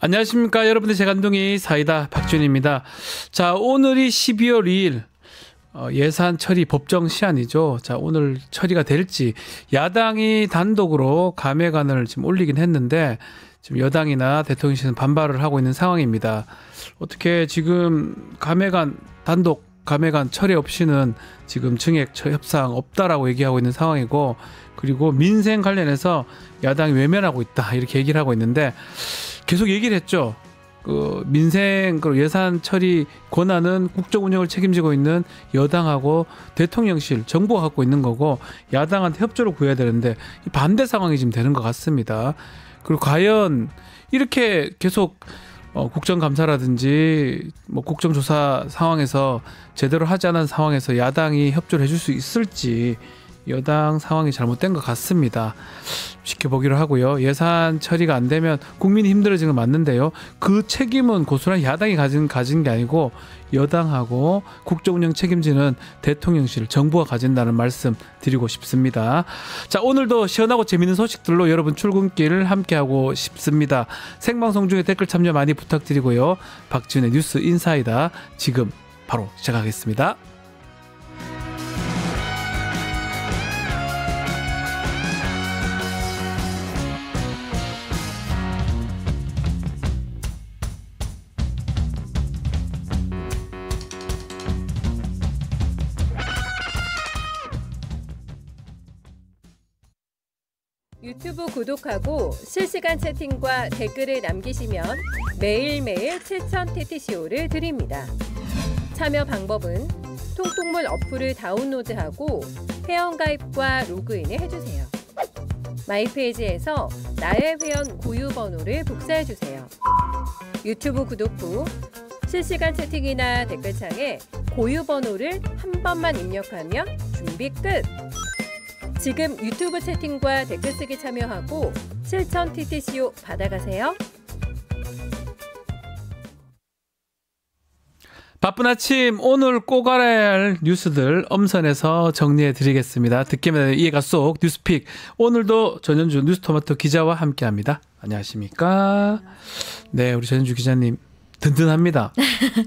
안녕하십니까 여러분들, 재간둥이 사이다 박준입니다. 자, 오늘이 12월 2일 예산 처리 법정 시한이죠. 자, 오늘 처리가 될지, 야당이 단독으로 감액안을 지금 올리긴 했는데 지금 여당이나 대통령실은 반발을 하고 있는 상황입니다. 어떻게 지금 단독 감액안 처리 없이는 지금 증액 협상 없다라고 얘기하고 있는 상황이고, 그리고 민생 관련해서 야당이 외면하고 있다 이렇게 얘기를 하고 있는데, 계속 얘기를 했죠. 그 민생 예산 처리 권한은 국정 운영을 책임지고 있는 여당하고 대통령실, 정부가 갖고 있는 거고, 야당한테 협조를 구해야 되는데 반대 상황이 지금 되는 것 같습니다. 그리고 과연 이렇게 계속 국정감사라든지 국정조사 상황에서 제대로 하지 않은 상황에서 야당이 협조를 해줄 수 있을지, 여당 상황이 잘못된 것 같습니다. 지켜보기로 하고요. 예산 처리가 안 되면 국민이 힘들어지는 건 맞는데요. 그 책임은 고스란히 야당이 가진 게 아니고 여당하고 국정운영 책임지는 대통령실, 정부가 가진다는 말씀 드리고 싶습니다. 자, 오늘도 시원하고 재밌는 소식들로 여러분 출근길을 함께하고 싶습니다. 생방송 중에 댓글 참여 많이 부탁드리고요. 박지훈의 뉴스 인사이다 지금 바로 시작하겠습니다. 유튜브 구독하고 실시간 채팅과 댓글을 남기시면 매일매일 7,000TTCO를 드립니다. 참여 방법은 통통물 어플을 다운로드하고 회원가입과 로그인을 해주세요. 마이페이지에서 나의 회원 고유 번호를 복사해주세요. 유튜브 구독 후 실시간 채팅이나 댓글창에 고유 번호를 한 번만 입력하면 준비 끝! 지금 유튜브 채팅과 댓글 쓰기 참여하고 7,000TTCO 받아가세요. 바쁜 아침, 오늘 꼭 알아야 할 뉴스들 엄선해서 정리해 드리겠습니다. 듣기만 해도 이해가 쏙 뉴스픽. 오늘도 전현주 뉴스토마토 기자와 함께합니다. 안녕하십니까? 네, 우리 전현주 기자님 든든합니다.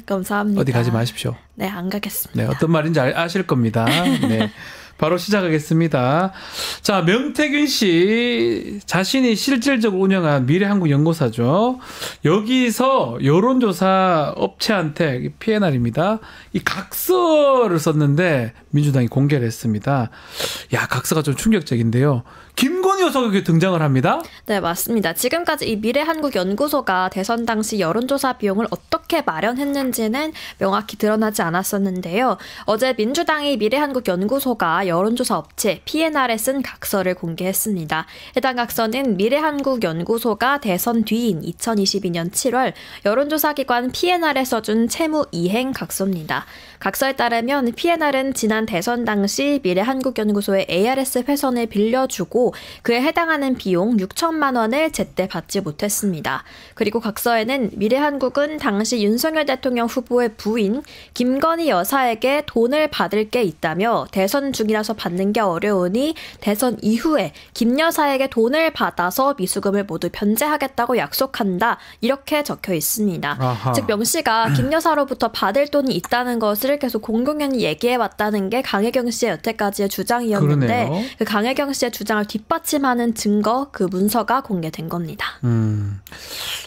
감사합니다. 어디 가지 마십시오. 네, 안 가겠습니다. 네, 어떤 말인지 아실 겁니다. 네. 바로 시작하겠습니다. 자, 명태균 씨 자신이 실질적으로 운영한 미래한국연구소죠. 여기서 여론조사 업체한테 PNR입니다. 이 각서를 썼는데 민주당이 공개를 했습니다. 야, 각서가 좀 충격적인데요. 김건희 여사가 등장을 합니다. 네, 맞습니다. 지금까지 이 미래한국연구소가 대선 당시 여론조사 비용을 어떻게 마련했는지는 명확히 드러나지 않았었는데요. 어제 민주당이 미래한국연구소가 여론조사 업체 PNR에 쓴 각서를 공개했습니다. 해당 각서는 미래한국연구소가 대선 뒤인 2022년 7월 여론조사기관 PNR에 써준 채무 이행 각서입니다. 각서에 따르면 PNR은 지난 대선 당시 미래한국연구소의 ARS 회선을 빌려주고 그에 해당하는 비용 6천만 원을 제때 받지 못했습니다. 그리고 각서에는 미래한국은 당시 윤석열 대통령 후보의 부인 김건희 여사에게 돈을 받을 게 있다며 대선 중이라서 받는 게 어려우니 대선 이후에 김 여사에게 돈을 받아서 미수금을 모두 변제하겠다고 약속한다, 이렇게 적혀 있습니다. 아하. 즉 명 씨가 김 여사로부터 받을 돈이 있다는 것을 계속 공공연히 얘기해왔다는 게 강혜경 씨의 여태까지의 주장이었는데, 그러네요. 그 강혜경 씨의 주장을 뒷받침하는 증거, 그 문서가 공개된 겁니다.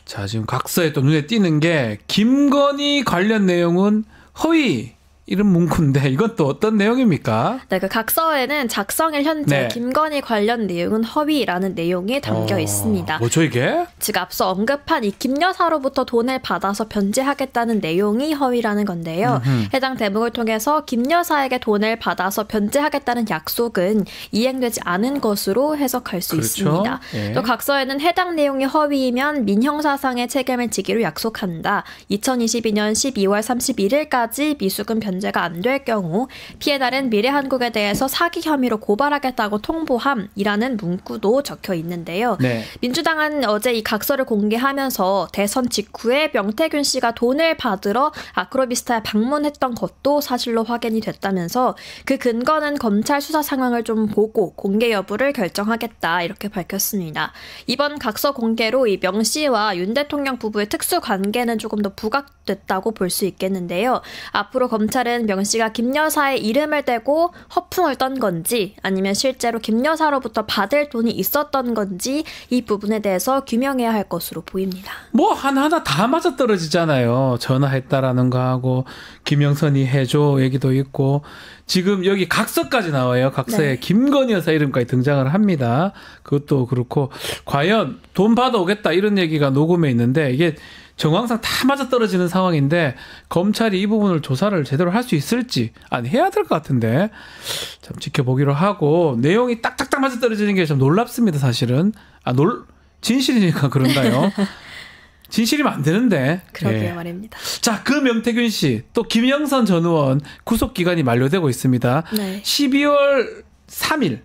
자, 지금 각서에 또 눈에 띄는 게 김건희 관련 내용은 허위, 이런 문구인데 이건 또 어떤 내용입니까? 네, 그 각서에는 작성일 현재 김건희 관련 내용은 허위라는 내용이 담겨 있습니다. 뭐죠 이게? 즉 앞서 언급한 이 김 여사로부터 돈을 받아서 변제하겠다는 내용이 허위라는 건데요. 해당 대목을 통해서 김 여사에게 돈을 받아서 변제하겠다는 약속은 이행되지 않은 것으로 해석할 수 있습니다. 예. 또 각서에는 해당 내용이 허위이면 민형사상의 책임을 지기로 약속한다. 2022년 12월 31일까지 미수금 변제 변제가 안 될 경우 피해자는 미래한국에 대해서 사기 혐의로 고발하겠다고 통보함이라는 문구도 적혀 있는데요. 네. 민주당은 어제 이 각서를 공개하면서 대선 직후에 명태균 씨가 돈을 받으러 아크로비스타에 방문했던 것도 사실로 확인이 됐다면서 그 근거는 검찰 수사 상황을 좀 보고 공개 여부를 결정하겠다 이렇게 밝혔습니다. 이번 각서 공개로 이 명 씨와 윤 대통령 부부의 특수 관계는 조금 더 부각됐다고 볼 수 있겠는데요. 앞으로 검찰은 명 씨가 김 여사의 이름을 대고 허풍을 떤 건지 아니면 실제로 김 여사로부터 받을 돈이 있었던 건지 이 부분에 대해서 규명해야 할 것으로 보입니다. 뭐 하나하나 다 맞아떨어지잖아요. 전화했다라는 거 하고 김영선이 해줘 얘기도 있고 지금 여기 각서까지 나와요. 각서에 네. 김건희 여사 이름까지 등장을 합니다. 그것도 그렇고 과연 돈 받아오겠다 이런 얘기가 녹음에 있는데 이게 정황상 다 맞아떨어지는 상황인데 검찰이 이 부분을 조사를 제대로 할 수 있을지 아니 해야 될 것 같은데 참 지켜보기로 하고 내용이 딱딱딱 맞아떨어지는 게 좀 놀랍습니다. 사실은 진실이니까 그런가요? 진실이면 안 되는데. 그러게요 예. 말입니다. 자, 그 명태균 씨, 또 김영선 전 의원 구속 기간이 만료되고 있습니다. 네. 12월 3일,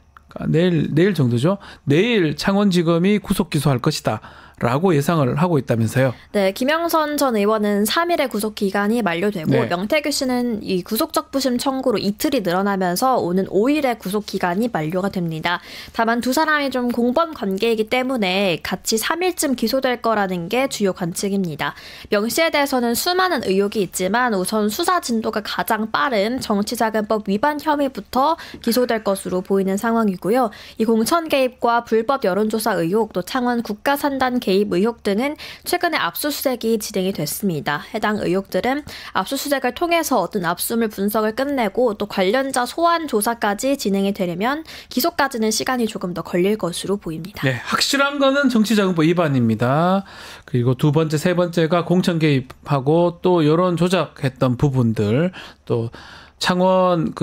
내일 정도죠. 내일 창원지검이 구속 기소할 것이다. 라고 예상을 하고 있다면서요. 네, 김영선 전 의원은 3일의 구속 기간이 만료되고 네. 명태균 씨는 이 구속적부심 청구로 이틀이 늘어나면서 오는 5일의 구속 기간이 만료가 됩니다. 다만 두 사람이 좀 공범 관계이기 때문에 같이 3일쯤 기소될 거라는 게 주요 관측입니다. 명 씨에 대해서는 수많은 의혹이 있지만 우선 수사 진도가 가장 빠른 정치자금법 위반 혐의부터 기소될 것으로 보이는 상황이고요. 이 공천 개입과 불법 여론조사 의혹, 또 창원 국가산단 개입 의혹 등은 최근에 압수수색이 진행이 됐습니다. 해당 의혹들은 압수수색을 통해서 얻은 압수물 분석을 끝내고 또 관련자 소환 조사까지 진행이 되려면 기소까지는 시간이 조금 더 걸릴 것으로 보입니다. 네, 확실한 거는 정치자금법 위반입니다. 그리고 두 번째, 세 번째가 공천 개입하고 또 여론 조작했던 부분들, 또 창원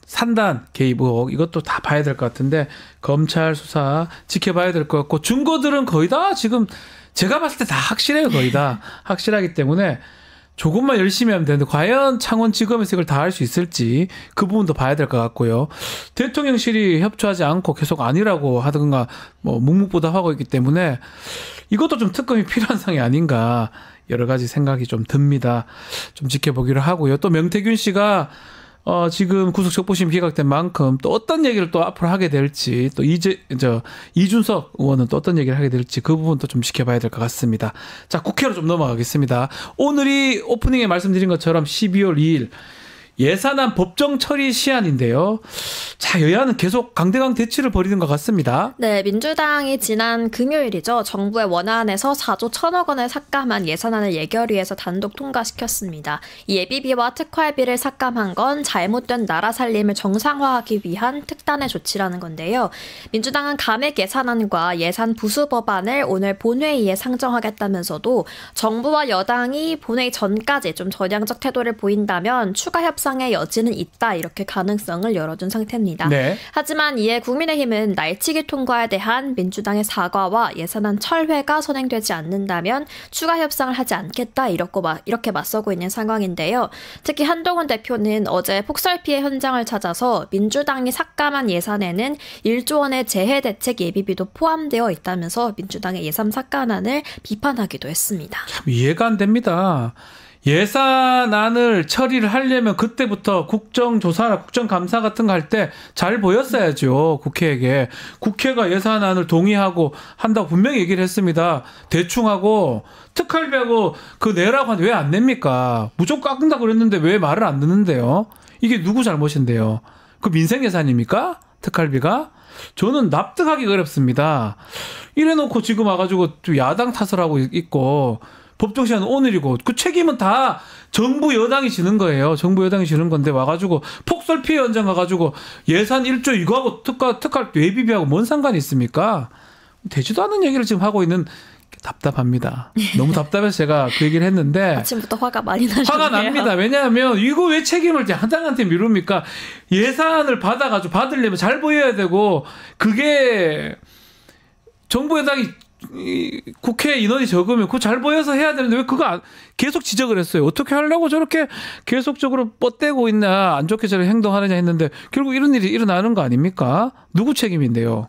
산단 개입 의혹 이것도 다 봐야 될 것 같은데 검찰 수사 지켜봐야 될 것 같고 증거들은 거의 다 지금 제가 봤을 때 다 확실해요. 거의 다 확실하기 때문에 조금만 열심히 하면 되는데 과연 창원지검에서 이걸 다 할 수 있을지 그 부분도 봐야 될 것 같고요. 대통령실이 협조하지 않고 계속 아니라고 하든가 뭐 묵묵부답하고 있기 때문에 이것도 좀 특검이 필요한 상황이 아닌가 여러 가지 생각이 좀 듭니다. 좀 지켜보기로 하고요. 또 명태균 씨가 지금 구속적부심 기각된 만큼 또 어떤 얘기를 또 앞으로 하게 될지 또 이준석 의원은 또 어떤 얘기를 하게 될지 그 부분도 좀 지켜봐야 될 것 같습니다. 자, 국회로 좀 넘어가겠습니다. 오늘이 오프닝에 말씀드린 것처럼 12월 2일 예산안 법정 처리 시한인데요. 자, 여야는 계속 강대강 대치를 벌이는 것 같습니다. 네, 민주당이 지난 금요일이죠. 정부의 원안에서 4조 1천억 원을 삭감한 예산안을 예결위에서 단독 통과시켰습니다. 이 예비비와 특활비를 삭감한 건 잘못된 나라 살림을 정상화하기 위한 특단의 조치라는 건데요. 민주당은 감액 예산안과 예산 부수 법안을 오늘 본회의에 상정하겠다면서도 정부와 여당이 본회의 전까지 좀 전향적 태도를 보인다면 추가 협상의 여지는 있다 이렇게 가능성을 열어준 상태입니다. 네. 하지만 이에 국민의힘은 날치기 통과에 대한 민주당의 사과와 예산안 철회가 선행되지 않는다면 추가 협상을 하지 않겠다 이렇게 맞서고 있는 상황인데요. 특히 한동훈 대표는 어제 폭설 피해 현장을 찾아서 민주당이 삭감한 예산에는 1조 원의 재해 대책 예비비도 포함되어 있다면서 민주당의 예산 삭감안을 비판하기도 했습니다. 참 이해가 안 됩니다. 예산안을 처리를 하려면 그때부터 국정조사나 국정감사 같은 거 할 때 잘 보였어야죠. 국회에게. 국회가 예산안을 동의하고 한다고 분명히 얘기를 했습니다. 대충 하고 특활비하고 내라고 하는데 왜 안 냅니까? 무조건 깎는다 그랬는데 왜 말을 안 듣는데요? 이게 누구 잘못인데요? 그 민생 예산입니까? 특활비가? 저는 납득하기 어렵습니다. 이래놓고 지금 와가지고 야당 탓을 하고 있고 법정시한은 오늘이고 그 책임은 다 정부 여당이 지는 거예요. 정부 여당이 지는 건데 와가지고 폭설 피해 현장 가가지고 예산 1조 이거하고 특활 예비비하고 뭔 상관이 있습니까? 되지도 않은 얘기를 지금 하고 있는 답답합니다. 너무 답답해서 제가 그 얘기를 했는데 아침부터 화가 많이 나셨네요. 화가 납니다. 왜냐하면 이거 왜 책임을 한당한테 미룹니까? 예산을 받아가지고 받으려면 잘 보여야 되고 그게 정부 여당이 국회 인원이 적으면 그거 잘 보여서 해야 되는데 왜 그거 계속 지적을 했어요. 어떻게 하려고 저렇게 계속적으로 뻗대고 있나 안 좋게 저렇게 행동하느냐 했는데 결국 이런 일이 일어나는 거 아닙니까? 누구 책임인데요?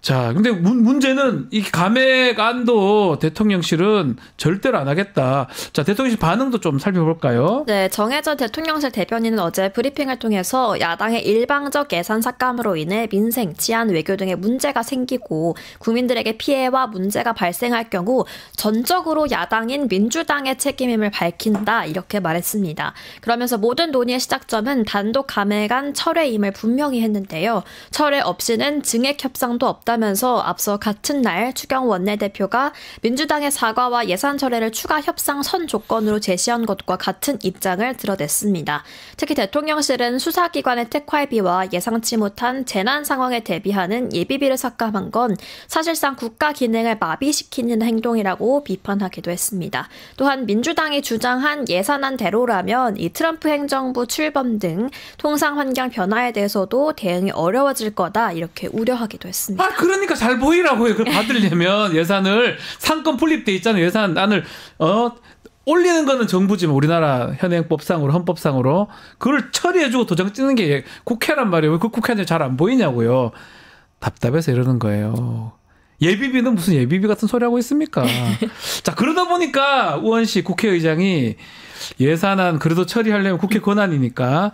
자, 근데 문제는 이 감액안도 대통령실은 절대로 안 하겠다. 자, 대통령실 반응도 좀 살펴볼까요? 네, 정혜전 대통령실 대변인은 어제 브리핑을 통해서 야당의 일방적 예산 삭감으로 인해 민생, 치안, 외교 등의 문제가 생기고 국민들에게 피해와 문제가 발생할 경우 전적으로 야당인 민주당의 책임임을 밝힌다 이렇게 말했습니다. 그러면서 모든 논의의 시작점은 단독 감액안 철회임을 분명히 했는데요. 철회 없이는 증액 협상도 없다. 면서 앞서 같은 날 추경 원내대표가 민주당의 사과와 예산 철회를 추가 협상 선 조건으로 제시한 것과 같은 입장을 드러냈습니다. 특히 대통령실은 수사기관의 특활비와 예상치 못한 재난 상황에 대비하는 예비비를 삭감한 건 사실상 국가 기능을 마비시키는 행동이라고 비판하기도 했습니다. 또한 민주당이 주장한 예산안대로라면 이 트럼프 행정부 출범 등 통상 환경 변화에 대해서도 대응이 어려워질 거다 이렇게 우려하기도 했습니다. 그러니까 잘 보이라고요. 그걸 받으려면 예산을 상권 분립돼 있잖아요. 예산안을 올리는 거는 정부지만 우리나라 현행법상으로 헌법상으로 그걸 처리해주고 도장 찍는 게 국회란 말이에요. 그 국회한테 잘 안 보이냐고요. 답답해서 이러는 거예요. 예비비는 무슨 예비비 같은 소리 하고 있습니까? 자, 그러다 보니까 우원식 국회의장이 예산안 그래도 처리하려면 국회 권한이니까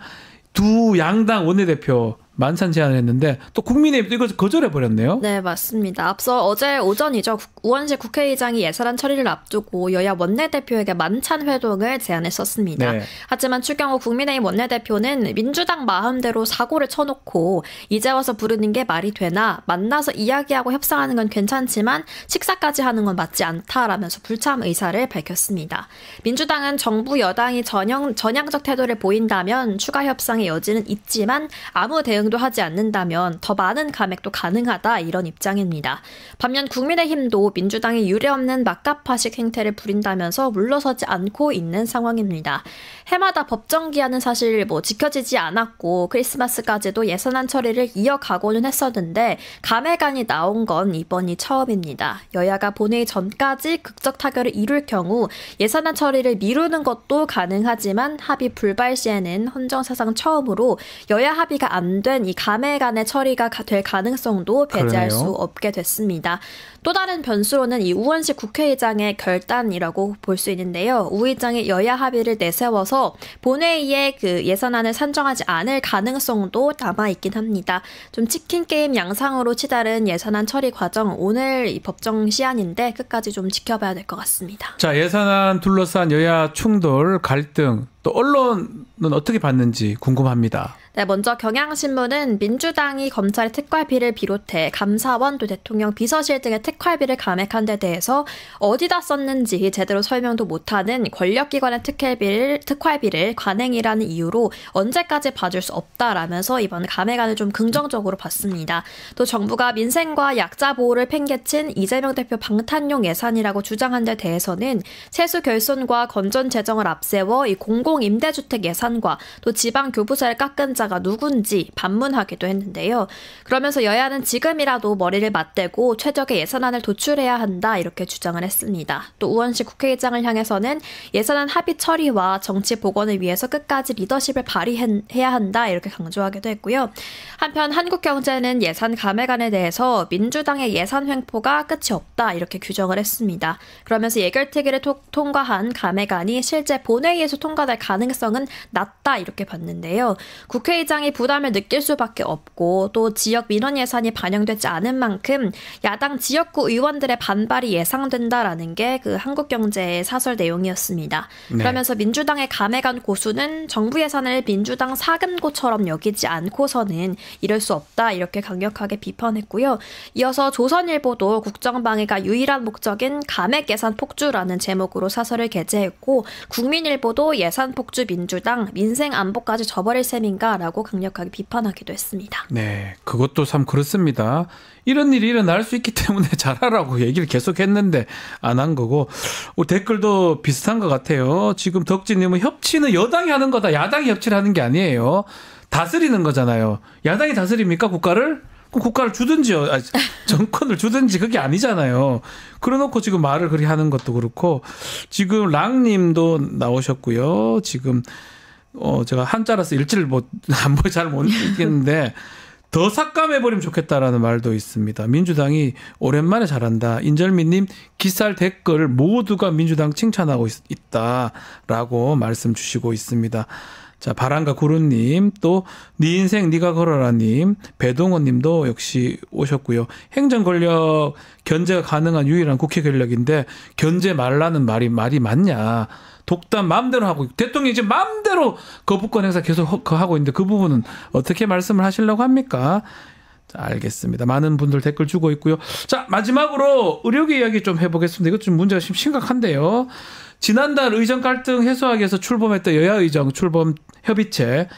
두 양당 원내대표 만찬 제안을 했는데 또 국민의힘도 이거 거절해버렸네요. 네, 맞습니다. 앞서 어제 오전이죠. 우원식 국회의장이 예산안 처리를 앞두고 여야 원내대표에게 만찬 회동을 제안했었습니다. 네. 하지만 추경호 국민의힘 원내대표는 민주당 마음대로 사고를 쳐놓고 이제 와서 부르는 게 말이 되나 만나서 이야기하고 협상하는 건 괜찮지만 식사까지 하는 건 맞지 않다라면서 불참 의사를 밝혔습니다. 민주당은 정부 여당이 전향적 태도를 보인다면 추가 협상의 여지는 있지만 아무 대응도 하지 않는다면 더 많은 감액도 가능하다 이런 입장입니다. 반면 국민의힘도 민주당이 유례없는 막가파식 행태를 부린다면서 물러서지 않고 있는 상황입니다. 해마다 법정 기한은 사실 지켜지지 않았고 크리스마스까지도 예산안 처리를 이어가고는 했었는데 감액안이 나온 건 이번이 처음입니다. 여야가 본회의 전까지 극적 타결을 이룰 경우 예산안 처리를 미루는 것도 가능하지만 합의 불발 시에는 헌정사상 처음으로 여야 합의가 안 된 이 감액안의 처리가 될 가능성도 배제할 수 없게 됐습니다. 또 다른 변수로는 이 우원식 국회의장의 결단이라고 볼 수 있는데요. 우 의장이 여야 합의를 내세워서 본회의에 그 예산안을 산정하지 않을 가능성도 남아있긴 합니다. 좀 치킨 게임 양상으로 치달은 예산안 처리 과정 오늘 이 법정 시한인데 끝까지 좀 지켜봐야 될 것 같습니다. 자, 예산안 둘러싼 여야 충돌, 갈등 또 언론은 어떻게 봤는지 궁금합니다. 네, 먼저 경향신문은 민주당이 검찰의 특활비를 비롯해 감사원 또 대통령 비서실 등의 특활비를 감액한 데 대해서 어디다 썼는지 제대로 설명도 못하는 권력기관의 특활비를 관행이라는 이유로 언제까지 봐줄 수 없다라면서 이번 감액안을 좀 긍정적으로 봤습니다. 또 정부가 민생과 약자 보호를 팽개친 이재명 대표 방탄용 예산이라고 주장한 데 대해서는 세수 결손과 건전 재정을 앞세워 이 공공임대주택 예산과 또 지방교부세를 깎은 자가 누군지 반문하기도 했는데요. 그러면서 여야는 지금이라도 머리를 맞대고 최적의 예산안을 도출해야 한다 이렇게 주장을 했습니다. 또 우원식 국회의장을 향해서는 예산안 합의 처리와 정치 복원을 위해서 끝까지 리더십을 발휘해야 한다 이렇게 강조하기도 했고요. 한편 한국경제는 예산 감액안에 대해서 민주당의 예산 횡포가 끝이 없다 이렇게 규정을 했습니다. 그러면서 예결특위를 통과한 감액안이 실제 본회의에서 통과될 가능성은 낮다 이렇게 봤는데요. 국회의장이 부담을 느낄 수밖에 없고 또 지역 민원 예산이 반영되지 않은 만큼 야당 지역구 의원들의 반발이 예상된다라는 게 그 한국경제의 사설 내용이었습니다. 네. 그러면서 민주당의 감액안 고수는 정부 예산을 민주당 사금고처럼 여기지 않고서는 이럴 수 없다 이렇게 강력하게 비판했고요. 이어서 조선일보도 국정방위가 유일한 목적인 감액 예산 폭주라는 제목으로 사설을 게재했고 국민일보도 예산 폭주 민주당 민생 안보까지 저버릴 셈인가라고 강력하게 비판하기도 했습니다. 네, 그것도 참 그렇습니다. 이런 일이 일어날 수 있기 때문에 잘하라고 얘기를 계속했는데 안 한 거고 댓글도 비슷한 것 같아요. 지금 덕진님은 협치는 여당이 하는 거다. 야당이 협치를 하는 게 아니에요. 다스리는 거잖아요. 야당이 다스립니까 국가를? 그럼 국가를 주든지요. 정권을 주든지 그게 아니잖아요. 그래놓고 지금 말을 그리 하는 것도 그렇고 지금 랑님도 나오셨고요. 지금 제가 한자라서 일지를 잘 못 읽겠는데 더 삭감해버리면 좋겠다라는 말도 있습니다. 민주당이 오랜만에 잘한다. 인절미님 기살 댓글 모두가 민주당 칭찬하고 있다라고 말씀 주시고 있습니다. 자, 바람과 구루님, 또 네 인생 네가 걸어라님, 배동원님도 역시 오셨고요. 행정 권력 견제가 가능한 유일한 국회 권력인데 견제 말라는 말이 맞냐? 독단 마음대로 하고 대통령이 지금 마음대로 거부권 행사 계속 하고 있는데 그 부분은 어떻게 말씀을 하시려고 합니까? 자, 알겠습니다. 많은 분들 댓글 주고 있고요. 자, 마지막으로 의료계 이야기 좀 해보겠습니다. 이것 좀 문제가 좀 심각한데요. 지난달 의정 갈등 해소하기 위해서 출범했던 여야의정 출범 협의체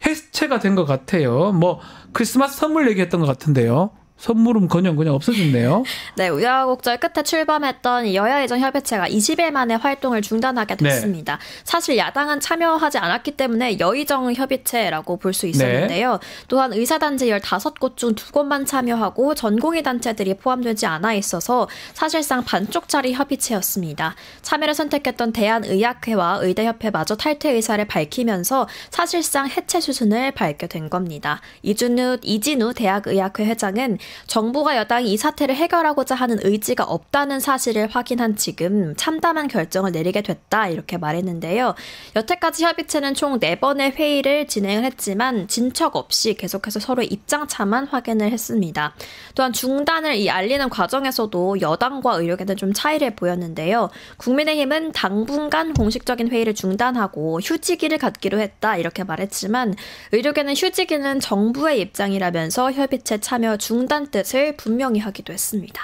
해체가 된 것 같아요. 뭐 크리스마스 선물 얘기했던 것 같은데요. 선물은 그냥 없어졌네요. 네, 우여곡절 끝에 출범했던 여야의정 협의체가 20일 만에 활동을 중단하게 됐습니다. 네. 사실 야당은 참여하지 않았기 때문에 여의정 협의체라고 볼 수 있었는데요. 네. 또한 의사단체 15곳 중 2곳만 참여하고 전공의 단체들이 포함되지 않아 있어서 사실상 반쪽짜리 협의체였습니다. 참여를 선택했던 대한의학회와 의대협회마저 탈퇴 의사를 밝히면서 사실상 해체 수순을 밟게 된 겁니다. 이진우 대학의학회 회장은 정부가 여당이 이 사태를 해결하고자 하는 의지가 없다는 사실을 확인한 지금 참담한 결정을 내리게 됐다 이렇게 말했는데요. 여태까지 협의체는 총 4번의 회의를 진행을 했지만 진척 없이 계속해서 서로의 입장차만 확인을 했습니다. 또한 중단을 알리는 과정에서도 여당과 의료계는 좀 차이를 보였는데요. 국민의힘은 당분간 공식적인 회의를 중단하고 휴지기를 갖기로 했다 이렇게 말했지만 의료계는 휴지기는 정부의 입장이라면서 협의체 참여 중단 뜻을 분명히 하기도 했습니다.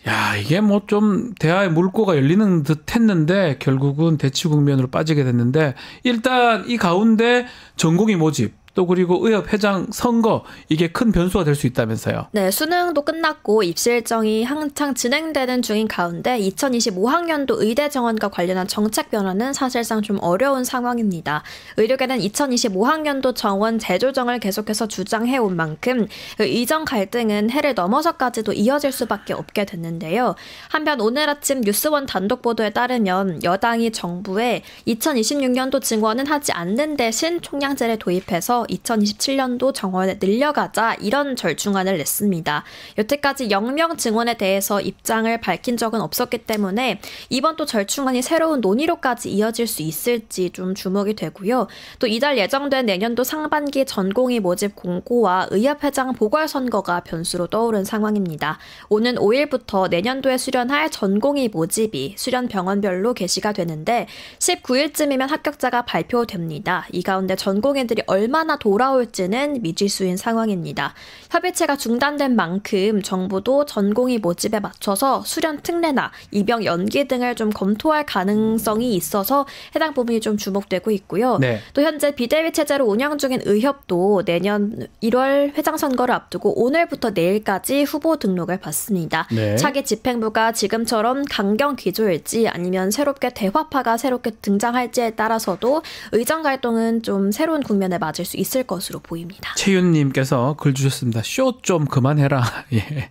야, 이게 뭐 좀 대화의 물꼬가 열리는 듯 했는데 결국은 대치 국면으로 빠지게 됐는데 일단 이 가운데 전공의 모집 또 그리고 의협회장 선거 이게 큰 변수가 될 수 있다면서요. 네, 수능도 끝났고 입시 일정이 한창 진행되는 중인 가운데 2025학년도 의대 정원과 관련한 정책 변화는 사실상 좀 어려운 상황입니다. 의료계는 2025학년도 정원 재조정을 계속해서 주장해온 만큼 의정 갈등은 해를 넘어서까지도 이어질 수밖에 없게 됐는데요. 한편 오늘 아침 뉴스원 단독 보도에 따르면 여당이 정부에 2026년도 증원은 하지 않는 대신 총량제를 도입해서 2027년도 정원을 늘려가자 이런 절충안을 냈습니다. 여태까지 영명 증원에 대해서 입장을 밝힌 적은 없었기 때문에 이번 또 절충안이 새로운 논의로까지 이어질 수 있을지 좀 주목이 되고요. 또 이달 예정된 내년도 상반기 전공의 모집 공고와 의협회장 보궐선거가 변수로 떠오른 상황입니다. 오는 5일부터 내년도에 수련할 전공의 모집이 수련 병원별로 게시가 되는데 19일쯤이면 합격자가 발표됩니다. 이 가운데 전공의들이 얼마나 돌아올지는 미지수인 상황입니다. 협의체가 중단된 만큼 정부도 전공의 모집에 맞춰서 수련 특례나 입영 연기 등을 좀 검토할 가능성이 있어서 해당 부분이 좀 주목되고 있고요. 네. 또 현재 비대위 체제로 운영 중인 의협도 내년 1월 회장 선거를 앞두고 오늘부터 내일까지 후보 등록을 받습니다. 네. 차기 집행부가 지금처럼 강경 기조일지 아니면 새롭게 대화파가 새롭게 등장할지에 따라서도 의정 갈등은 좀 새로운 국면에 맞을 수 있을 것으로 보입니다. 최윤님께서 글 주셨습니다. 쇼 좀 그만해라. 예.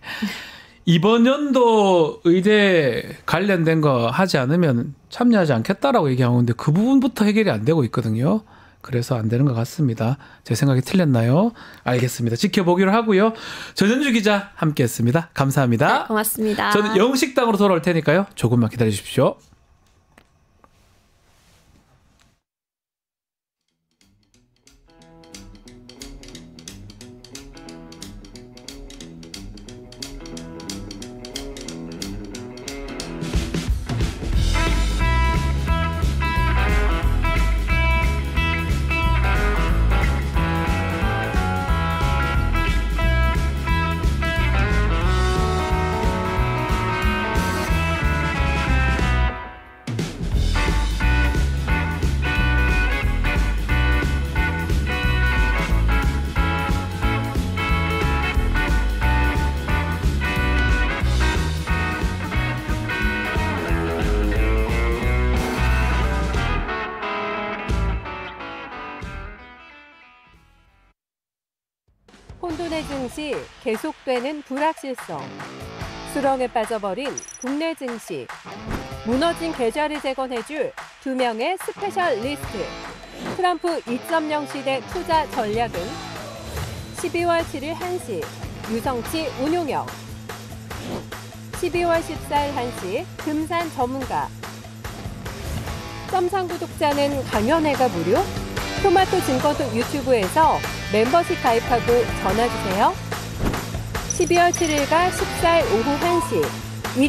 이번 연도 의대 관련된 거 하지 않으면 참여하지 않겠다라고 얘기하는데 그 부분부터 해결이 안 되고 있거든요. 그래서 안 되는 것 같습니다. 제 생각이 틀렸나요? 알겠습니다. 지켜보기로 하고요. 전현주 기자 함께했습니다. 감사합니다. 네, 고맙습니다. 저는 영식당으로 돌아올 테니까요. 조금만 기다려 주십시오. 없이 계속되는 불확실성, 수렁에 빠져버린 국내 증시, 무너진 계좌를 재건해줄 2명의 스페셜리스트, 트럼프 2.0 시대 투자 전략은 12월 7일 1시 유성치 운용형, 12월 14일 1시 금산 전문가, 썸상 구독자는 강연회가 무료, 토마토 증권톡 유튜브에서 멤버십 가입하고 전화주세요. 12월 7일과 14일 오후 1시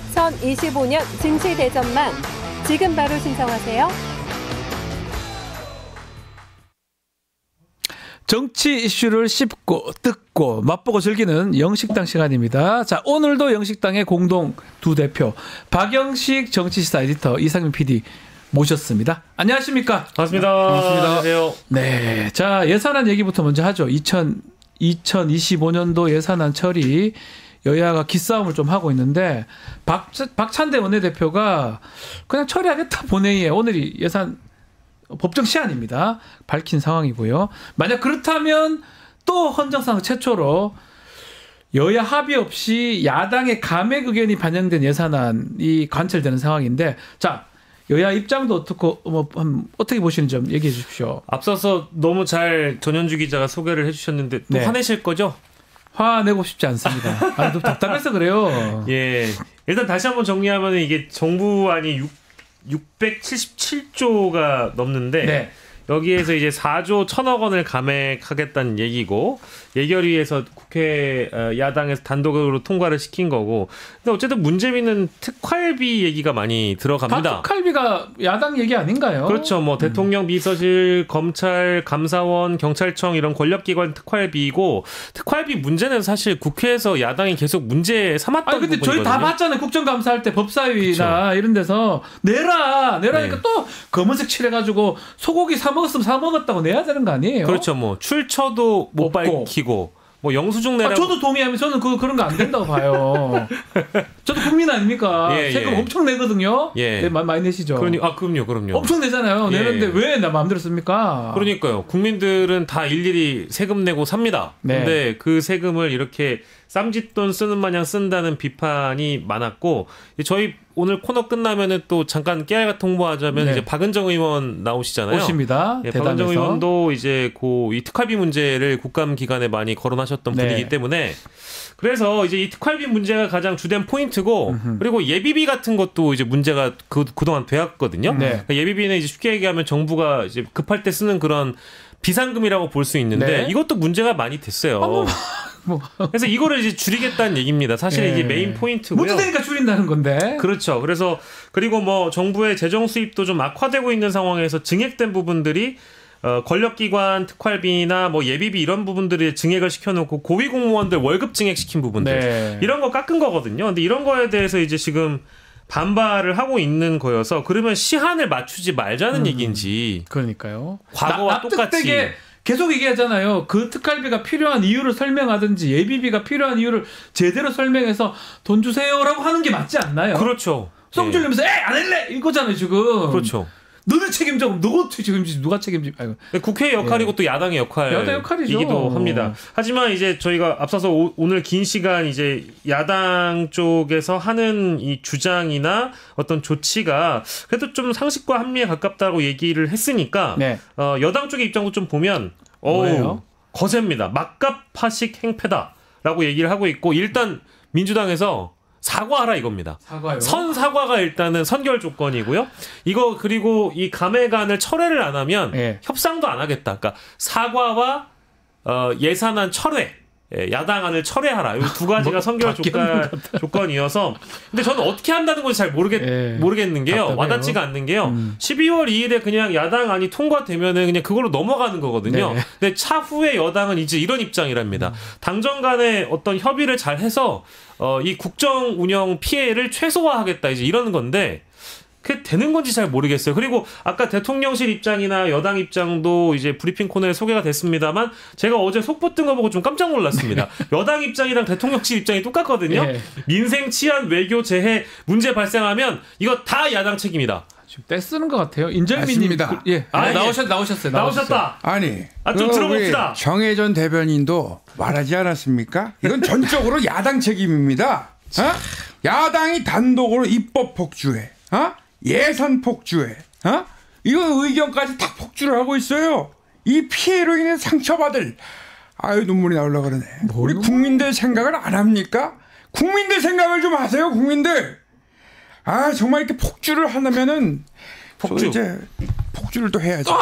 2025년 증시 대전만 지금 바로 신청하세요. 정치 이슈를 씹고 뜯고 맛보고 즐기는 영식당 시간입니다. 자, 오늘도 영식당의 공동 두 대표 박영식 정치시사 에디터 이상민 PD 모셨습니다. 안녕하십니까? 반갑습니다. 안녕하세요. 네, 자 예산안 얘기부터 먼저 하죠. 2025년도 예산안 처리 여야가 기싸움을 좀 하고 있는데 박찬대 원내대표가 그냥 처리하겠다 본회의에 오늘이 예산 법정 시한입니다. 밝힌 상황이고요. 만약 그렇다면 또 헌정상 최초로 여야 합의 없이 야당의 감액 의견이 반영된 예산안이 관철되는 상황인데, 자 여야 입장도 어떻게 보시는지 좀 얘기해 주십시오. 앞서서 너무 잘 전현주 기자가 소개를 해주셨는데 또 네. 화내실 거죠? 화내고 싶지 않습니다. 아, 좀 답답해서 그래요. 예. 일단 다시 한번 정리하면 이게 정부안이 677조가 넘는데 네. 여기에서 이제 4조 1,000억 원을 감액하겠다는 얘기고, 예결위에서 국회 야당에서 단독으로 통과를 시킨 거고. 근데 어쨌든 문재민은 특활비 얘기가 많이 들어갑니다. 특활비가 야당 얘기 아닌가요? 그렇죠. 뭐 대통령 비서실, 검찰, 감사원, 경찰청 이런 권력기관 특활비이고, 특활비 문제는 사실 국회에서 야당이 계속 문제 삼았던 아니 근데 부분이거든요. 저희 다 봤잖아요. 국정감사할 때 법사위나 그렇죠. 이런 데서 내라니까 네. 또 검은색 칠해가지고 소고기 사 먹었으면 사 먹었다고 내야 되는 거 아니에요? 그렇죠. 뭐 출처도 못 없고. 밝히고, 뭐 영수증 내라고. 저도 동의하면 저는 그런 거 안 된다고 봐요. 저도 국민 아닙니까? 예, 세금 예. 엄청 내거든요. 예. 네, 많이 내시죠. 그럼요. 엄청 내잖아요. 예. 내는데 왜 나 마음대로 씁니까? 그러니까요. 국민들은 다 일일이 세금 내고 삽니다. 네. 근데 그 세금을 이렇게 쌈짓돈 쓰는 마냥 쓴다는 비판이 많았고, 저희 오늘 코너 끝나면은 또 잠깐 깨알같이 홍보하자면 네. 이제 박은정 의원 나오시잖아요. 오십니다. 예, 대담에서. 박은정 의원도 이제 이 특활비 문제를 국감 기간에 많이 거론하셨던 네. 분이기 때문에, 그래서 이제 이 특활비 문제가 가장 주된 포인트고, 그리고 예비비 같은 것도 이제 문제가 그동안 되었거든요. 네. 그러니까 예비비는 이제 쉽게 얘기하면 정부가 이제 급할 때 쓰는 그런 비상금이라고 볼 수 있는데, 네. 이것도 문제가 많이 됐어요. 그래서 이거를 이제 줄이겠다는 얘기입니다. 사실 예. 이게 메인 포인트고요. 문제 되니까 줄인다는 건데. 그렇죠. 그리고 뭐 정부의 재정 수입도 좀 악화되고 있는 상황에서 증액된 부분들이 권력기관 특활비나 뭐 예비비 이런 부분들이 증액을 시켜놓고 고위 공무원들 월급 증액시킨 부분들, 네. 이런 거 깎은 거거든요. 근데 이런 거에 대해서 이제 지금 반발을 하고 있는 거여서, 그러면 시한을 맞추지 말자는 얘기인지. 그러니까요. 과거와 납득되게 계속 얘기하잖아요. 그 특활비가 필요한 이유를 설명하든지 예비비가 필요한 이유를 제대로 설명해서 돈 주세요라고 하는 게 맞지 않나요? 그렇죠. 썽 줄리면서 안 할래 이거잖아요 지금. 그렇죠. 너는 책임져. 누가 책임지? 누가 책임지? 아이고. 국회의 역할이고 또 야당의 역할이죠. 역할이기도 합니다. 하지만 이제 저희가 앞서서 오늘 긴 시간 이제 야당 쪽에서 하는 이 주장이나 어떤 조치가 그래도 좀 상식과 합리에 가깝다고 얘기를 했으니까, 네. 여당 쪽의 입장도 좀 보면 뭐예요? 거셉니다. 막갑파식 행패다라고 얘기를 하고 있고, 일단 민주당에서 사과하라 이겁니다. 사과요. 사과가 일단은 선결 조건이고요. 이거 그리고 이 감액안을 철회를 안 하면 예. 협상도 안 하겠다. 그러니까 사과와 예산안 철회, 야당안을 철회하라. 이 두 가지가 선결 조건이어서. 근데 저는 어떻게 한다는 건지 잘 모르겠는 게요. 답답해요. 와닿지가 않는 게요. 12월 2일에 그냥 야당안이 통과되면은 그냥 그걸로 넘어가는 거거든요. 네. 근데 차후에 여당은 이제 이런 입장이랍니다. 당정 간에 어떤 협의를 잘 해서 이 국정 운영 피해를 최소화하겠다, 이제 이러는 건데, 그게 되는 건지 잘 모르겠어요. 그리고 아까 대통령실 입장이나 여당 입장도 이제 브리핑 코너에 소개가 됐습니다만, 제가 어제 속보 뜬 거 보고 좀 깜짝 놀랐습니다. 여당 입장이랑 대통령실 입장이 똑같거든요. 예. 민생, 치안, 외교, 재해 문제 발생하면 이거 다 야당 책임이다. 좀 떼쓰는 것 같아요. 인절미님. 맞습니다. 예. 아, 나오셨어요. 나오셨다. 아니, 좀 우리 들어봅시다. 정혜전 대변인도 말하지 않았습니까? 이건 전적으로 야당 책임입니다. 어? 야당이 단독으로 입법 폭주해, 예산 폭주해, 이거 의견까지 다 폭주를 하고 있어요. 이 피해로 인해 상처받을, 아유 눈물이 나오려고 그러네. 우리 국민들 생각을 안 합니까? 국민들 생각을 좀 하세요, 국민들. 아 정말 이렇게 폭주를 하냐면은 폭주. 이제 폭주를 또 해야죠.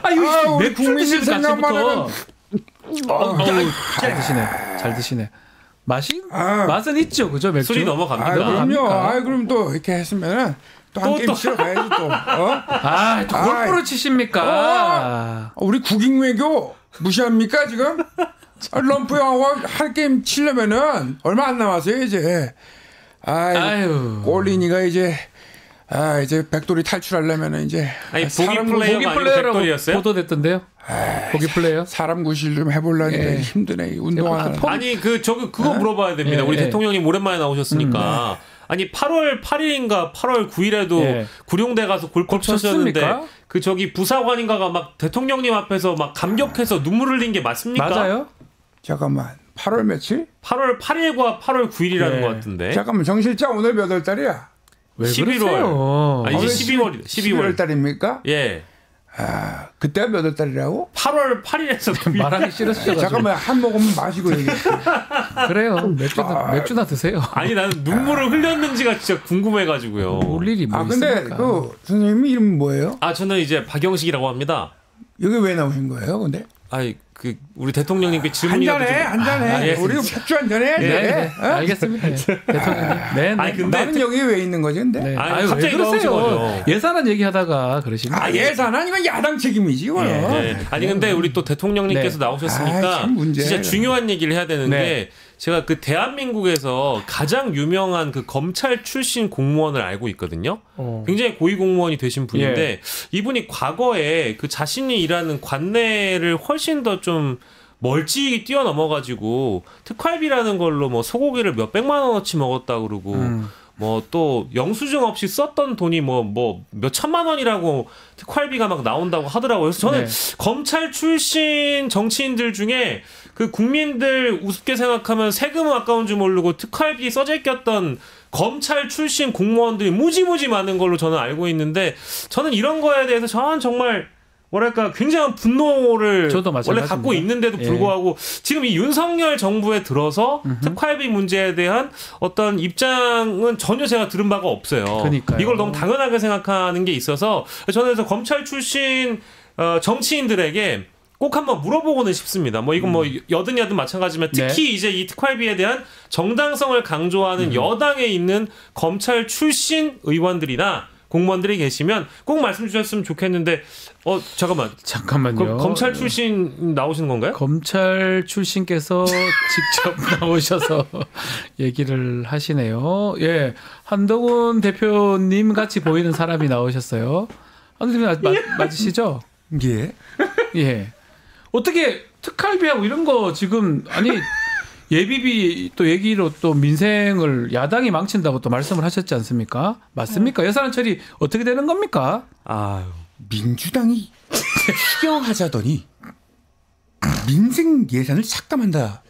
우리 우리 국민들 생각만 하면 잘 드시네. 잘 드시네. 맛은 있죠, 그죠? 맥주. 술이 넘어갑니다. 아 그럼요. 합니까? 아 그럼 또 이렇게 했으면은 또 한 게임 치러 가야지 또. 또 골프를 치십니까? 우리 국익 외교 무시합니까 지금? 럼프 형하고 한 게임 치려면은 얼마 안 남았어요 이제. 아유. 꼴리니가 이제 이제 백돌이 탈출하려면은 이제 아니, 사람 보기 플레이어가 아니고 플레이어라고 백돌이었어요? 보도됐던데요. 보기 플레이어. 사람 구실 좀 해보려니까 힘드네 운동하는. 아니 그거 물어봐야 됩니다. 우리 대통령님 오랜만에 나오셨으니까. 아니 8월 8일인가 8월 9일에도 구룡대 가서 골프 쳤었는데 그 저기 부사관인가가 막 대통령님 앞에서 막 감격해서 눈물 흘린 게 맞습니까? 맞아요? 잠깐만 8월 며칠? 8월 8일과 8월 9일이라는 것 같은데. 잠깐만 정 실장 오늘 몇 월 달이야? 왜 11월. 그러세요? 아니, 이제 12월이다. 12월 달입니까? 예. 그때가 몇 월 달이라고? 8월 8일에서 말하기 싫으셔가지고. 잠깐만 한 모금 마시고 얘기해. 그래요. 맥주나 드세요. 아니 나는 눈물을 흘렸는지가 진짜 궁금해가지고요. 울 일이 뭐 근데 있습니까? 그 선생님 이름 뭐예요? 저는 이제 박영식이라고 합니다. 여기 왜 나오신 거예요? 근데 우리 대통령님께 질문이라도 한잔해. 좀. 우리 폭주 한잔해. 네. 알겠습니다. 대통령님. 네. 아니 근데 나는 여기 왜 있는 거지 근데? 네. 아니, 갑자기 나오신 거죠. 예산안 얘기하다가 그러시면 예산안 이건 야당 책임이지 이거는. 네. 아니 근데 우리 또 대통령님께서 나오셨으니까 참 문제야, 진짜 이거. 중요한 얘기를 해야 되는데 네. 제가 그 대한민국에서 가장 유명한 그 검찰 출신 공무원을 알고 있거든요. 굉장히 고위 공무원이 되신 분인데 이분이 과거에 그 자신이 일하는 관내를 훨씬 더 좀 멀찍이 뛰어넘어가지고 특활비라는 걸로 뭐 소고기를 몇 백만 원어치 먹었다 그러고 뭐 또 영수증 없이 썼던 돈이 뭐 몇 천만 원이라고 특활비가 막 나온다고 하더라고요. 그래서 저는 검찰 출신 정치인들 중에 그 국민들 우습게 생각하면 세금은 아까운 줄 모르고 특활비 써재 꼈던 검찰 출신 공무원들이 무지무지 많은 걸로 저는 알고 있는데 저는 이런 거에 대해서 저는 정말 뭐랄까 굉장한 분노를 원래 갖고 있는데도 불구하고 지금 이 윤석열 정부에 들어서 특활비 문제에 대한 어떤 입장은 전혀 제가 들은 바가 없어요. 그러니까요. 이걸 너무 당연하게 생각하는 게 있어서 저는 그래서 검찰 출신 정치인들에게 꼭 한번 물어보고는 싶습니다. 뭐 이건 뭐 여든 마찬가지지만 특히 이제 이 특활비에 대한 정당성을 강조하는 여당에 있는 검찰 출신 의원들이나 공무원들이 계시면 꼭 말씀 주셨으면 좋겠는데 잠깐만요. 검찰 출신 나오시는 건가요? 검찰 출신께서 직접 나오셔서 얘기를 하시네요. 예, 한동훈 대표님 같이 보이는 사람이 나오셨어요. 한동훈 대표님 맞으시죠? 예. 예. 어떻게 특활비하고 이런 거 지금 예비비 또 얘기로 또 민생을 야당이 망친다고 또 말씀을 하셨지 않습니까? 맞습니까? 예산 처리 어떻게 되는 겁니까? 민주당이 추경하자더니 민생 예산을 삭감한다.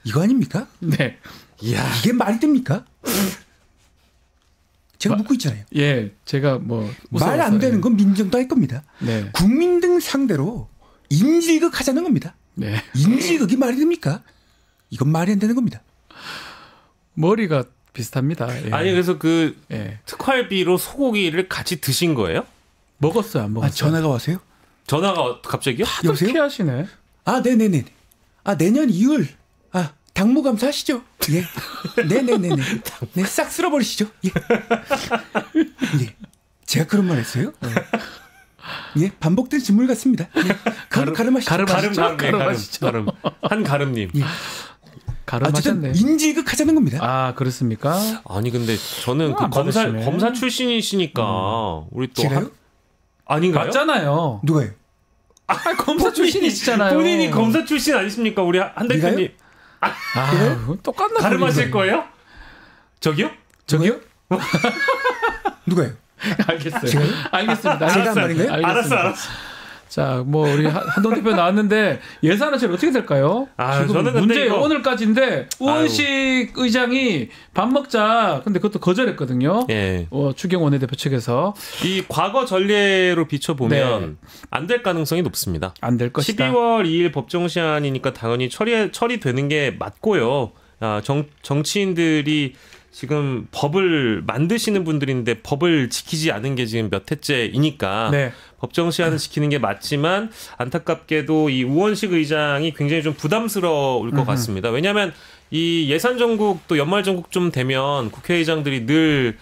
이거 아닙니까? 네. 이게 말이 됩니까? 제가 묻고 있잖아요. 예, 제가 말 안 되는 건 민정도 할 겁니다. 네. 국민 등 상대로 인질극 하자는 겁니다. 네. 인질극이 말이 됩니까? 이건 말이 안 되는 겁니다. 머리가 비슷합니다. 예. 아니 그래서 그 특활비로 소고기를 같이 드신 거예요? 먹었어요, 안 먹었어요? 전화가 와서요? 전화가 갑자기요? 여보세요? 하시네. 네네네. 내년 2월 당무감사 하시죠? 예. 네네네네. 네, 싹 쓸어버리시죠? 예. 예. 제가 그런 말 했어요? 예, 반복된 질문 같습니다. 예. 가름하시죠. 가름. 한가름님. 예. 가름하셨네. 인질극 하자는 겁니다. 그렇습니까? 아니 근데 저는 그 검사 출신이시니까 우리 또 제가요? 아닌가요? 맞잖아요. 누가요? 검사 출신이시잖아요. 본인이 검사 출신 아니십니까? 우리 한 대표님. 똑같나? 가름하실 거예요? 저기요? 누가요? 알겠어요. 알겠습니다. 제가 한 말인가요? 알았어. 자, 뭐 우리 한동 대표 나왔는데 예산은 제일 어떻게 될까요? 아, 지금 저는 근데 문제 이거- 오늘까지인데 우원식 의장이 밥 먹자. 근데 그것도 거절했거든요. 예. 추경 원내대표 측에서 이 과거 전례로 비춰보면 네. 안 될 가능성이 높습니다. 안 될 것이다. 12월 2일 법정 시한이니까 당연히 처리되는 게 맞고요. 정치인들이 지금 법을 만드시는 분들인데 법을 지키지 않은 게 지금 몇 해째이니까 네. 법정 시한을 지키는 게 맞지만 안타깝게도 이 우원식 의장이 굉장히 좀 부담스러울 것 같습니다. 왜냐하면 이 예산 전국 또 연말 전국 좀 되면 국회의장들이 늘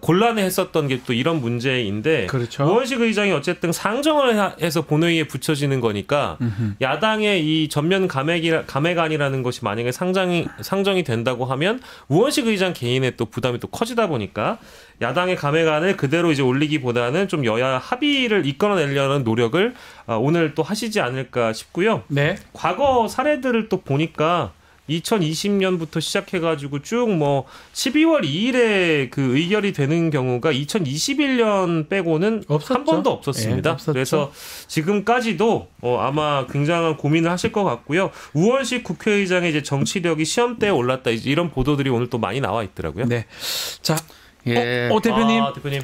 곤란해했었던 게 또 이런 문제인데 그렇죠. 우원식 의장이 어쨌든 상정을 해서 본회의에 붙여지는 거니까 야당의 이 전면 감액안이라는 것이 만약에 상정이 된다고 하면 우원식 의장 개인의 또 부담이 또 커지다 보니까 야당의 감액안을 그대로 이제 올리기보다는 좀 여야 합의를 이끌어내려는 노력을 오늘 또 하시지 않을까 싶고요. 네. 과거 사례들을 또 보니까 2020년부터 시작해가지고 쭉 뭐 12월 2일에 그 의결이 되는 경우가 2021년 빼고는 없었죠. 한 번도 없었습니다. 예, 없었죠. 그래서 지금까지도 아마 굉장한 고민을 하실 것 같고요. 우원식 국회의장의 이제 정치력이 시험대에 올랐다 이제 이런 보도들이 오늘 또 많이 나와 있더라고요. 네. 자, 예. 대표님. 대표님.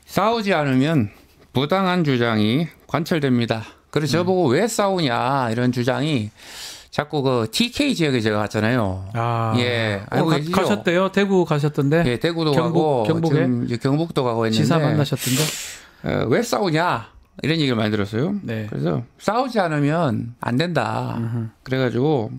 싸우지 않으면 부당한 주장이 관철됩니다. 그래서 저보고 왜 싸우냐 이런 주장이 자꾸 그 TK 지역에 제가 갔잖아요. 예, 알고 계시죠? 가셨대요? 대구 가셨던데? 예, 대구도 경북, 가고 경북에? 지금 이제 경북도 가고 했는데 지사 만나셨던데? 왜 싸우냐 이런 얘기를 많이 들었어요. 네. 그래서 싸우지 않으면 안 된다. 그래가지고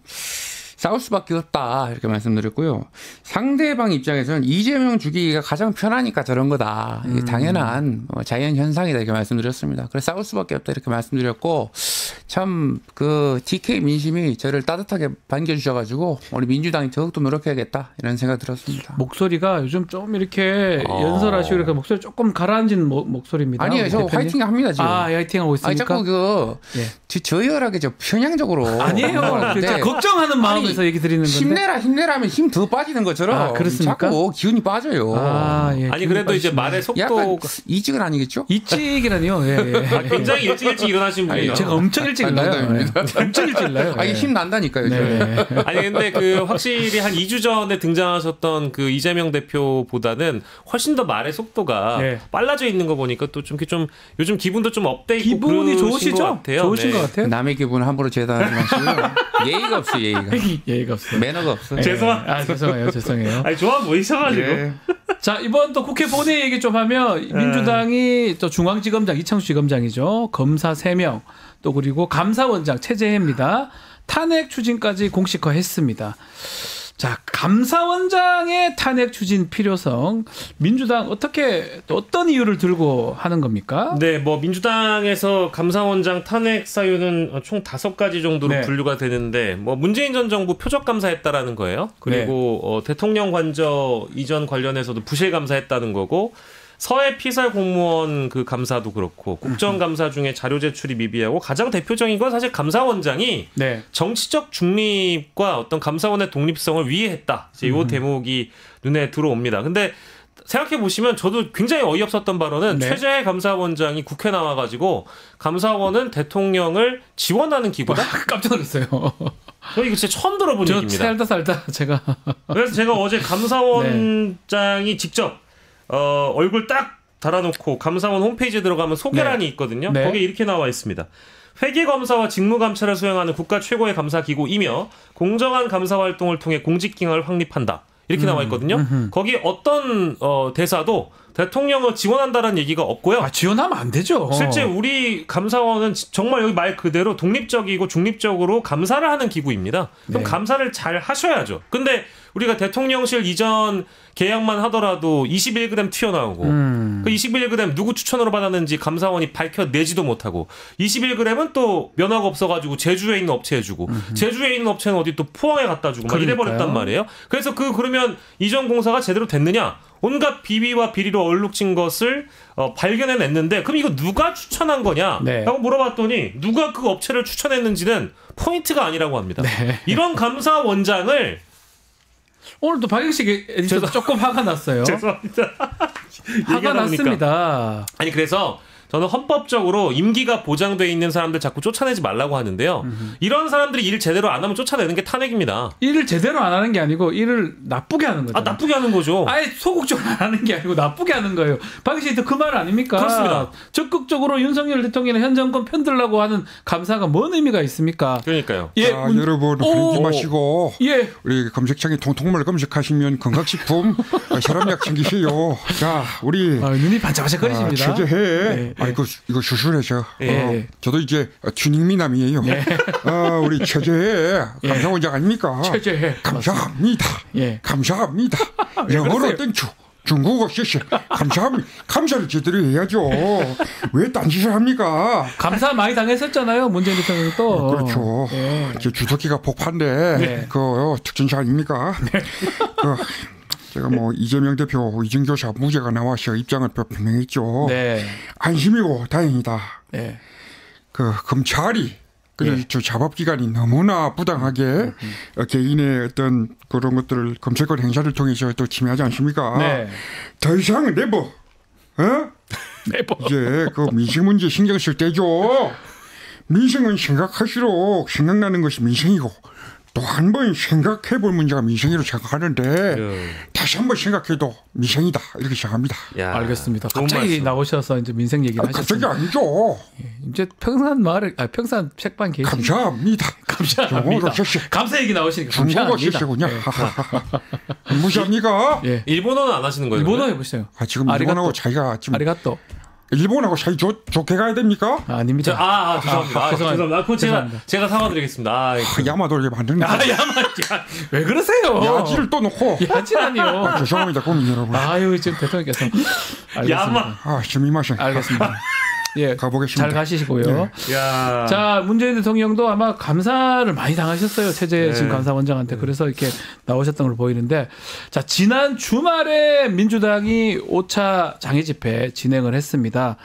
싸울 수밖에 없다 이렇게 말씀드렸고요. 상대방 입장에서는 이재명 죽이기가 가장 편하니까 저런 거다. 이게 당연한 자연 현상이다 이렇게 말씀드렸습니다. 그래서 싸울 수밖에 없다 이렇게 말씀드렸고 참 그 TK 민심이 저를 따뜻하게 반겨주셔가지고 우리 민주당이 더욱더 노력해야겠다 이런 생각 들었습니다. 목소리가 요즘 좀 이렇게 연설하시고 이렇게 목소리 조금 가라앉은 목소리입니다. 아니에요, 저 대표님. 화이팅 합니다 지금. 화이팅하고 있습니까? 아니 자꾸 저열하게 편향적으로 아니에요. 하는데 걱정하는 마음에서 얘기 드리는 건데. 힘내라면 힘 더 빠지는 것처럼 그렇습니까? 자꾸 기운이 빠져요. 예, 아니 그래도 이제 말의 약간 속도가 이직은 아니겠죠? 이직이라니요. 예. 굉장히 일찍 일어나신 분이에요. 제가 엄청 일찍 일나요. 엄청 일찍 일나요. 아, 이게 힘 난다니까요. 네. 아니 근데 그 확실히 한 2주 전에 등장하셨던 그 이재명 대표보다는 훨씬 더 말의 속도가 네. 빨라져 있는 거 보니까 또 좀 이렇게 좀 요즘 기분도 좀 업돼 있고 기분이 그러신 좋으시죠? 것 같아요. 좋으신 네. 것 같아요. 남의 기분을 함부로 재단하지 마시고요. 예의가 없어요, 예의가. 예의가 없어요. 매너가 없어요. 죄송해요. 아니 좋아 보이셔가지고. 네. 자, 이번 또 국회 본회의 얘기 좀 하면 민주당이 또 중앙지검장 이창수 지검장이죠. 검사 3명 또 그리고 감사원장 최재해입니다. 탄핵 추진까지 공식화했습니다. 자, 감사원장의 탄핵 추진 필요성 민주당 어떻게 또 어떤 이유를 들고 하는 겁니까? 네, 뭐 민주당에서 감사원장 탄핵 사유는 총 5가지 정도로 네. 분류가 되는데 뭐 문재인 전 정부 표적 감사했다라는 거예요. 그리고 대통령 관저 이전 관련해서도 부실 감사했다는 거고 서해 피살 공무원 그 감사도 그렇고 국정감사 중에 자료 제출이 미비하고 가장 대표적인 건 사실 감사원장이 네. 정치적 중립과 어떤 감사원의 독립성을 위해했다. 이제 이 대목이 눈에 들어옵니다. 근데 생각해 보시면 저도 굉장히 어이없었던 발언은 네. 최재해 감사원장이 국회 나와가지고 감사원은 대통령을 지원하는 기구다. 깜짝 놀랐어요. 저 이거 진짜 처음 들어본 저 얘기입니다. 살다 제가 그래서 제가 어제 감사원장이 직접 얼굴 딱 달아놓고 감사원 홈페이지에 들어가면 소개란이 있거든요. 네. 거기에 이렇게 나와 있습니다. 회계검사와 직무감찰을 수행하는 국가 최고의 감사기구이며 공정한 감사 활동을 통해 공직기능을 확립한다. 이렇게 나와 있거든요. 거기 어떤 대사도 대통령을 지원한다는 얘기가 없고요. 지원하면 안 되죠. 실제 우리 감사원은 정말 여기 말 그대로 독립적이고 중립적으로 감사를 하는 기구입니다. 그럼 네. 감사를 잘 하셔야죠. 근데 우리가 대통령실 이전 계약만 하더라도 21g 튀어나오고 그 21g 누구 추천으로 받았는지 감사원이 밝혀내지도 못하고 21g은 또 면허가 없어가지고 제주에 있는 업체에 주고 제주에 있는 업체는 어디 또 포항에 갖다 주고 막 이래버렸단 말이에요. 그래서 그러면 이전 공사가 제대로 됐느냐? 온갖 비비와 비리로 얼룩진 것을 발견해냈는데 그럼 이거 누가 추천한 거냐? 네. 라고 물어봤더니 누가 그 업체를 추천했는지는 포인트가 아니라고 합니다. 네. 이런 감사원장을 오늘도 박영식 에디터도 조금 화가 났어요. 죄송합니다. 화가 얘기하다 보니까. 났습니다. 아니 그래서 저는 헌법적으로 임기가 보장돼 있는 사람들 자꾸 쫓아내지 말라고 하는데요. 이런 사람들이 일 제대로 안 하면 쫓아내는 게 탄핵입니다. 일을 제대로 안 하는 게 아니고 일을 나쁘게 하는 거죠. 아 나쁘게 하는 거죠. 아예 소극적으로 안 하는 게 아니고 나쁘게 하는 거예요. 박희씨 그 말 아닙니까? 그렇습니다. 적극적으로 윤석열 대통령이나 현 정권 편들라고 하는 감사가 뭔 의미가 있습니까? 그러니까요. 예, 자, 여러분 그러지 마시고 예. 우리 검색창에 통통말 검색하시면 건강식품 사람약 챙기세요. 자, 우리 눈이 반짝반짝거리십니다. 체제해. 네, 네. 이거 수술해서. 예. 저도 이제 튜닝미남이에요. 우리 체제해 감사원장 아닙니까? 체제해. 감사합니다. 예. 감사합니다. 왜 영어로 그러세요? 땡큐. 중국어 쎄쎄. 감사합니다. 감사를 제대로 해야죠. 왜 딴짓을 합니까? 감사 많이 당했었잖아요. 문재인 대통령도. 그렇죠. 예. 이제 주특기가 폭파인데 네. 그 특전사 아닙니까? 그 제가 뭐 이재명 대표 위증교사 무죄가 나와서 입장을 표명했죠. 네. 안심이고 다행이다. 네. 그 검찰이 그래서 저 자법기관이 너무나 부당하게 개인의 어떤 그런 것들을 검색권 행사를 통해서 또 침해하지 않습니까? 네. 더 이상 네버. 네버. 이제 그 민생 문제 신경 쓸 때죠. 민생은 생각할수록 생각나는 것이 민생이고 또 한 번 생각해 볼 문제가 민생이라고 생각하는데 다시 한 번 생각해도 민생이다 이렇게 생각합니다. 야, 알겠습니다. 좋은 갑자기 말씀. 나오셔서 이제 민생 얘기를 갑자기 하셨습니다. 아니죠. 이제 평산 마을, 평산 책방 계시. 감사합니다. 감사합니다. 감사 얘기 나오시니까 중국어 감사합니다. 실세군요. 무시합니까? 예. 일본어는 안 하시는 거예요? 일본어 해보세요. 지금 일본하고 차이가 지금 아리가또. 일본하고 사이 좋게 가야 됩니까? 아닙니다. 죄송합니다. 죄송합니다. 그거 제가 사과드리겠습니다. 야마도를 만드는 거. 왜 그러세요? 야지를 또 놓고. 야지라니요. 죄송합니다, 국민 여러분. 아유 지금 대통령께서. 야마. 스미마셍. 알겠습니다. 예, 가보겠습니다. 잘 가시고요. 네. 야. 자, 문재인 대통령도 아마 감사를 많이 당하셨어요. 체제 지금 감사원장한테. 그래서 이렇게 나오셨던 걸로 보이는데, 자, 지난 주말에 민주당이 5차 장애 집회 진행을 했습니다.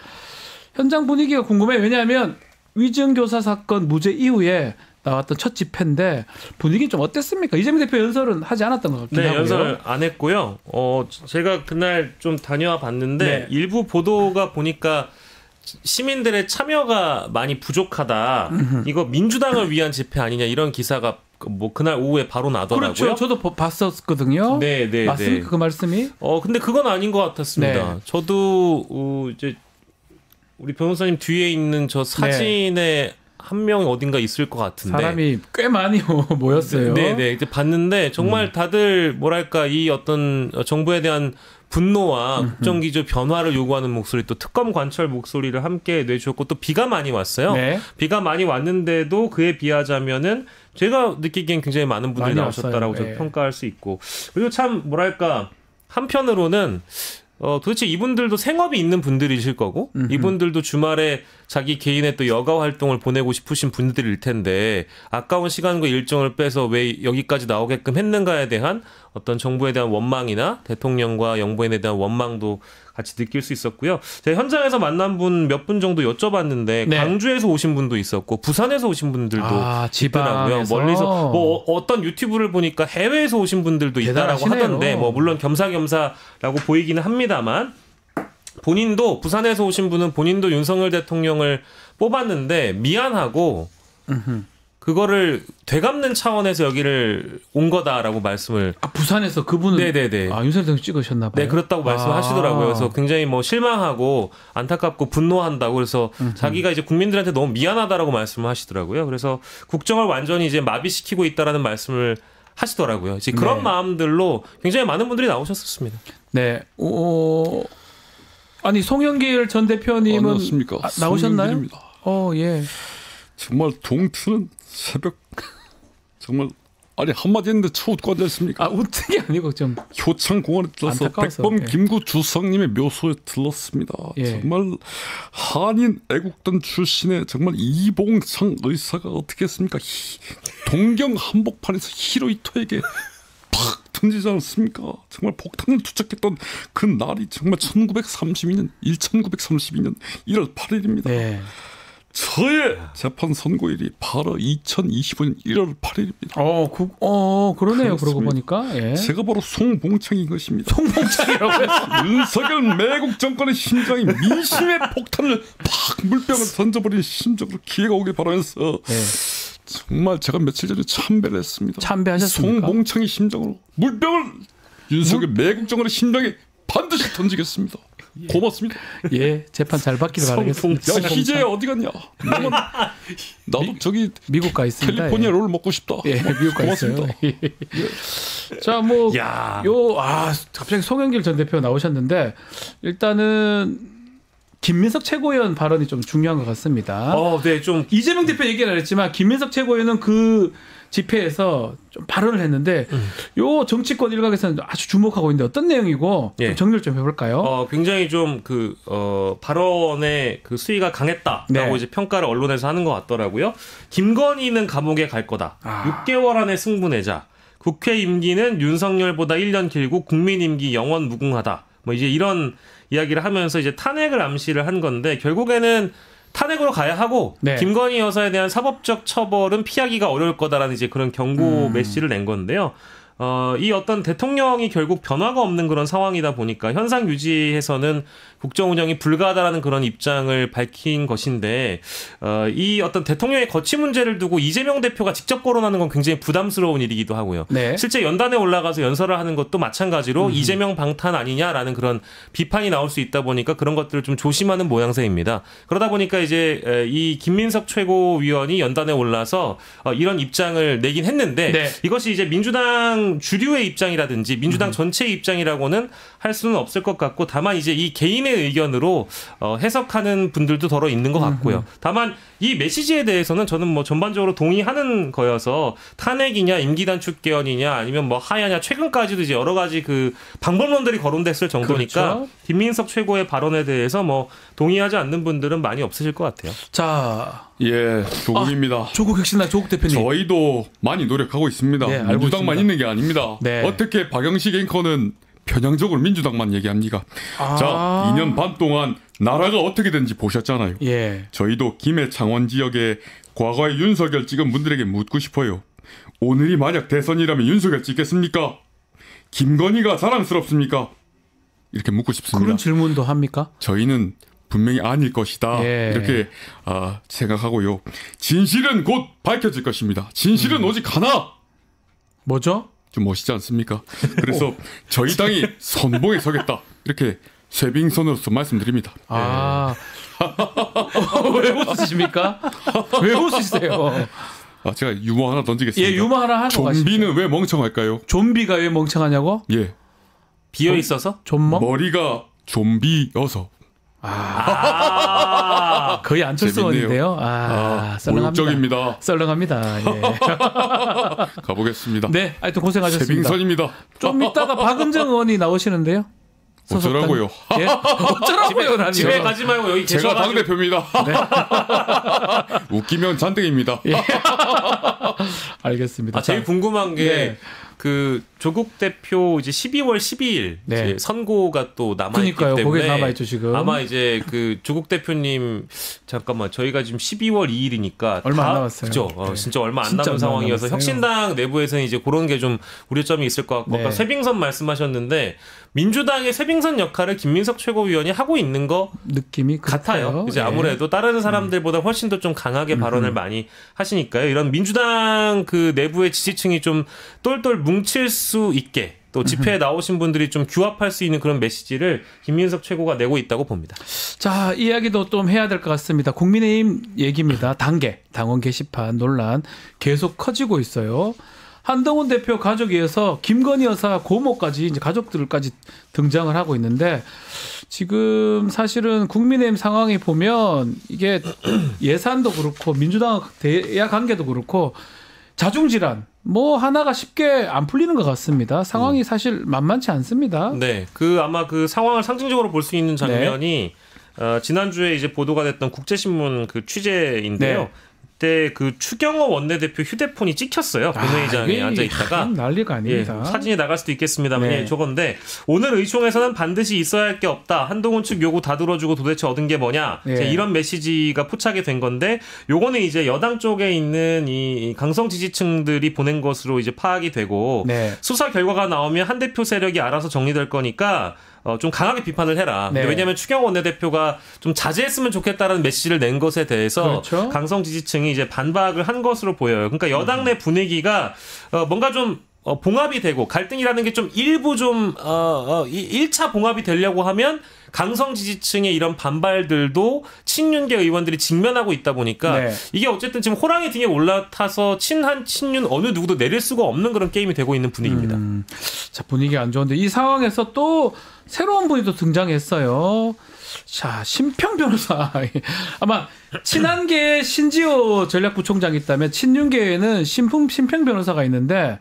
현장 분위기가 궁금해요. 왜냐하면 위증교사 사건 무죄 이후에 나왔던 첫 집회인데 분위기 좀 어땠습니까? 이재명 대표 연설은 하지 않았던 것 같긴 네, 하고요. 연설 안 했고요. 제가 그날 좀 다녀와 봤는데 네. 일부 보도가 보니까 시민들의 참여가 많이 부족하다. 이거 민주당을 위한 집회 아니냐 이런 기사가 뭐 그날 오후에 바로 나더라고요. 그렇죠. 저도 봤었거든요. 네, 네, 맞습니까? 네. 그 말씀이? 근데 그건 아닌 것 같았습니다. 네. 저도 이제 우리 변호사님 뒤에 있는 저 사진에 한 명이 어딘가 있을 것 같은데 사람이 꽤 많이 모였어요. 네네 이제 봤는데 정말 다들 뭐랄까 이 어떤 정부에 대한 분노와 국정기조 변화를 요구하는 목소리 또 특검 관철 목소리를 함께 내주셨고 또 비가 많이 왔어요. 네. 비가 많이 왔는데도 그에 비하자면은 제가 느끼기엔 굉장히 많은 분들이 많이 나오셨다라고 왔어요. 저 네. 평가할 수 있고 그리고 참 뭐랄까 한편으로는 도대체 이분들도 생업이 있는 분들이실 거고 이분들도 주말에 자기 개인의 또 여가 활동을 보내고 싶으신 분들일 텐데 아까운 시간과 일정을 빼서 왜 여기까지 나오게끔 했는가에 대한 어떤 정부에 대한 원망이나 대통령과 영부인에 대한 원망도 같이 느낄 수 있었고요. 제가 현장에서 만난 분 몇 분 정도 여쭤봤는데 네. 광주에서 오신 분도 있었고 부산에서 오신 분들도 있더라고요. 지방에서. 멀리서 뭐 어떤 유튜브를 보니까 해외에서 오신 분들도 있다라고 대단하시네요. 하던데 뭐 물론 겸사겸사라고 보이기는 합니다만 본인도 부산에서 오신 분은 본인도 윤석열 대통령을 뽑았는데 미안하고 그거를 되갚는 차원에서 여기를 온 거다라고 말씀을 부산에서 그분은 네네네. 윤석열 대통령 찍으셨나 봐요. 네, 그렇다고 말씀하시더라고요. 그래서 굉장히 뭐 실망하고 안타깝고 분노한다고 그래서 자기가 이제 국민들한테 너무 미안하다라고 말씀을 하시더라고요. 그래서 국정을 완전히 이제 마비시키고 있다라는 말씀을 하시더라고요. 이제 그런 네. 마음들로 굉장히 많은 분들이 나오셨었습니다. 네. 아니 송영길 전 대표님은 안녕하십니까. 나오셨나요? 송영길입니다. 예. 정말 동트는 새벽 정말 아니 한마디 했는데 처웃고 앉아있습니까? 우측이 아니고 좀 효창공원에 들러서 안타까워서, 백범 예. 김구 주석님의 묘소에 들렀습니다. 예. 정말 한인 애국단 출신의 정말 이봉창 의사가 어떻게 했습니까? 동경 한복판에서 히로히토에게 팍 던지지 않았습니까? 정말 폭탄을 투척했던 그 날이 정말 1932년 1월 8일입니다. 네. 저의 재판 선고일이 바로 2025년 1월 8일입니다. 그러네요. 그렇습니다. 그러고 보니까. 예. 제가 바로 송봉창인 것입니다. 송봉창이라고 했어요. 윤석열 매국 정권의 심장이 민심의 폭탄을 팍 물병을 던져버린 심정으로 기회가 오길 바라면서 정말 제가 며칠 전에 참배를 했습니다. 참배하셨습니까? 송봉창의 심정으로 물병을 윤석열 매국 정권의 심장에 반드시 던지겠습니다. 고맙습니다. 예, 재판 잘 받기를 바라겠습니다. 야, 희재 어디 갔냐? 나도 저기 미국 가 있습니다. 캘리포니아 롤 먹고 싶다. 예, 미국 가 있어요. 자, 갑자기 송영길 전 대표 나오셨는데 일단은 김민석 최고위원 발언이 좀 중요한 것 같습니다. 네, 좀 이재명 대표 얘기는 안 했지만 김민석 최고위원은 그 집회에서 좀 발언을 했는데 요 정치권 일각에서는 아주 주목하고 있는데 어떤 내용이고 좀 정리를 좀 해볼까요? 굉장히 좀 발언의 그 수위가 강했다라고 이제 평가를 언론에서 하는 것 같더라고요. 김건희는 감옥에 갈 거다. 6개월 안에 승부 내자. 국회 임기는 윤석열보다 1년 길고 국민 임기 영원 무궁하다. 뭐 이제 이런 이야기를 하면서 이제 탄핵을 암시를 한 건데 결국에는 탄핵으로 가야 하고 김건희 여사에 대한 사법적 처벌은 피하기가 어려울 거다라는 이제 그런 경고 메시지를 낸 건데요. 이 어떤 대통령이 결국 변화가 없는 그런 상황이다 보니까 현상 유지해서는 국정 운영이 불가하다라는 그런 입장을 밝힌 것인데 이 어떤 대통령의 거취 문제를 두고 이재명 대표가 직접 거론하는 건 굉장히 부담스러운 일이기도 하고요. 실제 연단에 올라가서 연설을 하는 것도 마찬가지로 이재명 방탄 아니냐라는 그런 비판이 나올 수 있다 보니까 그런 것들을 좀 조심하는 모양새입니다. 그러다 보니까 이제 이 김민석 최고위원이 연단에 올라서 이런 입장을 내긴 했는데 이것이 이제 민주당 주류의 입장이라든지 민주당 전체의 입장이라고는 할 수는 없을 것 같고 다만 이제 이 개인의 의견으로 해석하는 분들도 더러 있는 것 같고요. 다만 이 메시지에 대해서는 저는 뭐 전반적으로 동의하는 거여서 탄핵이냐 임기 단축 개헌이냐 아니면 뭐 하야냐 최근까지도 이제 여러 가지 그 방법론들이 거론됐을 정도니까 김민석 최고의 발언에 대해서 뭐 동의하지 않는 분들은 많이 없으실 것 같아요. 자, 조국입니다. 조국 혁신당 조국 대표님. 저희도 많이 노력하고 있습니다. 민주당만 있는 게 아닙니다. 어떻게 박영식 앵커는 편향적으로 민주당만 얘기합니까? 자, 2년 반 동안 나라가 어떻게 되는지 보셨잖아요. 저희도 김해 창원 지역에 과거에 윤석열 찍은 분들에게 묻고 싶어요. 오늘이 만약 대선이라면 윤석열 찍겠습니까? 김건희가 자랑스럽습니까? 이렇게 묻고 싶습니다. 그런 질문도 합니까? 저희는 분명히 아닐 것이다. 이렇게 생각하고요. 진실은 곧 밝혀질 것입니다. 진실은 오직 하나. 뭐죠? 좀 멋있지 않습니까? 그래서 저희 당이 선봉에 서겠다. 이렇게 쇄빙선으로서 말씀드립니다. 왜 웃으십니까? 왜 웃으세요? 제가 유머 하나 던지겠습니다. 유머 하나 하고 좀비는 왜 멍청할까요? 좀비가 왜 멍청하냐고? 비어 있어서? 좀멍? 머리가 좀비여서. 거의 안철수 의원인데요. 모욕적입니다. 썰렁합니다. 가보겠습니다. 네, 하여튼 고생하셨습니다. 쇄빙선입니다. 좀 이따가 박은정 의원이 나오시는데요. 어쩌라고요? 어쩌라고요? 집에 가지 말고 여기 제가 당대표입니다. 웃기면 잔뜩입니다. 알겠습니다. 제일 궁금한 게 그 조국 대표 이제 12월 12일 이제 선고가 또 남아있기 때문에 거기에 남아있죠 지금. 아마 이제 그 조국 대표님 잠깐만 저희가 지금 12월 2일이니까 얼마 안 남았어요. 그죠? 진짜 얼마 안 남은 상황이어서 혁신당 내부에서는 이제 그런 게 좀 우려점이 있을 것 같고 아까 쇄빙선 말씀하셨는데 민주당의 쇄빙선 역할을 김민석 최고위원이 하고 있는 거 느낌이 같아요. 이제 아무래도 다른 사람들보다 훨씬 더 좀 강하게 발언을 많이 하시니까요. 이런 민주당 그 내부의 지지층이 좀 똘똘 뭉칠 수 있게 또 집회에 나오신 분들이 좀 규합할 수 있는 그런 메시지를 김민석 최고가 내고 있다고 봅니다. 자, 이야기도 좀 해야 될 것 같습니다. 국민의힘 얘기입니다. 당원 게시판 논란 계속 커지고 있어요. 한동훈 대표 가족위에서 김건희 여사 고모까지 이제 가족들까지 등장을 하고 있는데 지금 사실은 국민의힘 상황에 보면 이게 예산도 그렇고 민주당 대야 관계도 그렇고 자중질환 뭐 하나가 쉽게 안 풀리는 것 같습니다. 상황이 사실 만만치 않습니다. 네, 아마 그 상황을 상징적으로 볼 수 있는 장면이 지난주에 이제 보도가 됐던 국제신문 그 취재인데요. 그때 그 추경호 원내대표 휴대폰이 찍혔어요. 본회의장에 앉아 있다가 난리가 아닙니다. 사진이 나갈 수도 있겠습니다만 네. 저건데 오늘 의총에서는 반드시 있어야 할 게 없다. 한동훈 측 요구 다 들어주고 도대체 얻은 게 뭐냐. 네. 이런 메시지가 포착이 된 건데 요거는 이제 여당 쪽에 있는 이 강성 지지층들이 보낸 것으로 이제 파악이 되고 네. 수사 결과가 나오면 한 대표 세력이 알아서 정리될 거니까 좀 강하게 비판을 해라. 네. 왜냐하면 추경호 원내대표가 좀 자제했으면 좋겠다라는 메시지를 낸 것에 대해서 그렇죠. 강성 지지층이 이제 반박을 한 것으로 보여요. 그러니까 여당 내 분위기가 뭔가 좀 봉합이 되고 갈등이라는 게 좀 일부 좀 1차 봉합이 되려고 하면 강성 지지층의 이런 반발들도 친윤계 의원들이 직면하고 있다 보니까 네. 이게 어쨌든 지금 호랑이 등에 올라타서 친한 친윤 어느 누구도 내릴 수가 없는 그런 게임이 되고 있는 분위기입니다. 자, 분위기 안 좋은데 이 상황에서 또 새로운 분이 또 등장했어요. 자, 심평 변호사. 아마 친한계에 신지호 전략부총장이 있다면 친윤계에는 심평 변호사가 있는데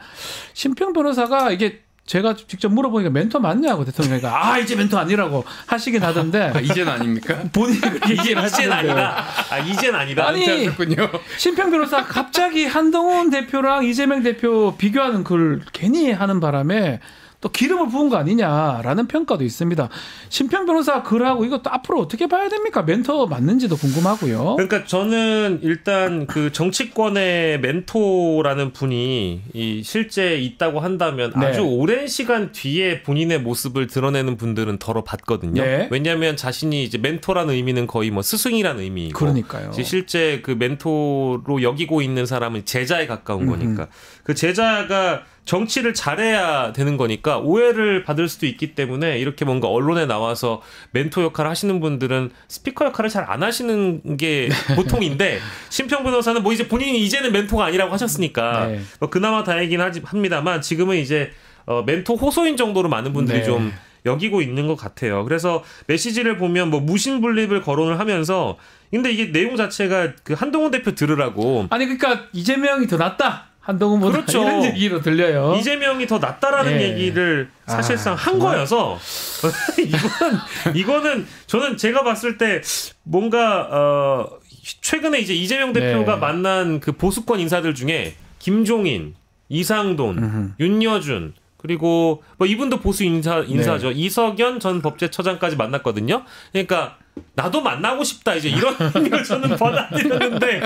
심평 변호사가 이게 제가 직접 물어보니까 멘토 맞냐고 대통령이 이제 멘토 아니라고 하시긴 하던데 이제는 아닙니까? 본인이 그렇게 이젠 하시는데. 아니다. 이젠 아니다. 아니 그렇군요. 심평 변호사 갑자기 한동훈 대표랑 이재명 대표 비교하는 글 괜히 하는 바람에 또 기름을 부은 거 아니냐라는 평가도 있습니다. 심평 변호사 글하고 이것도 앞으로 어떻게 봐야 됩니까? 멘토 맞는지도 궁금하고요. 그러니까 저는 일단 그 정치권의 멘토라는 분이 실제 있다고 한다면 네. 아주 오랜 시간 뒤에 본인의 모습을 드러내는 분들은 덜어 봤거든요. 네. 왜냐하면 자신이 이제 멘토라는 의미는 거의 뭐 스승이라는 의미이고, 그러니까요. 실제 그 멘토로 여기고 있는 사람은 제자에 가까운 거니까 그 제자가 정치를 잘해야 되는 거니까 오해를 받을 수도 있기 때문에 이렇게 뭔가 언론에 나와서 멘토 역할을 하시는 분들은 스피커 역할을 잘 안 하시는 게 보통인데 심평 변호사는 뭐 이제 본인이 이제는 멘토가 아니라고 하셨으니까 네. 뭐 그나마 다행이긴 합니다만 지금은 이제 멘토 호소인 정도로 많은 분들이 네. 좀 여기고 있는 것 같아요. 그래서 메시지를 보면 뭐 무신분립을 거론을 하면서 근데 이게 내용 자체가 그 한동훈 대표 들으라고 아니 그러니까 이이재명이 더 낫다. 한동훈보다 그렇죠. 이런 얘기로 들려요. 이재명이 더 낫다라는 네. 얘기를 사실상 한 정말. 거여서 이거는 저는 제가 봤을 때 뭔가 최근에 이제 이재명 대표가 네. 만난 그 보수권 인사들 중에 김종인, 이상돈, 윤여준 그리고 뭐 이분도 보수 인사죠. 이석연 전 법제처장까지 만났거든요. 그러니까 나도 만나고 싶다 이제 이런 걸 저는 받아들였는데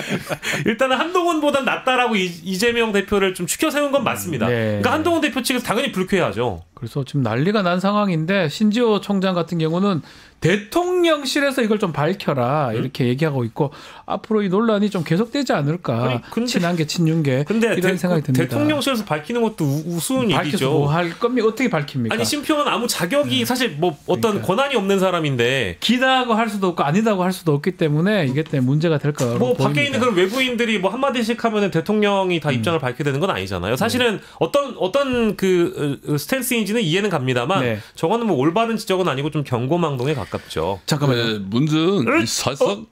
일단은 한동훈보단 낫다라고 이재명 대표를 좀 추켜 세운 건 맞습니다. 네. 그러니까 한동훈 대표 측에서 당연히 불쾌하죠. 그래서 지금 난리가 난 상황인데 신지호 총장 같은 경우는 대통령실에서 이걸 좀 밝혀라 이렇게 얘기하고 있고 앞으로 이 논란이 좀 계속되지 않을까. 아니, 근데- 친한계 친윤계 근데 이런 생각이 듭니다. 대통령실에서 밝히는 것도 우스운 밝혀서 일이죠. 뭐 할 겁니까? 어떻게 밝힙니까? 아니 심평은 아무 자격이 사실 뭐 어떤 그러니까. 권한이 없는 사람인데 기다고 할 수도 없고 아니다고 할 수도 없기 때문에 이게 때문에 문제가 될 거라고 뭐 보입니다. 밖에 있는 그런 외부인들이 뭐 한마디씩 하면은 대통령이 다 입장을 밝게 되는 건 아니잖아요. 사실은 어떤 그 스탠스인지는 이해는 갑니다만 네. 저거는 뭐 올바른 지적은 아니고 좀 경고망동에 가깝죠. 잠깐만요. 네, 문제는 이 사실상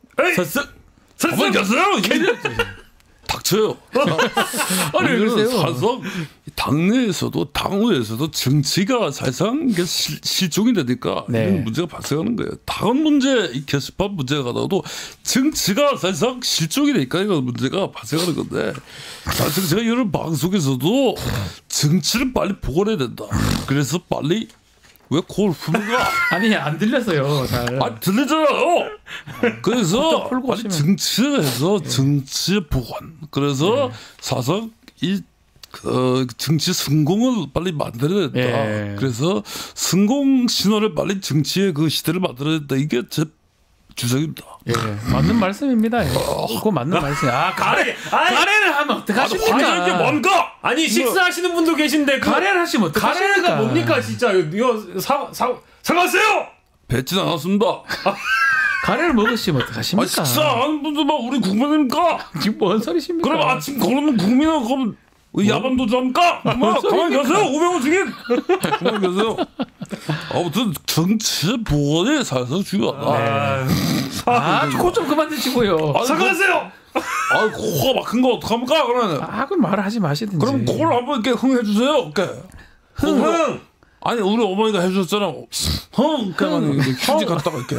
가만히 계세요. 닥쳐요. 아니 문제는 글쎄요. 사실상 당내에서도 당후에서도 정치가 사실상 이게 실종이 되니까 네. 이런 문제가 발생하는 거예요. 다른 문제, 이 게시판 문제가 가다가도 정치가 사실상 실종이 되니까 이런 문제가 발생하는 건데 사실 제가 이런 방송에서도 정치를 빨리 복원해야 된다. 그래서 빨리 왜 그걸 푸는가? 아니 안 들렸어요. 잘. 아 들리잖아요. 그래서 풀고 빨리 오시면. 정치를 해서 정치 복원. 그래서 사상 이 정치 성공을 빨리 만들어야 된다. 예. 그래서 성공 신호를 빨리 정치의 그 시대를 만들어야 된다. 이게 제 주장입니다. 예, 맞는 말씀입니다. 예. 그거 맞는 말씀. 가래를 하면 어떡하십니까? 화제인 게 뭔가? 아니 식사하시는 분도 계신데 가래를 하시면 어떡하십니까? 가래가 뭡니까 진짜 이거 사과하세요. 뱉진 않았습니다. 가래를 먹으시면 어떡하십니까? 식사하는 분들만 우리 국민입니까? 지금 뭔 소리십니까? 그럼 아침 걸으면 국민은 그럼 야밤도 잡니까? 가만히 계세요. 500원 주긴. 가만히 계세요. 아무튼 정치 보건이 사실상 중요하다. 그거 좀 그만 드시고요. 사과하세요. 아, 코가 막힌 거 어떡합니까? 그러면 그럼 말을 하지 마시든지. 그럼 그걸 한번 이렇게 흥 해주세요. 이렇게. 흥. 아니 우리 어머니가 해주셨잖아. 흥. 그러면 휴지 갖다가 이렇게.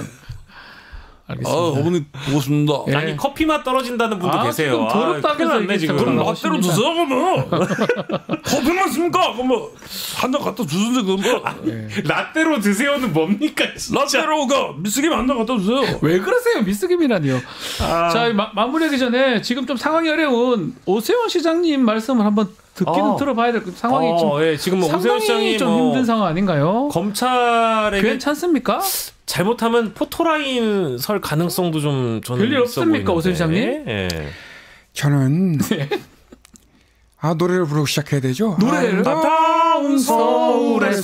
알겠습니다. 어머니 고맙습니다. 예. 아니 커피 맛 떨어진다는 분도 계세요. 지금 더럽다면서 큰일 났네 이게 지금. 그럼 그럼 맛대로 주세요 그러면. 커피만 씁니까? 그러면 한 잔 갖다 주든지 그러면. 라떼로 드세요는 뭡니까? 진짜. 라떼로가 미스김 한 잔 갖다 주세요. 왜 그러세요? 미스김이라니요. 자, 마무리하기 전에 지금 좀 상황이 어려운 오세훈 시장님 말씀을 한번 듣기는 들어봐야 될 상황이 좀 예, 지금 뭐 오세훈 시장이 좀 힘든 상황 아닌가요? 검찰에게 괜찮습니까? 잘못하면 포토라인 설 가능성도 좀 저는 별일 있어 없습니까, 보이는데. 오세훈 시장님? 예. 저는 노래를 부르고 시작해야 되죠. 노래를? 아름다운 서울에서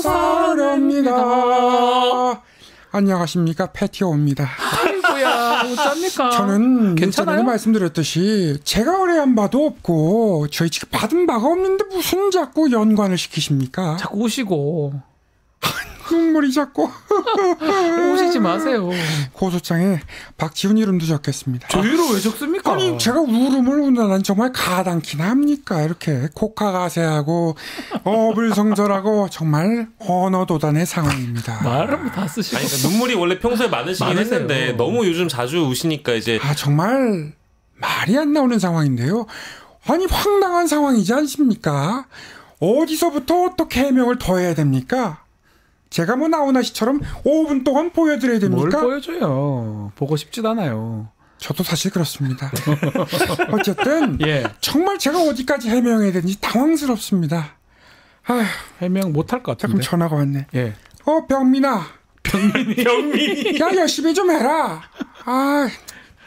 살렵니다. 안녕하십니까, 패티오입니다. 아이고야, 어쩝니까? 저는 괜찮아요? 전에 말씀드렸듯이 제가 의뢰한 바도 없고 저희 지금 받은 바가 없는데 무슨 자꾸 연관을 시키십니까? 자꾸 우시고 눈물이 자꾸 우시지 마세요. 고소장에 박지훈 이름도 적겠습니다. 저희로 왜 적습니까? 아니 제가 울음을 운다는 정말 가당키나 합니까? 이렇게 코카가세하고 어불성절하고 정말 언어도단의 상황입니다. 말은 다 쓰시고. 아니, 그러니까 눈물이 원래 평소에 많으시긴 많으세요. 했는데 너무 요즘 자주 우시니까 이제 정말 말이 안 나오는 상황인데요. 아니 황당한 상황이지 않습니까? 어디서부터 어떻게 해명을 더 해야 됩니까? 제가 뭐 나훈아 씨처럼 5분 동안 보여드려야 뭘 됩니까? 보여줘요? 보고 싶지도 않아요. 저도 사실 그렇습니다. 어쨌든 예. 정말 제가 어디까지 해명해야 되는지 당황스럽습니다. 아휴, 해명 못할 것 잠깐 같은데. 전화가 왔네. 예. 병민아. 병민이 야 열심히 좀 해라.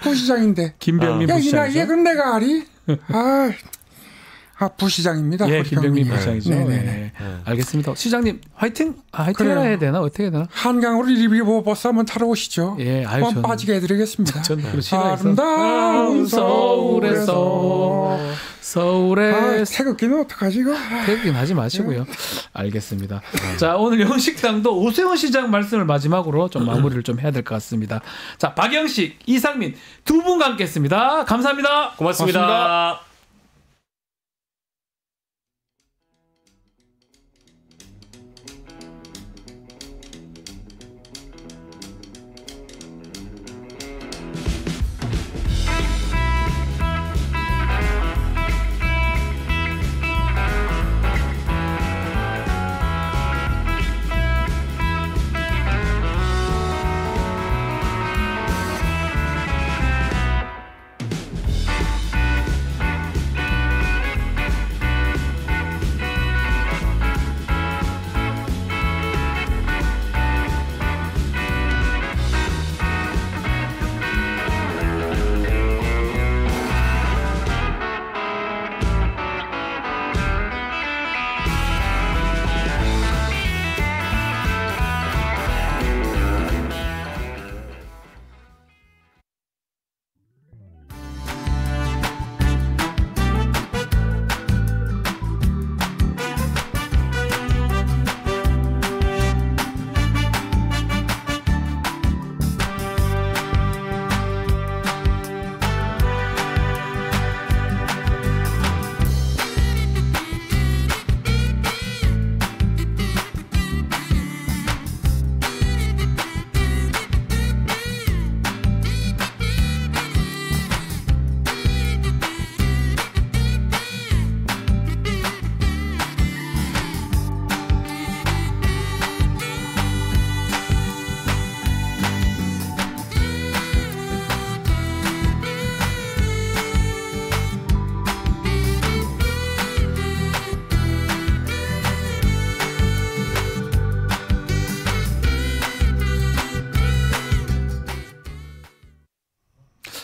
부시장인데. 김병민 야, 이 부시장이죠. 나이에 그럼 내가 아리? 부시장입니다. 예, 우리 김병민 병민이. 부시장이죠. 네네. 예. 알겠습니다. 시장님 화이팅. 화이팅 그래요. 해야 되나 어떻게 해야 되나? 한강으로 리비버 버스 한번 타러 오시죠. 예, 아유, 한번 저는- 빠지게 해드리겠습니다. 전 그거 싫어해서. 아름다운 서울에서 서울에 태극기는 어떡하지 이거? 태극기는 하지 마시고요. 알겠습니다. 자, 오늘 영식당도 오세훈 시장 말씀을 마지막으로 좀 마무리를 좀 해야 될 것 같습니다. 자, 박영식, 이상민 두 분과 함께했습니다. 감사합니다. 고맙습니다.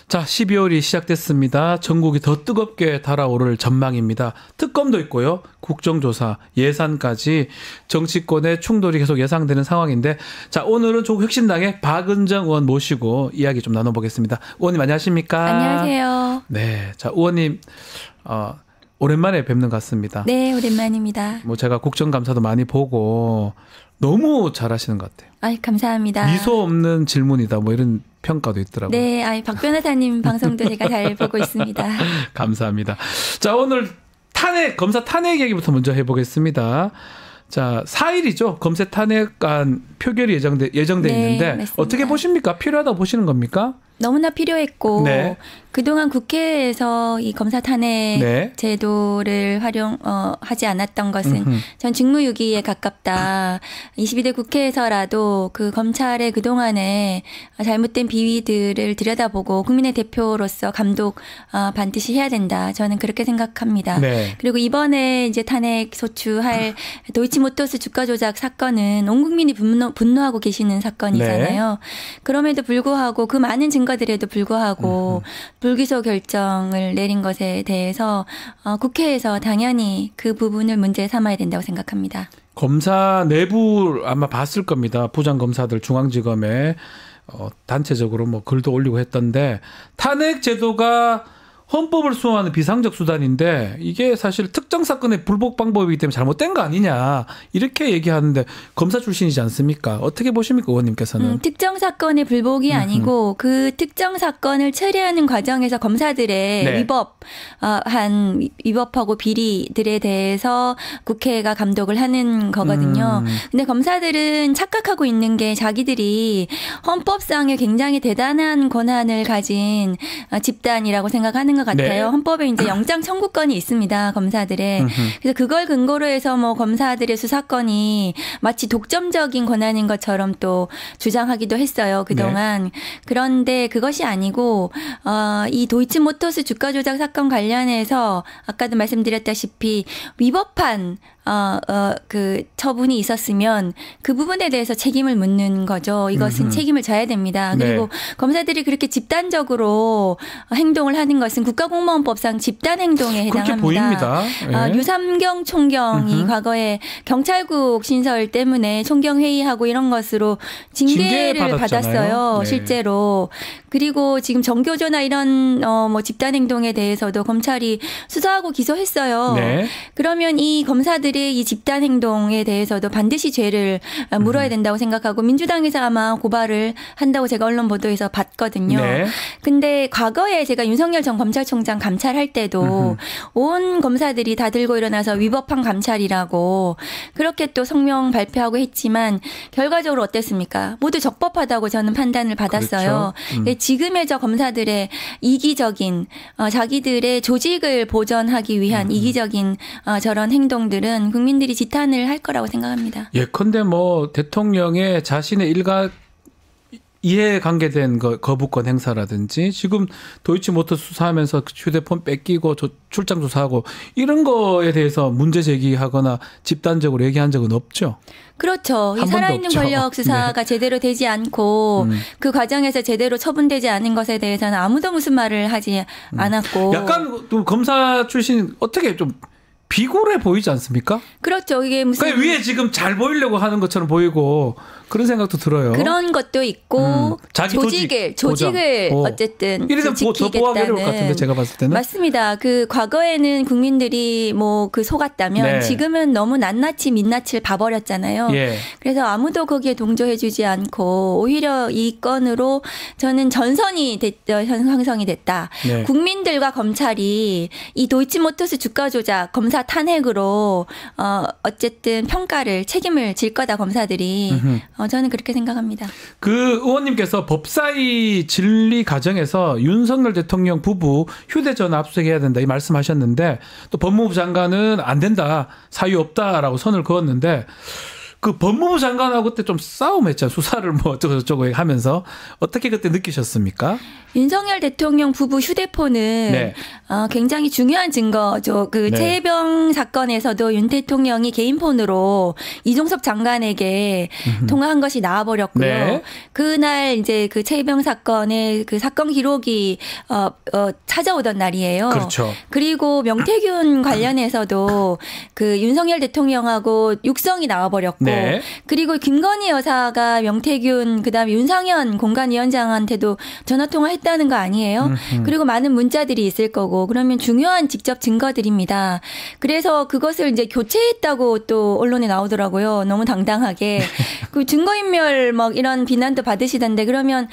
자, 12월이 시작됐습니다. 전국이 더 뜨겁게 달아오를 전망입니다. 특검도 있고요. 국정조사, 예산까지 정치권의 충돌이 계속 예상되는 상황인데, 자, 오늘은 조국혁신당의 박은정 의원 모시고 이야기 좀 나눠보겠습니다. 의원님 안녕하십니까? 안녕하세요. 네, 자, 의원님 오랜만에 뵙는 것 같습니다. 네, 오랜만입니다. 뭐 제가 국정감사도 많이 보고 너무 잘하시는 것 같아요. 아이, 감사합니다. 미소 없는 질문이다, 뭐 이런 평가도 있더라고요. 네, 아이, 박 변호사님 방송도 제가 잘 보고 있습니다. 감사합니다. 자, 오늘 검사 탄핵 얘기부터 먼저 해보겠습니다. 자, 4일이죠. 검색 탄핵안 표결이 예정돼 네, 있는데 맞습니다. 어떻게 보십니까? 필요하다고 보시는 겁니까? 너무나 필요했고 네. 그동안 국회에서 이 검사 탄핵 네. 제도를 하지 않았던 것은 전 직무유기에 가깝다. 22대 국회에서라도 그 검찰의 그동안의 잘못된 비위들을 들여다보고 국민의 대표로서 감독 반드시 해야 된다. 저는 그렇게 생각합니다. 네. 그리고 이번에 이제 탄핵 소추할 도이치모터스 주가 조작 사건은 온 국민이 분노하고 계시는 사건이잖아요. 그럼에도 불구하고 그 많은 증거들에도 불구하고 불기소 결정을 내린 것에 대해서 국회에서 당연히 그 부분을 문제 삼아야 된다고 생각합니다. 검사 내부 아마 봤을 겁니다. 부장검사들 중앙지검에 단체적으로 뭐 글도 올리고 했던데 탄핵 제도가 헌법을 수호하는 비상적 수단인데 이게 사실 특정 사건의 불복 방법이기 때문에 잘못된 거 아니냐 이렇게 얘기하는데 검사 출신이지 않습니까? 어떻게 보십니까, 의원님께서는? 특정 사건의 불복이 아니고 그 특정 사건을 처리하는 과정에서 검사들의 네. 위법하고 비리들에 대해서 국회가 감독을 하는 거거든요. 근데 검사들은 착각하고 있는 게 자기들이 헌법상의 굉장히 대단한 권한을 가진 집단이라고 생각하는 것 같아요. 네. 헌법에 이제 영장 청구권이 있습니다. 검사들의. 그래서 그걸 근거로 해서 뭐 검사들의 수사권이 마치 독점적인 권한인 것처럼 또 주장하기도 했어요. 그동안. 네. 그런데 그것이 아니고 이 도이치모터스 주가 조작 사건 관련해서 아까도 말씀드렸다시피 위법한 그 처분이 있었으면 그 부분에 대해서 책임을 묻는 거죠. 이것은 책임을 져야 됩니다. 그리고 네. 검사들이 그렇게 집단적으로 행동을 하는 것은 국가공무원법상 집단 행동에 그렇게 해당합니다. 보입니다. 예. 류삼경 총경이 과거에 경찰국 신설 때문에 총경 회의하고 이런 것으로 징계를 징계 받았잖아요. 받았어요. 네. 실제로. 그리고 지금 정교조나 이런 뭐 집단 행동에 대해서도 검찰이 수사하고 기소했어요. 네. 그러면 이 검사들의 이 집단 행동에 대해서도 반드시 죄를 물어야 된다고 생각하고 민주당에서 아마 고발을 한다고 제가 언론 보도에서 봤거든요. 네. 근데 과거에 제가 윤석열 전 검찰총장 감찰할 때도 온 검사들이 다 들고 일어나서 위법한 감찰이라고 그렇게 또 성명 발표하고 했지만 결과적으로 어땠습니까? 모두 적법하다고 저는 판단을 받았어요. 그렇죠. 지금의 저 검사들의 이기적인 자기들의 조직을 보전하기 위한 이기적인 저런 행동들은 국민들이 지탄을 할 거라고 생각합니다. 예컨대 뭐 대통령의 자신의 일가 이해관계된 거부권 행사라든지 지금 도이치모터 수사하면서 휴대폰 뺏기고 출장 조사하고 이런 거에 대해서 문제 제기하거나 집단적으로 얘기한 적은 없죠. 그렇죠. 이 살아있는 없죠. 권력 수사가 네. 제대로 되지 않고 그 과정에서 제대로 처분되지 않은 것에 대해서는 아무도 무슨 말을 하지 않았고. 약간 또 검사 출신 어떻게 좀 비굴해 보이지 않습니까? 그렇죠. 이게 무슨 그 위에 지금 잘 보이려고 하는 것처럼 보이고 그런 생각도 들어요. 그런 것도 있고 자기 조직을 어쨌든 이래서 더 보호하기 어려울 것 같은데 제가 봤을 때는 맞습니다. 그 과거에는 국민들이 뭐 그 속았다면 네. 지금은 너무 낱낱이 민낯을 봐버렸잖아요. 예. 그래서 아무도 거기에 동조해주지 않고 오히려 이 건으로 저는 전선이 형성이 됐다. 네. 국민들과 검찰이 이 도이치모터스 주가 조작 검사 탄핵으로 어쨌든 책임을 질 거다 검사들이. 저는 그렇게 생각합니다. 그 의원님께서 법사위 진리 과정에서 윤석열 대통령 부부 휴대전화 압수수색해야 된다 이 말씀하셨는데 또 법무부 장관은 안 된다 사유 없다라고 선을 그었는데 그 법무부 장관하고 그때 좀 싸움했잖아요. 수사를 뭐 어쩌고저쩌고 하면서 어떻게 그때 느끼셨습니까? 윤석열 대통령 부부 휴대폰은 네. 굉장히 중요한 증거죠. 그 네. 최혜병 사건에서도 윤 대통령이 개인 폰으로 이종섭 장관에게 통화한 것이 나와버렸고요. 네. 그날 이제 그 최혜병 사건의 그 사건 기록이 찾아오던 날이에요. 그렇죠. 그리고 명태균 관련해서도 그 윤석열 대통령하고 육성이 나와버렸고 네. 그리고 김건희 여사가 명태균 그다음에 윤상현 공관위원장한테도 전화 통화했다는 거 아니에요? 그리고 많은 문자들이 있을 거고 그러면 중요한 직접 증거들입니다. 그래서 그것을 이제 교체했다고 또 언론에 나오더라고요. 너무 당당하게. 그 증거인멸 막 이런 비난도 받으시던데 그러면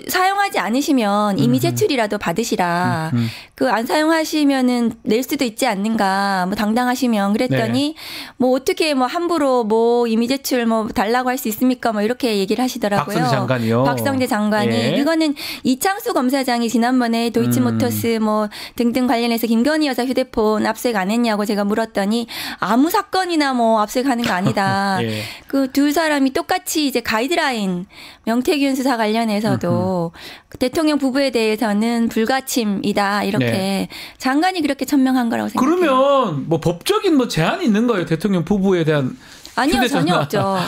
사용하지 않으시면 이미 제출이라도 받으시라. 그 안 사용하시면은 낼 수도 있지 않는가. 뭐 당당하시면 그랬더니 뭐 어떻게 뭐 함부로 뭐 이미 제출 뭐 달라고 할 수 있습니까? 뭐 이렇게 얘기를 하시더라고요. 박성재 장관이요. 박성재 장관이. 예. 이거는 이창수 검사장이 지난번에 도이치모터스 뭐 등등 관련해서 김건희 여사 휴대폰 압수수색 안 했냐고 제가 물었더니 아무 사건이나 뭐 압수수색하는 거 아니다. 예. 그 두 사람이 똑같이 이제 가이드라인 명태균 수사 관련해서도 대통령 부부에 대해서는 불가침이다 이렇게 장관이 그렇게 천명한 거라고 생각해요. 그러면 뭐 법적인 뭐 제한이 있는 거예요? 대통령 부부에 대한 아니요 휴대전화. 전혀 없죠.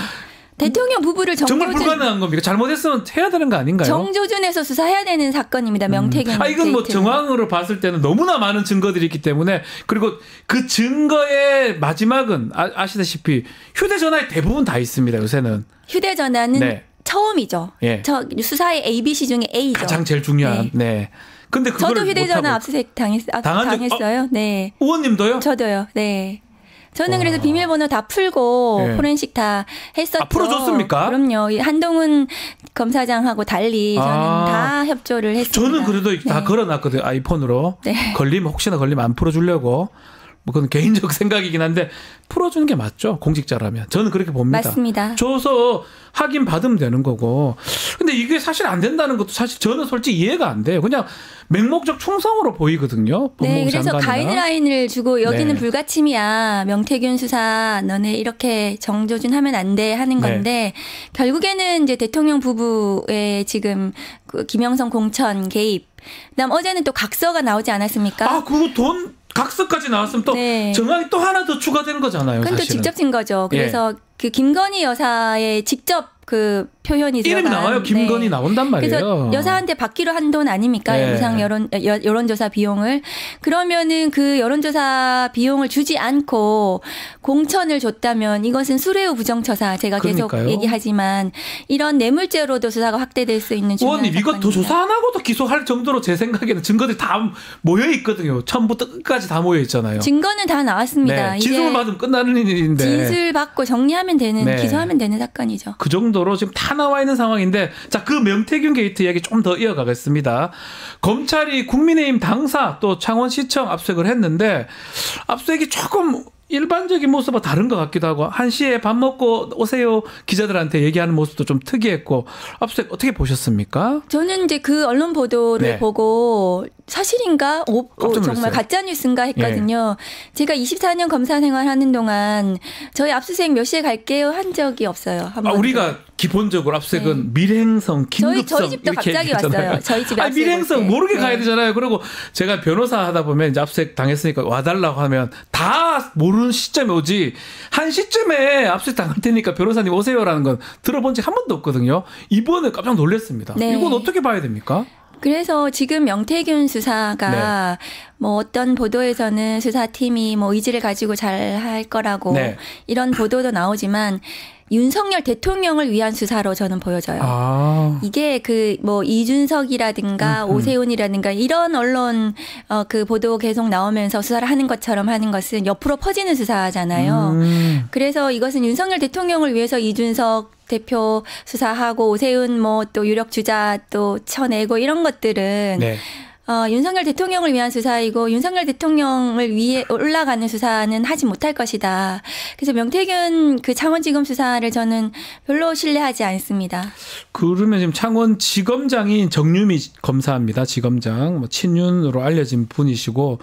대통령 부부를 정말 불가능한 겁니까? 잘못했으면 해야 되는 거 아닌가요? 정조준에서 수사해야 되는 사건입니다. 명태균. 이건 뭐 정황으로 봤을 때는 너무나 많은 증거들이 있기 때문에 그리고 그 증거의 마지막은 아시다시피 휴대전화에 대부분 다 있습니다. 요새는. 휴대전화는 네. 처음이죠. 예. 수사의 ABC 중에 A죠. 가장 제일 중요한. 네. 근데 그걸 저도 휴대전화 못하고. 압수수색 당했어요. 네. 의원님도요? 저도요. 네. 저는 그래서 비밀번호 다 풀고 네. 포렌식 다 했었죠. 풀어줬습니까? 그럼요. 이 한동훈 검사장하고 달리 저는 다 협조를 했습니다. 저는 그래도 다 걸어놨거든요. 아이폰으로. 네. 혹시나 걸리면 안 풀어주려고. 뭐 그건 개인적 생각이긴 한데 풀어주는 게 맞죠. 공직자라면. 저는 그렇게 봅니다. 맞습니다. 줘서 확인 받으면 되는 거고. 근데 이게 사실 안 된다는 것도 사실 저는 솔직히 이해가 안 돼요. 그냥 맹목적 충성으로 보이거든요. 네, 그래서 장관이나. 가이드라인을 주고 여기는 네. 불가침이야. 명태균 수사 너네 이렇게 정조준 하면 안 돼 하는 건데 네. 결국에는 이제 대통령 부부의 지금 그 김영선 공천 개입. 그다음 어제는 또 각서가 나오지 않았습니까? 그거 돈 각서까지 나왔으면 또 네. 정황이 또 하나 더 추가되는 거잖아요. 그건 또 사실은. 직접 증거죠. 그래서 그 김건희 여사의 직접 그 표현이 이름이 들어간. 나와요. 김건희 나온단 말이에요. 그래서 여사한테 받기로 한 돈 아닙니까? 네. 유상 여론조사 비용을. 그러면은 그 여론조사 비용을 주지 않고 공천을 줬다면 이것은 수뢰우 부정처사 제가 계속 그러니까요. 얘기하지만 이런 뇌물죄로도 수사가 확대될 수 있는 중요한 의원님 이것 더 사건입니다. 조사 안 하고도 기소할 정도로 제 생각에는 증거들이 다 모여 있거든요. 처음부터 끝까지 다 모여 있잖아요. 증거는 다 나왔습니다. 네. 진술을 받으면 끝나는 일인데. 진술 받고 정리하면 되는 네. 기소하면 되는 사건이죠. 그 정도로 지금 다 나와 있는 상황인데 자, 그 명태균 게이트 이야기 좀 더 이어가겠습니다. 검찰이 국민의힘 당사 또 창원시청 압수수색을 했는데 압수수색이 조금 일반적인 모습과 다른 것 같기도 하고 1시에 밥 먹고 오세요 기자들한테 얘기하는 모습도 좀 특이했고 압수수색 어떻게 보셨습니까? 저는 이제 그 언론 보도를 네. 보고 사실인가? 깜짝 놀랐어요. 정말 가짜뉴스인가 했거든요. 제가 24년 검사 생활하는 동안 저희 압수수색 몇 시에 갈게요 한 적이 없어요. 한 번도. 우리가 기본적으로 압수수색은 밀행성, 긴급성 저희 집도 이렇게 갑자기 얘기하잖아요. 왔어요. 저희 집에 압수수색 밀행성 올 때. 모르게 네. 가야 되잖아요. 그리고 제가 변호사 하다 보면 이제 압수수색 당했으니까 와달라고 하면 다 모르는 시점에 오지 한 시점에 압수수색 당할 테니까 변호사님 오세요라는 건 들어본 적 한 번도 없거든요. 이번에 깜짝 놀랐습니다. 네. 이건 어떻게 봐야 됩니까? 그래서 지금 명태균 수사가 뭐 어떤 보도에서는 수사팀이 뭐 의지를 가지고 잘 할 거라고 네. 이런 보도도 나오지만 윤석열 대통령을 위한 수사로 저는 보여져요. 이게 그 뭐 이준석이라든가 오세훈이라든가 이런 언론 그 보도 계속 나오면서 수사를 하는 것처럼 하는 것은 옆으로 퍼지는 수사잖아요. 그래서 이것은 윤석열 대통령을 위해서 이준석 대표 수사하고 오세훈 뭐 또 유력 주자 또 쳐내고 이런 것들은 네. 윤석열 대통령을 위한 수사이고 윤석열 대통령을 위해 올라가는 수사는 하지 못할 것이다. 그래서 명태균 그 창원지검 수사를 저는 별로 신뢰하지 않습니다. 그러면 지금 창원지검장인 정유미 검사입니다. 지검장 뭐 친윤으로 알려진 분이시고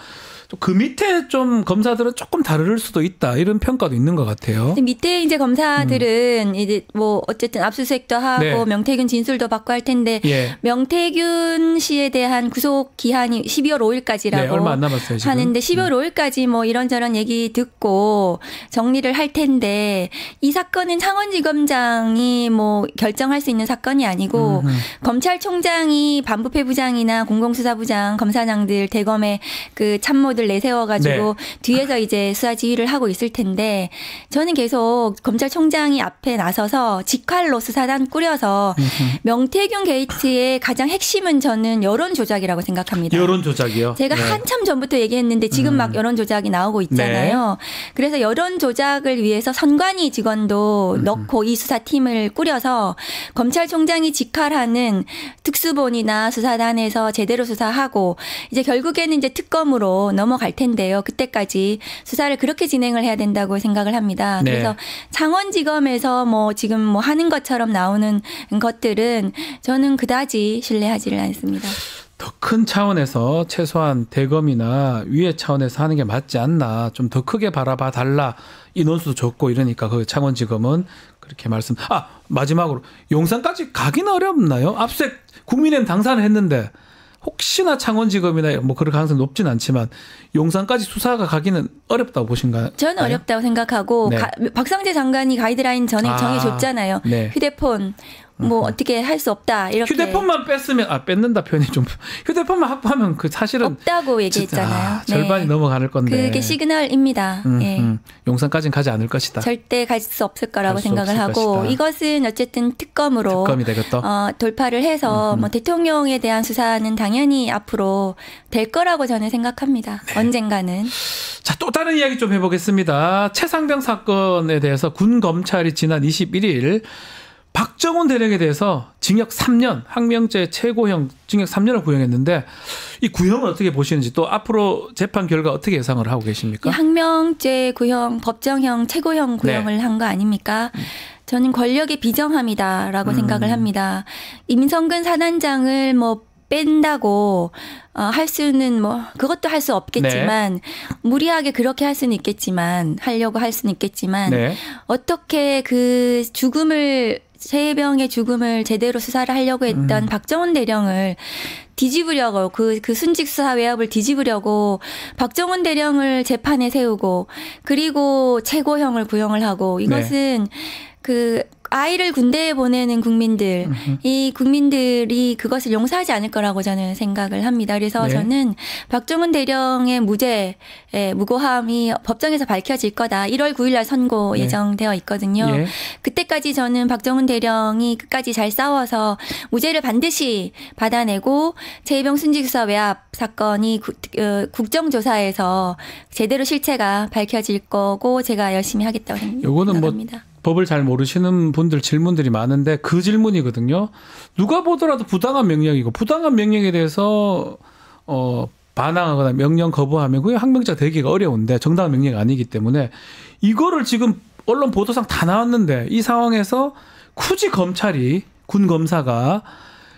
또 그 밑에 좀 검사들은 조금 다를 수도 있다 이런 평가도 있는 것 같아요. 밑에 이제 검사들은 이제 뭐 어쨌든 압수수색도 하고 네. 명태균 진술도 받고 할 텐데 예. 명태균 씨에 대한 구속 기한이 12월 5일까지라고 네, 얼마 안 남았어요, 지금. 하는데 12월 5일까지 뭐 이런저런 얘기 듣고 정리를 할 텐데 이 사건은 창원지검장이 뭐 결정할 수 있는 사건이 아니고 검찰총장이 반부패부장이나 공공수사부장, 검사장들 대검의 그 참모들 내세워가지고 뒤에서 이제 수사 지휘를 하고 있을 텐데 저는 계속 검찰총장이 앞에 나서서 직할로 수사단 꾸려서 명태균 게이트의 가장 핵심은 저는 여론 조작이라고 생각합니다. 여론 조작이요? 제가 한참 전부터 얘기했는데 지금 막 여론 조작이 나오고 있잖아요. 그래서 여론 조작을 위해서 선관위 직원도 넣고 이 수사팀을 꾸려서 검찰총장이 직할하는 특수본이나 수사단에서 제대로 수사하고 이제 결국에는 이제 특검으로 넘어갈 텐데요. 그때까지 수사를 그렇게 진행을 해야 된다고 생각을 합니다. 그래서 창원지검에서 뭐 지금 뭐 하는 것처럼 나오는 것들은 저는 그다지 신뢰하지를 않습니다. 더 큰 차원에서 최소한 대검이나 위의 차원에서 하는 게 맞지 않나. 좀 더 크게 바라봐 달라. 인원수도 적고 이러니까 그 창원지검은 그렇게 말씀. 마지막으로 용산까지 가기는 어렵나요? 앞서 국민의힘 당사를 했는데 혹시나 창원지검이나 뭐 그럴 가능성이 높진 않지만 용산까지 수사가 가기는 어렵다고 보신가요? 저는 어렵다고 생각하고 박상재 장관이 가이드라인 정해줬잖아요. 휴대폰 뭐 어떻게 할 수 없다 이렇게. 휴대폰만 뺐으면 뺏는다 표현이 좀 휴대폰만 확보하면 그 사실은 없다고 얘기했잖아요. 절반이 넘어가는 건데. 그게 시그널입니다. 용산까지는 가지 않을 것이다. 절대 갈 수 없을 거라고 생각을 하고 것이다. 이것은 어쨌든 특검이 되겠다. 돌파를 해서 뭐 대통령에 대한 수사는 당연히 앞으로 될 거라고 저는 생각합니다. 언젠가는. 자, 또 다른 이야기 좀 해보겠습니다. 최상병 사건에 대해서 군 검찰이 지난 21일 박정훈 대령에 대해서 징역 3년, 항명죄 최고형 징역 3년을 구형했는데 이 구형을 어떻게 보시는지 또 앞으로 재판 결과 어떻게 예상을 하고 계십니까? 항명죄 구형, 법정형 최고형 구형을 한 거 아닙니까? 저는 권력의 비정함이다라고 생각을 합니다. 임성근 사단장을 뭐 뺀다고 할 수는 뭐 그것도 할 수 없겠지만 무리하게 그렇게 할 수는 있겠지만 하려고 할 수는 있겠지만 어떻게 그 죽음을 최혜병의 죽음을 제대로 수사를 하려고 했던 박정훈 대령을 뒤집으려고 그 순직 수사 외압을 뒤집으려고 박정훈 대령을 재판에 세우고 그리고 최고형을 구형을 하고 이것은 그 아이를 군대에 보내는 국민들, 이 국민들이 그것을 용서하지 않을 거라고 저는 생각을 합니다. 그래서 저는 박정훈 대령의 무고함이 법정에서 밝혀질 거다. 1월 9일 날 선고 예정되어 있거든요. 그때까지 저는 박정훈 대령이 끝까지 잘 싸워서 무죄를 반드시 받아내고 최혜병 순직수사 외압 사건이 국정조사에서 제대로 실체가 밝혀질 거고 제가 열심히 하겠다고 생각합니다. 법을 잘 모르시는 분들 질문들이 많은데 그 질문이거든요. 누가 보더라도 부당한 명령이고 부당한 명령에 대해서 반항하거나 명령 거부하면 그게 항명죄가 되기가 어려운데 정당한 명령이 아니기 때문에 이거를 지금 언론 보도상 다 나왔는데 이 상황에서 굳이 검찰이 군 검사가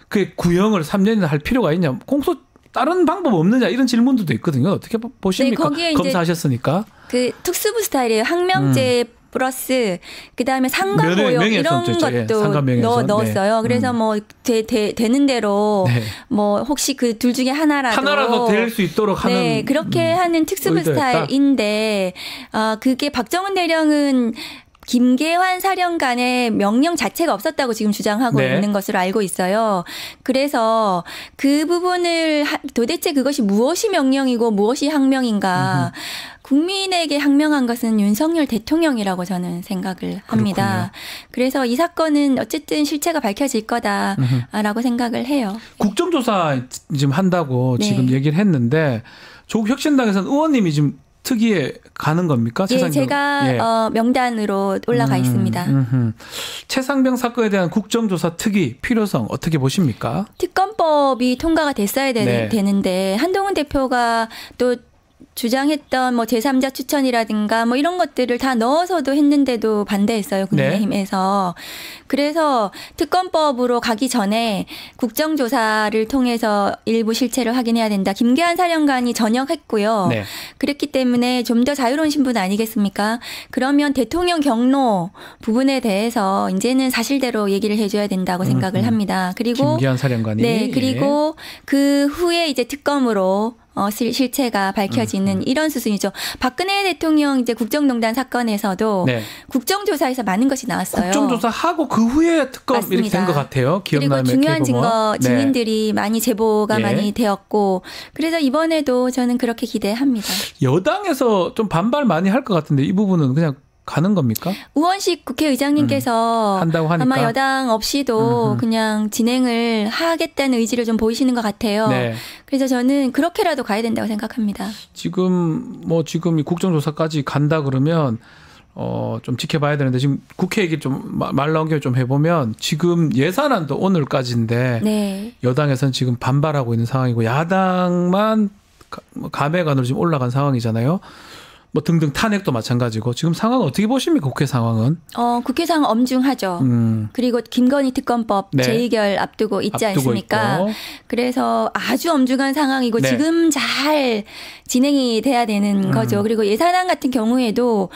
그 구형을 3년이나 할 필요가 있냐. 공소 다른 방법 없느냐 이런 질문들도 있거든요. 어떻게 보십니까? 거기에 검사하셨으니까. 그 특수부 스타일이에요. 항명죄 플러스 그다음에 상관고용 이런 것도 넣었어요. 그래서 뭐 되는 대로 뭐 혹시 그 둘 중에 하나라도 될 수 있도록 하는 그렇게 하는 특수부 스타일인데 그게 박정훈 대령은 김계환 사령관의 명령 자체가 없었다고 지금 주장하고 있는 것으로 알고 있어요. 그래서 그 부분을 도대체 그것이 무엇이 명령이고 무엇이 항명인가 국민에게 항명한 것은 윤석열 대통령이라고 저는 생각을 합니다. 그렇군요. 그래서 이 사건은 어쨌든 실체가 밝혀질 거다라고 생각을 해요. 국정조사 지금 한다고 지금 얘기를 했는데 조국 혁신당에서는 의원님이 지금 특위에 가는 겁니까? 제가 명단으로 올라가 있습니다. 최상병 사건에 대한 국정조사 특위 필요성 어떻게 보십니까? 특검법이 통과가 됐어야 되는데 한동훈 대표가 또 주장했던 뭐 제3자 추천이라든가 뭐 이런 것들을 다 넣어서도 했는데도 반대했어요. 국민의힘에서. 그래서 특검법으로 가기 전에 국정조사를 통해서 일부 실체를 확인해야 된다. 김계한 사령관이 전역했고요. 네. 그랬기 때문에 좀 더 자유로운 신분 아니겠습니까? 그러면 대통령 경로 부분에 대해서 이제는 사실대로 얘기를 해줘야 된다고 생각을 합니다. 그리고 김기한 사령관이. 네, 그리고 그 후에 이제 특검으로 실체가 밝혀지는 이런 수순이죠. 박근혜 대통령 이제 국정농단 사건에서도 네. 국정조사에서 많은 것이 나왔어요. 국정조사하고 그 후에 특검 맞습니다. 이렇게 된 것 같아요. 기억나면 그리고 중요한 증거, 네. 증인들이 많이 제보가 예. 많이 되었고 그래서 이번에도 저는 그렇게 기대합니다. 여당에서 좀 반발 많이 할 것 같은데 이 부분은 그냥 가는 겁니까? 우원식 국회의장님께서 한다고 하니까. 아마 여당 없이도 그냥 진행을 하겠다는 의지를 좀 보이시는 것 같아요. 네. 그래서 저는 그렇게라도 가야 된다고 생각합니다. 지금 이 국정조사까지 간다 그러면 좀 지켜봐야 되는데 지금 국회 얘기 좀 말 나온 김에 좀 해보면 지금 예산안도 오늘까지인데 네. 여당에서는 지금 반발하고 있는 상황이고 야당만 감액안으로 지금 올라간 상황이잖아요. 뭐 등등 탄핵도 마찬가지고 지금 상황 어떻게 보십니까? 국회 상황은? 국회 상황 엄중하죠. 그리고 김건희 특검법 네. 재의결 앞두고 있지 앞두고 않습니까? 있고. 그래서 아주 엄중한 상황이고 네. 지금 잘 진행이 돼야 되는 거죠. 그리고 예산안 같은 경우에도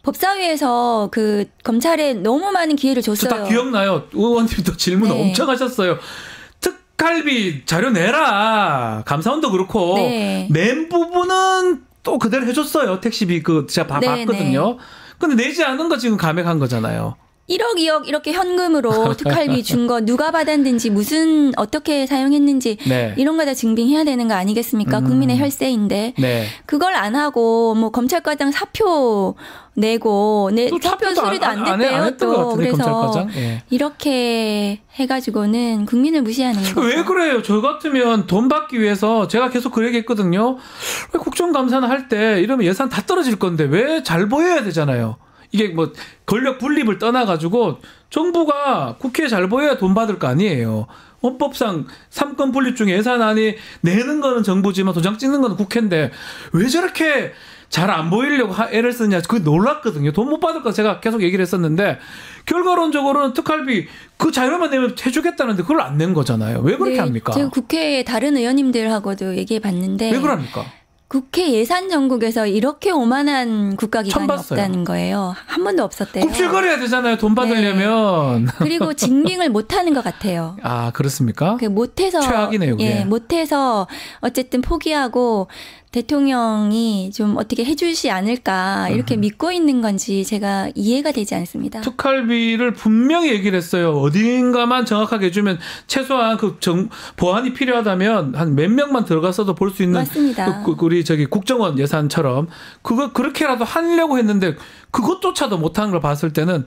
법사위에서 그 검찰에 너무 많은 기회를 줬어요. 다 기억나요. 의원님도 질문 네. 엄청 하셨어요. 특갈비 자료 내라. 감사원도 그렇고 네. 낸 부분은 또 그대로 해줬어요. 택시비 제가 네, 봤거든요. 근데 내지 않은 거 지금 감액한 거잖아요. 1억, 2억 이렇게 현금으로 특활비 준 거 누가 받았는지 어떻게 사용했는지 네. 이런 거 다 증빙해야 되는 거 아니겠습니까? 국민의 혈세인데 네. 그걸 안 하고 뭐 검찰과장 사표 내고 사표 수리도 안 됐대요. 또 그래서 예. 이렇게 해가지고는 국민을 무시하는 거죠. 왜 그래요? 저 같으면 돈 받기 위해서 제가 계속 그 얘기했거든요. 왜 국정감사는 할 때 이러면 예산 다 떨어질 건데 왜 잘 보여야 되잖아요. 이게 뭐 권력 분립을 떠나가지고 정부가 국회에 잘 보여야 돈 받을 거 아니에요. 헌법상 3권 분립 중에 예산안이 내는 거는 정부지만 도장 찍는 거는 국회인데 왜 저렇게 잘 안 보이려고 애를 쓰냐. 그게 놀랐거든요. 돈 못 받을 거 제가 계속 얘기를 했었는데 결과론적으로는 특활비 그 자료만 내면 해주겠다는데 그걸 안 낸 거잖아요. 왜 그렇게 합니까? 제가 국회에 다른 의원님들하고도 얘기해 봤는데 왜 그럽니까? 국회 예산 전국에서 이렇게 오만한 국가기관이 없다는 거예요. 한 번도 없었대요. 굽실거려야 되잖아요. 돈 받으려면. 네. 그리고 증빙을 못하는 것 같아요. 아, 그렇습니까? 못해서 최악이네요. 그게. 예, 못해서 어쨌든 포기하고 대통령이 좀 어떻게 해주지 않을까 이렇게 믿고 있는 건지 제가 이해가 되지 않습니다. 특활비를 분명히 얘기를 했어요. 어딘가만 정확하게 해주면 최소한 보안이 필요하다면 한 몇 명만 들어가서도 볼 수 있는 맞습니다. 우리 국정원 예산처럼 그렇게라도 하려고 했는데 그것조차도 못한 걸 봤을 때는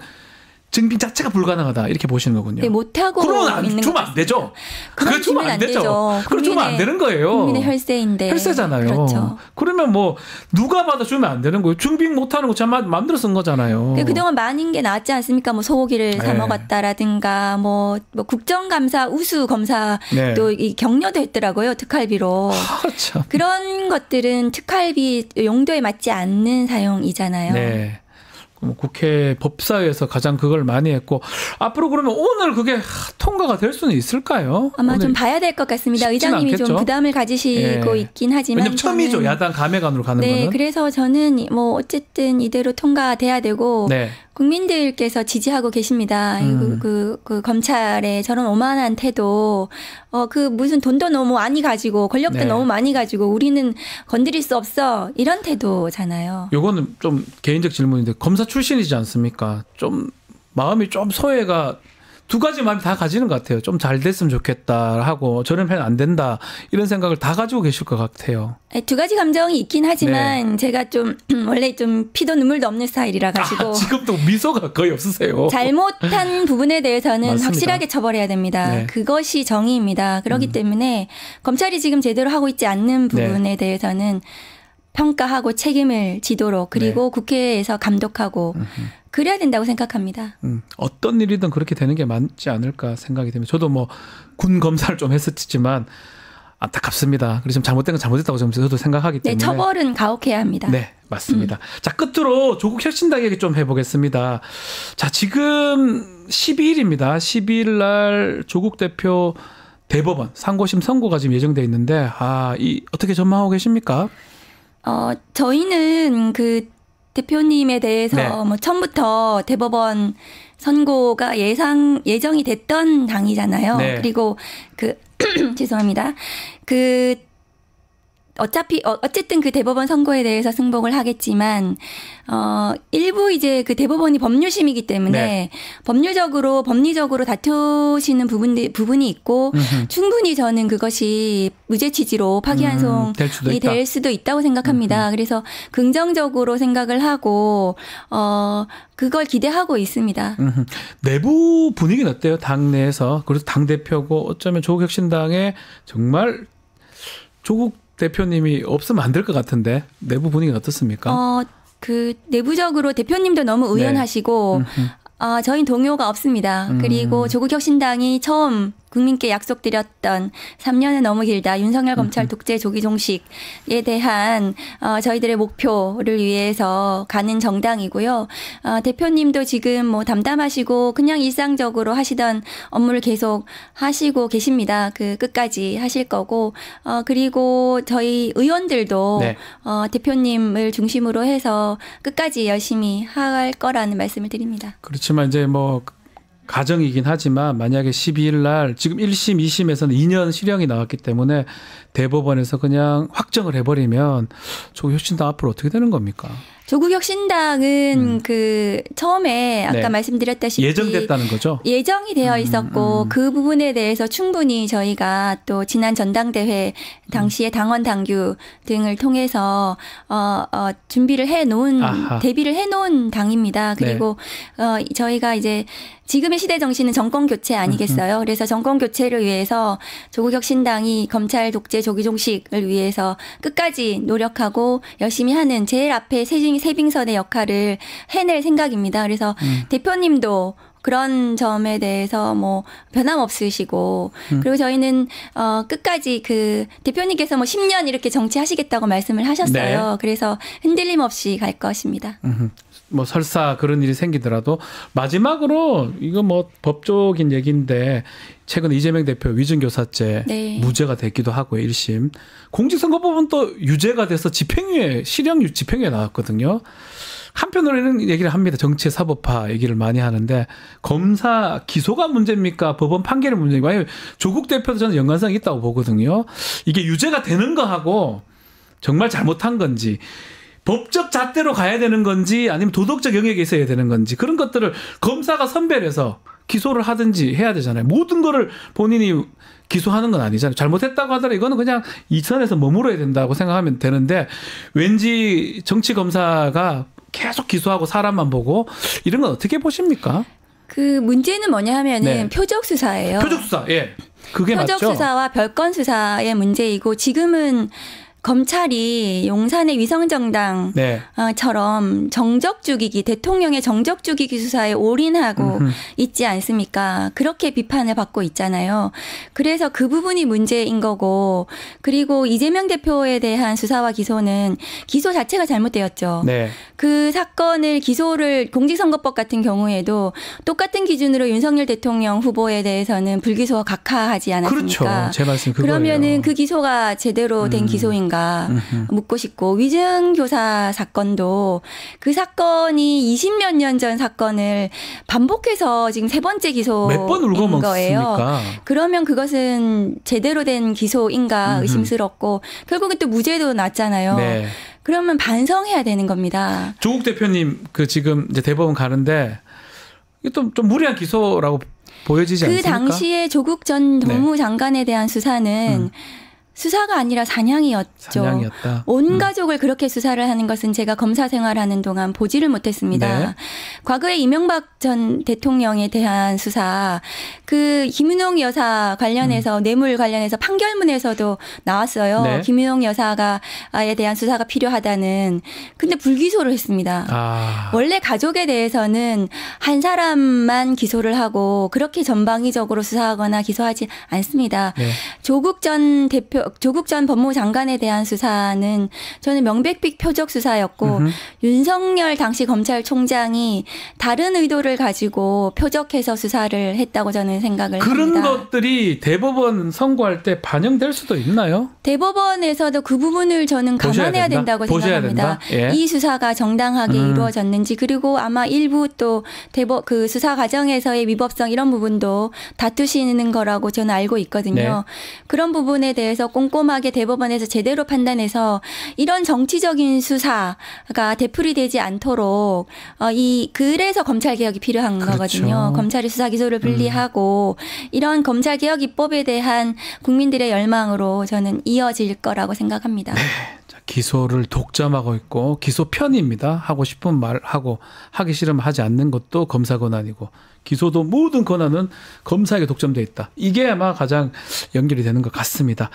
증빙 자체가 불가능하다 이렇게 보시는 거군요. 네, 못하고 그러면 주면 안 되죠. 그거 주면 안 되죠. 그거 주면 안 되는 거예요. 국민의 혈세인데. 혈세잖아요. 그렇죠. 그러면 뭐 누가 받아 주면 안 되는 거예요. 증빙 못하는 거 참 마음대로 쓴 거잖아요. 그동안 많은 게 나왔지 않습니까? 뭐 소고기를 사 먹었다라든가 뭐 국정감사 우수 검사도 네. 이 격려도 했더라고요. 특활비로. 그렇죠. 그런 것들은 특활비 용도에 맞지 않는 사용이잖아요. 네. 국회 법사위에서 가장 그걸 많이 했고 앞으로 그러면 오늘 그게 통과가 될 수는 있을까요? 아마 좀 봐야 될 것 같습니다. 의장님이 않겠죠? 좀 부담을 가지시고 있긴 하지만 왜냐면 처음이죠. 야당 감액안으로 가는 네, 거는. 그래서 저는 뭐 어쨌든 이대로 통과돼야 되고 네. 국민들께서 지지하고 계십니다. 그 검찰의 저런 오만한 태도, 무슨 돈도 너무 많이 가지고 권력도 네. 너무 많이 가지고 우리는 건드릴 수 없어 이런 태도잖아요. 요거는 좀 개인적 질문인데 검사 출신이지 않습니까? 좀 마음이 좀 소외가 두 가지 마음이 다 가지는 것 같아요. 좀 잘 됐으면 좋겠다 하고 저런 편 안 된다 이런 생각을 다 가지고 계실 것 같아요. 두 가지 감정이 있긴 하지만 제가 좀 원래 좀 피도 눈물도 없는 스타일이라 가지고 지금도 미소가 거의 없으세요. 잘못한 부분에 대해서는 맞습니다. 확실하게 처벌해야 됩니다. 네. 그것이 정의입니다. 그렇기 때문에 검찰이 지금 제대로 하고 있지 않는 부분에 대해서는 평가하고 책임을 지도록 그리고 국회에서 감독하고 그래야 된다고 생각합니다. 어떤 일이든 그렇게 되는 게 맞지 않을까 생각이 됩니다. 저도 뭐 군 검사를 좀 했었지만 안타깝습니다. 그래서 좀 잘못된 건 잘못됐다고 저도 생각하기 네, 때문에. 처벌은 가혹해야 합니다. 네, 맞습니다. 자, 끝으로 조국 혁신당 얘기 좀 해보겠습니다. 자, 지금 12일입니다. 12일 날 조국 대표 대법원 상고심 선고가 지금 예정돼 있는데, 어떻게 전망하고 계십니까? 저희는 그 대표님에 대해서 네. 뭐 처음부터 대법원 선고가 예정이 됐던 당이잖아요. 네. 그리고 죄송합니다. 어쨌든 그 대법원 선고에 대해서 승복을 하겠지만, 일부 이제 그 대법원이 법률심이기 때문에 네. 법리적으로 다투시는 부분이 있고, 충분히 저는 그것이 무죄 취지로 파기환송이 될 수도 있다고 생각합니다. 그래서 긍정적으로 생각을 하고, 그걸 기대하고 있습니다. 내부 분위기는 어때요? 당내에서. 그래서 당대표고 어쩌면 조국혁신당에 정말 조국 대표님이 없으면 안 될 것 같은데 내부 분위기는 어떻습니까? 내부적으로 대표님도 너무 의연하시고, 저희는 동요가 없습니다. 그리고 조국혁신당이 처음 국민께 약속드렸던 3년은 너무 길다. 윤석열 검찰 독재 조기 종식에 대한 저희들의 목표를 위해서 가는 정당이고요. 대표님도 지금 뭐 담담하시고 그냥 일상적으로 하시던 업무를 계속 하시고 계십니다. 끝까지 하실 거고. 그리고 저희 의원들도 네. 대표님을 중심으로 해서 끝까지 열심히 할 거라는 말씀을 드립니다. 그렇지만 이제 뭐 가정이긴 하지만 만약에 12일 날 지금 1심, 2심에서는 2년 실형이 나왔기 때문에 대법원에서 그냥 확정을 해버리면 조국 혁신당 앞으로 어떻게 되는 겁니까? 조국혁신당은 처음에 아까 네. 말씀드렸다시피 예정됐다는 거죠? 예정이 되어 있었고 그 부분에 대해서 충분히 저희가 또 지난 전당대회 당시에 당원 당규 등을 통해서 준비를 해놓은 대비를 해놓은 당입니다. 그리고 저희가 이제 지금의 시대 정신은 정권 교체 아니겠어요? 그래서 정권 교체를 위해서 조국혁신당이 검찰 독재 조기 종식을 위해서 끝까지 노력하고 열심히 하는 제일 앞에 세빙선의 역할을 해낼 생각입니다. 그래서 대표님도 그런 점에 대해서 뭐 변함없으시고 그리고 저희는 끝까지 대표님께서 뭐 10년 이렇게 정치하시겠다고 말씀을 하셨어요. 네. 그래서 흔들림 없이 갈 것입니다. 뭐 설사 그런 일이 생기더라도 마지막으로 이거 뭐 법적인 얘기인데 최근 이재명 대표 위증교사죄 네. 무죄가 됐기도 하고요. 1심. 공직선거법은 또 유죄가 돼서 실형 집행유예 나왔거든요. 한편으로는 얘기를 합니다. 정치 사법화 얘기를 많이 하는데 검사 기소가 문제입니까? 법원 판결이 문제입니까? 아니, 조국 대표도 저는 연관성이 있다고 보거든요. 이게 유죄가 되는 거하고 정말 잘못한 건지 법적 잣대로 가야 되는 건지 아니면 도덕적 영역에 있어야 되는 건지 그런 것들을 검사가 선별해서 기소를 하든지 해야 되잖아요. 모든 거를 본인이 기소하는 건 아니잖아요. 잘못했다고 하더라도 이거는 그냥 이 선에서 머물러야 된다고 생각하면 되는데 왠지 정치검사가 계속 기소하고 사람만 보고 이런 건 어떻게 보십니까? 문제는 뭐냐 하면은 표적 수사예요. 표적 수사. 예. 그게 표적 맞죠. 수사와 별건 수사의 문제이고 지금은 검찰이 용산의 위성정당처럼 정적 죽이기, 대통령의 정적 죽이기 수사에 올인하고 있지 않습니까? 그렇게 비판을 받고 있잖아요. 그래서 그 부분이 문제인 거고, 그리고 이재명 대표에 대한 수사와 기소는 기소 자체가 잘못되었죠. 네. 그 사건을 공직선거법 같은 경우에도 똑같은 기준으로 윤석열 대통령 후보에 대해서는 불기소와 각하하지 않았습니까? 그렇죠. 제 말씀 그거예요. 그러면은 그 기소가 제대로 된 기소인가 묻고 싶고, 위증교사 사건도 그 사건이 20몇 년 전 사건을 반복해서 지금 세 번째 기소인 몇 번 울고 거예요. 먹습니까? 그러면 그것은 제대로 된 기소인가 의심스럽고 결국에 또 무죄도 났잖아요. 네. 그러면 반성해야 되는 겁니다. 조국 대표님 지금 이제 대법원 가는데 이게 좀 무리한 기소라고 보여지지 않습니까? 그 당시에 조국 전 법무장관에 대한 수사는 수사가 아니라 사냥이었죠. 사냥이었다. 온 가족을 그렇게 수사를 하는 것은 제가 검사 생활하는 동안 보지를 못했습니다. 네. 과거에 이명박 전 대통령에 대한 수사, 김윤옥 여사 관련해서 뇌물 관련해서 판결문에서도 나왔어요. 네. 김윤옥 여사가에 대한 수사가 필요하다는. 근데 불기소를 했습니다. 원래 가족에 대해서는 한 사람만 기소를 하고 그렇게 전방위적으로 수사하거나 기소하지 않습니다. 네. 조국 전 대표 조국 전 법무부 장관에 대한 수사는 저는 명백빅 표적 수사였고 윤석열 당시 검찰총장이 다른 의도를 가지고 표적해서 수사를 했다고 저는 생각을 그런 합니다. 것들이 대법원 선고할 때 반영될 수도 있나요? 대법원에서도 그 부분을 저는 감안해야 된다고 생각합니다. 예. 이 수사가 정당하게 이루어졌는지 그리고 아마 일부 또 그 수사 과정에서의 위법성 이런 부분도 다투시는 거라고 저는 알고 있거든요. 네. 그런 부분에 대해서 꼼꼼하게 대법원에서 제대로 판단해서 이런 정치적인 수사가 되풀이되지 않도록 그래서 검찰개혁이 필요한 그렇죠. 거거든요. 검찰이 수사기소를 분리하고 이런 검찰개혁 입법에 대한 국민들의 열망으로 저는 이어질 거라고 생각합니다. 네. 자, 기소를 독점하고 있고 기소 편입니다. 하고 싶은 말 하고 하기 싫으면 하지 않는 것도 검사 권한이고 기소도 모든 권한은 검사에게 독점돼 있다. 이게 아마 가장 연결이 되는 것 같습니다.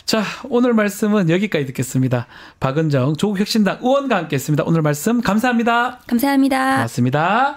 자, 오늘 말씀은 여기까지 듣겠습니다. 박은정 조국혁신당 의원과 함께했습니다. 오늘 말씀 감사합니다. 감사합니다. 고맙습니다.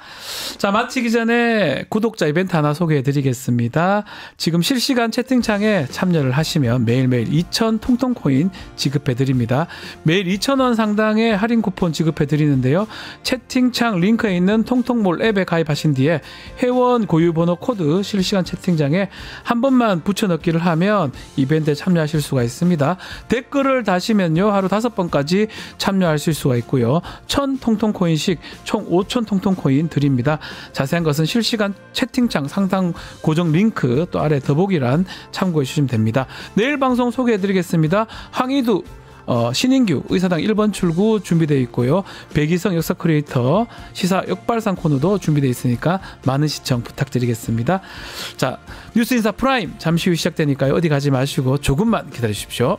자, 마치기 전에 구독자 이벤트 하나 소개해드리겠습니다. 지금 실시간 채팅창에 참여를 하시면 매일매일 2,000 통통코인 지급해드립니다. 매일 2,000원 상당의 할인 쿠폰 지급해드리는데요. 채팅창 링크에 있는 통통몰 앱에 가입하신 뒤에 회원 고유번호 코드 실시간 채팅창에 한 번만 붙여넣기를 하면 이벤트에 참여하실 수가 있습니다. 댓글을 다시면요 하루 5번까지 참여하실 수가 있고요. 1,000 통통코인씩 총 5,000 통통코인 드립니다. 자세한 것은 실시간 채팅창 상단 고정 링크 또 아래 더보기란 참고해 주시면 됩니다. 내일 방송 소개해드리겠습니다. 황희두 신인규 의사당 1번 출구 준비되어 있고요. 백이성 역사 크리에이터 시사 역발상 코너도 준비되어 있으니까 많은 시청 부탁드리겠습니다. 자, 뉴스인사 프라임 잠시 후 시작되니까요. 어디 가지 마시고 조금만 기다리십시오.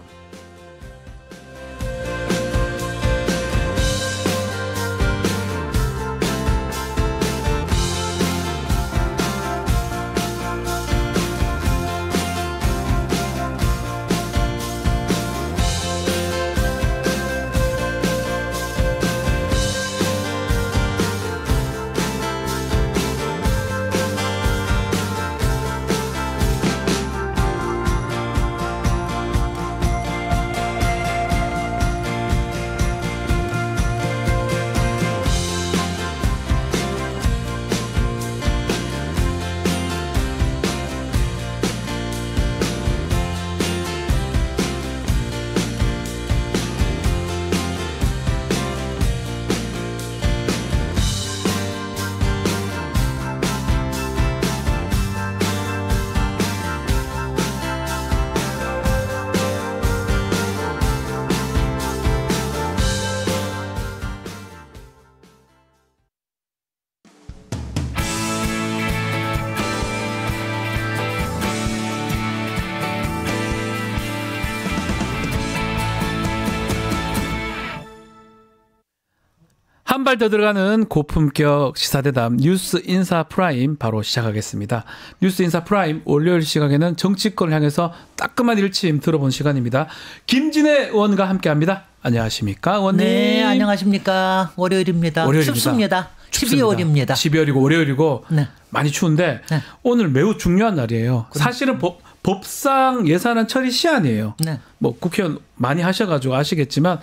한 발 더 들어가는 고품격 시사대담 뉴스 인사 프라임 바로 시작하겠습니다. 뉴스 인사 프라임 월요일 시각에는 정치권을 향해서 따끔한 일침 들어본 시간입니다. 김진애 의원과 함께합니다. 안녕하십니까 의원님. 네, 안녕하십니까. 월요일입니다. 춥습니다. 12월입니다. 12월이고 월요일이고 네. 많이 추운데 네. 오늘 매우 중요한 날이에요. 사실은 법상 예산안 처리 시한이에요. 네. 뭐 국회의원 많이 하셔가지고 아시겠지만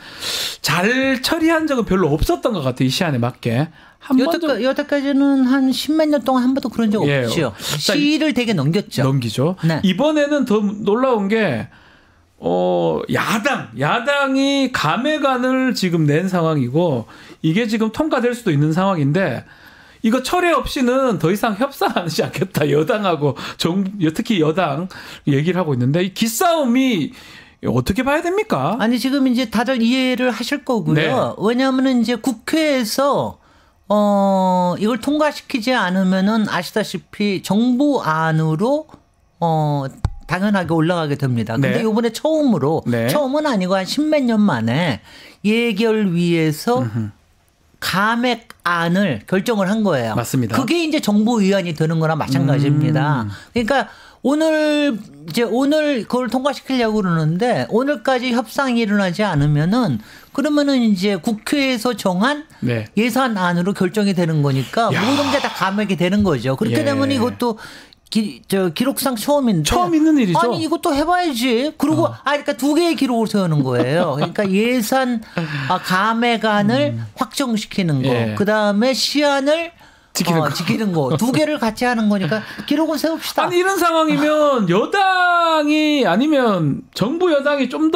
잘 처리한 적은 별로 없었던 것 같아요. 이 시한에 맞게. 여태까지는 한 10몇 년 동안 한 번도 그런 적 예. 없죠. 시를 되게 넘겼죠. 넘기죠. 네. 이번에는 더 놀라운 게 야당이 감액안을 지금 낸 상황이고 이게 지금 통과될 수도 있는 상황인데 이거 철회 없이는 더 이상 협상하지 않겠다. 여당하고 특히 여당 얘기를 하고 있는데 이 기싸움이 어떻게 봐야 됩니까? 아니 지금 이제 다들 이해를 하실 거고요. 네. 왜냐하면 이제 국회에서 이걸 통과시키지 않으면은 아시다시피 정부안으로 당연하게 올라가게 됩니다. 근데 네. 이번에 처음으로 네. 처음은 아니고 한 10몇 년 만에 예결위에서 감액안을 결정을 한 거예요. 맞습니다. 그게 이제 정부 의안이 되는 거나 마찬가지입니다. 그러니까 오늘 그걸 통과시키려고 그러는데 오늘까지 협상이 일어나지 않으면은 그러면은 이제 국회에서 정한 네. 예산안으로 결정이 되는 거니까 모든 게 다 감액이 되는 거죠. 그렇게 예. 되면 이것도 기록상 처음인데 처음 있는 일이죠. 아니 이것도 해봐야지. 그리고 그러니까 두 개의 기록을 세우는 거예요. 그러니까 예산 감액안을 확정시키는 거, 예. 그 다음에 시한을 지키는 거 두 개를 같이 하는 거니까 기록을 세웁시다. 아니 이런 상황이면 여당이 아니면 정부 여당이 좀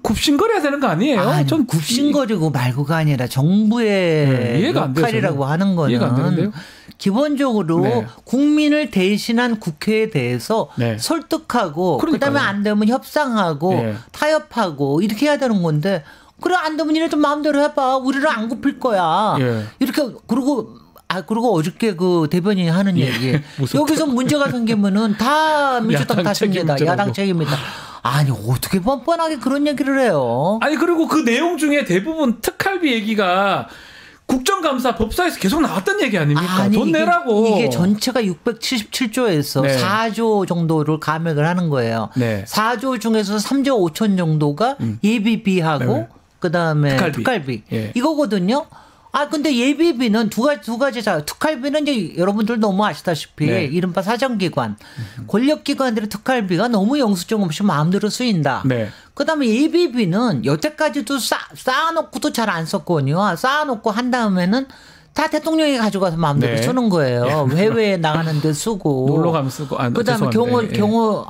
굽신거려야 되는 거 아니에요? 아니, 좀 굽신거리고 말고가 아니라 정부의 이해가 안 돼요, 역할이라고 저는. 하는 거는 이해가 안 되는데요? 기본적으로 네. 국민을 대신한 국회에 대해서 네. 설득하고 그러니까요. 그다음에 안 되면 협상하고 네. 타협하고 이렇게 해야 되는 건데 그래 안 되면 니네들 마음대로 해봐. 우리는 안 굽힐 거야. 예. 이렇게 그리고 어저께 그 대변인이 하는 얘기 무섭다. 여기서 문제가 생기면은 다 민주당 야당 탓입니다. 책임져라고. 야당 책임이다. 아니 어떻게 뻔뻔하게 그런 얘기를 해요? 아니 그리고 그 내용 중에 대부분 특활비 얘기가 국정감사 법사에서 계속 나왔던 얘기 아닙니까? 아니, 돈 내라고. 이게 전체가 677조에서 네. 4조 정도를 감액을 하는 거예요. 네. 4조 중에서 3조 5천 정도가 예비비하고 네. 그다음에 특활비. 특활비. 예. 이거거든요. 근데 예비비는 두 가지 특활비는 이제 여러분들 너무 아시다시피 네. 이른바 사정기관, 권력기관들의 특활비가 너무 영수증 없이 마음대로 쓰인다. 네. 그다음에 예비비는 여태까지도 쌓아놓고도 잘 안 썼거든요. 쌓아놓고 한 다음에는 다 대통령이 가져가서 마음대로 네. 쓰는 거예요. 해외에 나가는 데 쓰고. 놀러 가면 쓰고. 그다음에 경우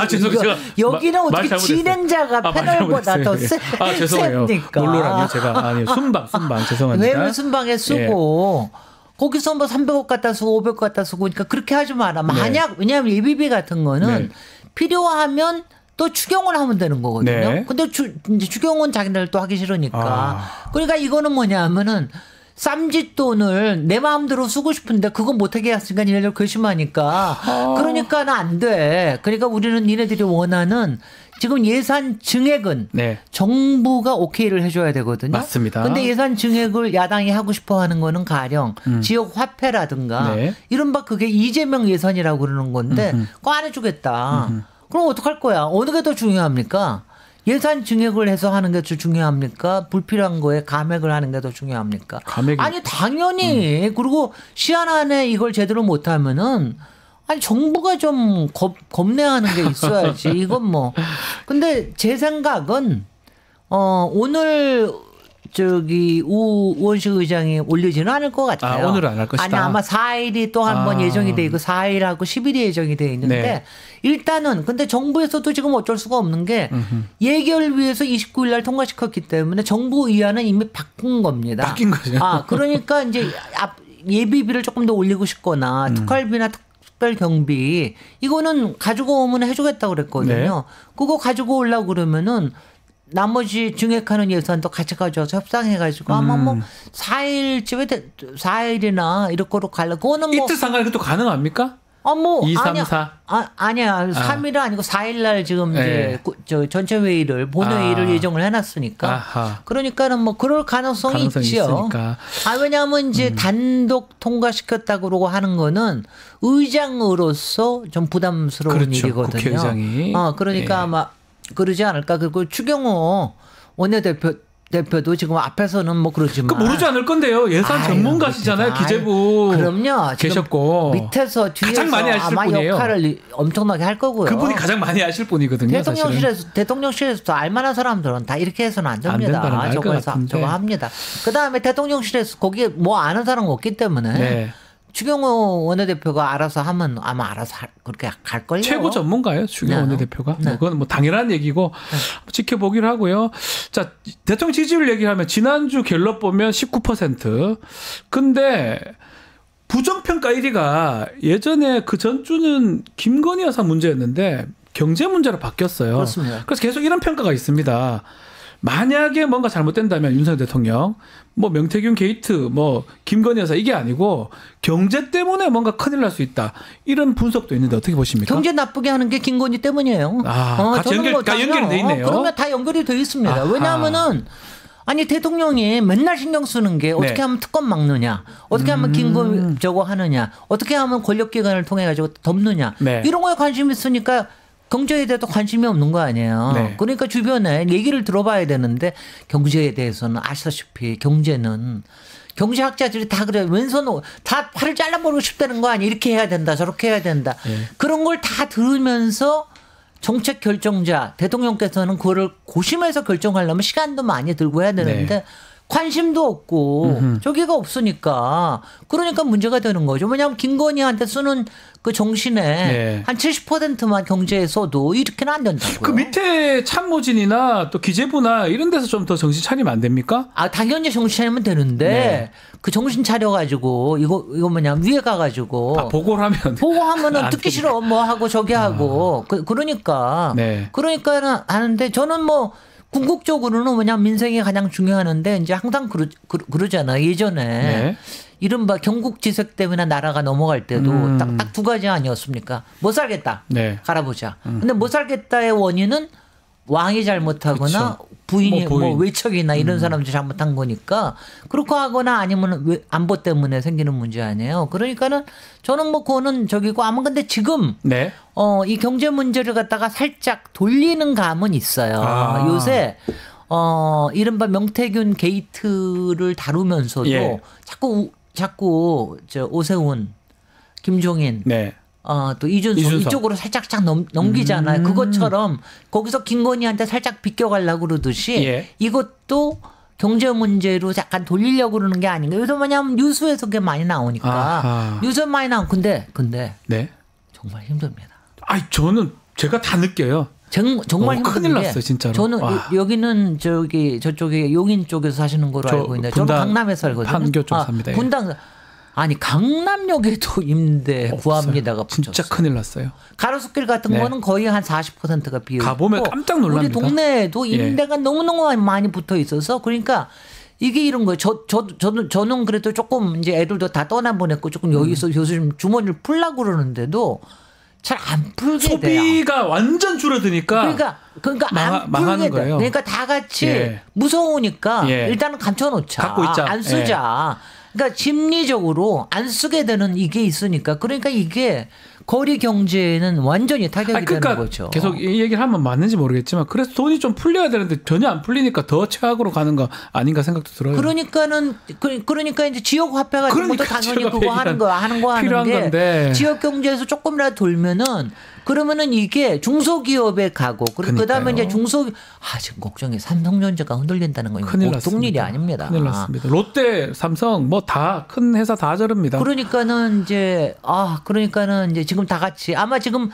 죄송해요. 여기는 말 어떻게 잘못했어요. 진행자가 말 패널보다 더 잘못했어요. 죄송해요. 셉니까? 놀러라니 제가 순방 죄송합니다. 해외 순방에 쓰고 거기서 뭐 300억 갖다 쓰고 500억 갖다 쓰고 그러니까 그렇게 하지 마라. 만약 왜냐하면 예비비 같은 거는 필요하면 또 추경을 하면 되는 거거든요. 네. 근데 이제 추경은 자기네들 또 하기 싫으니까. 그러니까 이거는 뭐냐면은 쌈짓돈을 내 마음대로 쓰고 싶은데 그거 못하게 했으니까 니네들 괘씸하니까. 그러니까는 안 돼. 그러니까 우리는 니네들이 원하는 지금 예산 증액은 네. 정부가 오케이를 해줘야 되거든요. 맞습니다. 근데 예산 증액을 야당이 하고 싶어 하는 거는 가령 지역 화폐라든가 네. 이른바 그게 이재명 예산이라고 그러는 건데 그거 안 해주겠다. 그럼 어떡할 거야? 어느 게 더 중요합니까? 예산 증액을 해서 하는 게 더 중요합니까? 불필요한 거에 감액을 하는 게 더 중요합니까? 아니 당연히 그리고 시한 안에 이걸 제대로 못하면은 아니 정부가 좀 겁내하는 게 있어야지. 이건 뭐 근데 제 생각은 오늘 우원식 의장이 올리지는 않을 것 같아요. 오늘은 안 할 것이다. 아니 아마 4일이 또 한 번 예정이 돼 있고 4일하고 10일이 예정이 돼 있는데 네. 일단은 근데 정부에서도 지금 어쩔 수가 없는 게 예결위에서 29일 날 통과시켰기 때문에 정부 의안은 이미 바꾼 겁니다. 바뀐 거죠. 그러니까 이제 예비비를 조금 더 올리고 싶거나 특활비나 특별 경비 이거는 가지고 오면 해주겠다고 그랬거든요. 네. 그거 가지고 오려고 그러면은 나머지 증액하는 예산도 같이 가져와서 협상해가지고 아마 뭐 4일쯤에 4일이나 이렇게로 가려고 그거는 뭐 이틀 상관이 그것도 가능합니까? 2, 3, 4? 아니야. 3일은 아니고 4일날 지금 네. 이제 전체 회의를 본회의를 예정을 해놨으니까. 아하. 그러니까는 뭐 그럴 가능성이 있죠. 있으니까. 왜냐하면 이제 단독 통과시켰다고 그러고 하는 거는 의장으로서 좀 부담스러운 그렇죠. 일이거든요. 국회의장이. 그러니까 아마 그러지 않을까. 그리고 추경호 원내대표도 지금 앞에서는 뭐 그러지만. 모르지 않을 건데요. 예산 전문가시잖아요. 기재부. 그럼요. 계셨고. 밑에서 뒤에서 가장 많이 아실 아마 분이에요. 역할을 엄청나게 할 거고요. 그분이 가장 많이 아실 분이거든요. 대통령실에서도 알만한 사람들은 다 이렇게 해서는 안 됩니다. 저거 합니다. 그다음에 대통령실에서 거기에 뭐 아는 사람 없기 때문에. 네. 추경호 원내대표가 알아서 하면 아마 알아서 그렇게 갈걸요. 최고 전문가예요. 추경호 원내대표가. 네. 그건 뭐 당연한 얘기고 지켜보기로 하고요. 자, 대통령 지지율 얘기하면 지난주 갤럽 보면 19%. 근데 부정평가 1위가 예전에 그 전주는 김건희 여사 문제였는데 경제 문제로 바뀌었어요. 그렇습니다. 그래서 계속 이런 평가가 있습니다. 만약에 뭔가 잘못된다면 윤석열 대통령 뭐 명태균 게이트 뭐 김건희 여사 이게 아니고 경제 때문에 뭔가 큰일 날 수 있다 이런 분석도 있는데 어떻게 보십니까? 경제 나쁘게 하는 게 김건희 때문이에요. 같이 연결이 돼 있네요. 그러면 다 연결이 돼 있습니다. 왜냐하면은 아니 대통령이 맨날 신경 쓰는 게 어떻게 하면 특검 막느냐, 어떻게 하면 김건희 저거 하느냐, 어떻게 하면 권력기관을 통해 가지고 덮느냐 이런 거에 관심이 있으니까. 경제에 대해서 관심이 없는 거 아니에요. 네. 그러니까 주변에 얘기를 들어봐야 되는데 경제에 대해서는 아시다시피 경제는 경제학자들이 다 그래요. 왼손 다 팔을 잘라버리고 싶다는 거 아니야. 이렇게 해야 된다. 저렇게 해야 된다. 그런 걸 다 들으면서 정책 결정자 대통령께서는 그거를 고심해서 결정하려면 시간도 많이 들고 해야 되는데 관심도 없고 저기가 없으니까 그러니까 문제가 되는 거죠. 왜냐하면 김건희한테 쓰는 그 정신에 한 70%만 경제에 써도 이렇게는 안 된다고요. 그 밑에 참모진이나 또 기재부나 이런 데서 좀 더 정신 차리면 안 됩니까? 아 당연히 정신 차리면 되는데 그 정신 차려가지고 이거 뭐냐 위에 가가지고 보고를 하면 보고하면은 듣기 싫어 뭐 하고 저기 하고 그러니까 그러니까는 하는데 저는 뭐. 궁극적으로는 뭐냐 민생이 가장 중요하는데 이제 항상 그러잖아 예전에 이른바 경국지색 때문에 나라가 넘어갈 때도 딱 두 가지 아니었습니까? 못 살겠다. 갈아보자. 근데 못 살겠다의 원인은 왕이 잘못하거나 그쵸. 부인이 뭐 외척이나 이런 사람들이 잘못한 거니까 그렇게 하거나 아니면 안보 때문에 생기는 문제 아니에요. 그러니까는 저는 뭐 그거는 저기고 아마 근데 지금 이 경제 문제를 갖다가 살짝 돌리는 감은 있어요. 요새 이른바 명태균 게이트를 다루면서도 자꾸 저 오세훈, 김종인 또 이준석 이쪽으로 살짝 넘기잖아요. 그것처럼 거기서 김건희한테 살짝 비껴가려고 그러듯이 이것도 경제 문제로 약간 돌리려고 그러는 게 아닌가. 요새 뭐냐면 뉴스에서 그게 많이 나오니까. 뉴스에 많이 나오고 근데 정말 힘듭니다. 아니 저는 제가 다 느껴요. 정말 큰일 났어요, 진짜로. 저는 여기는 저쪽에 용인 쪽에서 사시는 거로 알고 있는데 저는 강남에 살거든요. 판교 쪽 삽니다. 분당 아니 강남역에도 임대 구합니다가 진짜 붙였어요. 큰일 났어요. 가로수길 같은 거는 거의 한 40%가 비어 있고 가보면 깜짝 놀랍니다. 우리 동네에도 임대가 너무너무 많이 붙어 있어서 그러니까 이게 이런 거예요. 저는 그래도 조금 이제 애들도 다 떠나보냈고 조금 여기서 요즘 주머니를 풀려고 그러는데도 잘 안 풀게 돼요. 소비가 완전 줄어드니까 그러니까 안 망하는 거예요. 그러니까 다 같이 무서우니까 일단은 감춰놓자. 갖고 있자. 안 쓰자. 그러니까 심리적으로 안 쓰게 되는 이게 있으니까 그러니까 이게 거리 경제에는 완전히 타격이 되는 거죠. 계속 이 얘기를 하면 맞는지 모르겠지만 그래서 돈이 좀 풀려야 되는데 전혀 안 풀리니까 더 최악으로 가는 거 아닌가 생각도 들어요. 그러니까 이제 지역 화폐 같은 것도 당연히 그거 하는 게 건데. 지역 경제에서 조금이라도 돌면은 그러면은 이게 중소기업에 가고 그다음에 이제 지금 걱정이 삼성전자가 흔들린다는 건 보통 일이 아닙니다. 큰일 났습니다. 롯데, 삼성 뭐 다 큰 회사 다 저럽니다. 그러니까는 이제 지금 다 같이 아마 지금은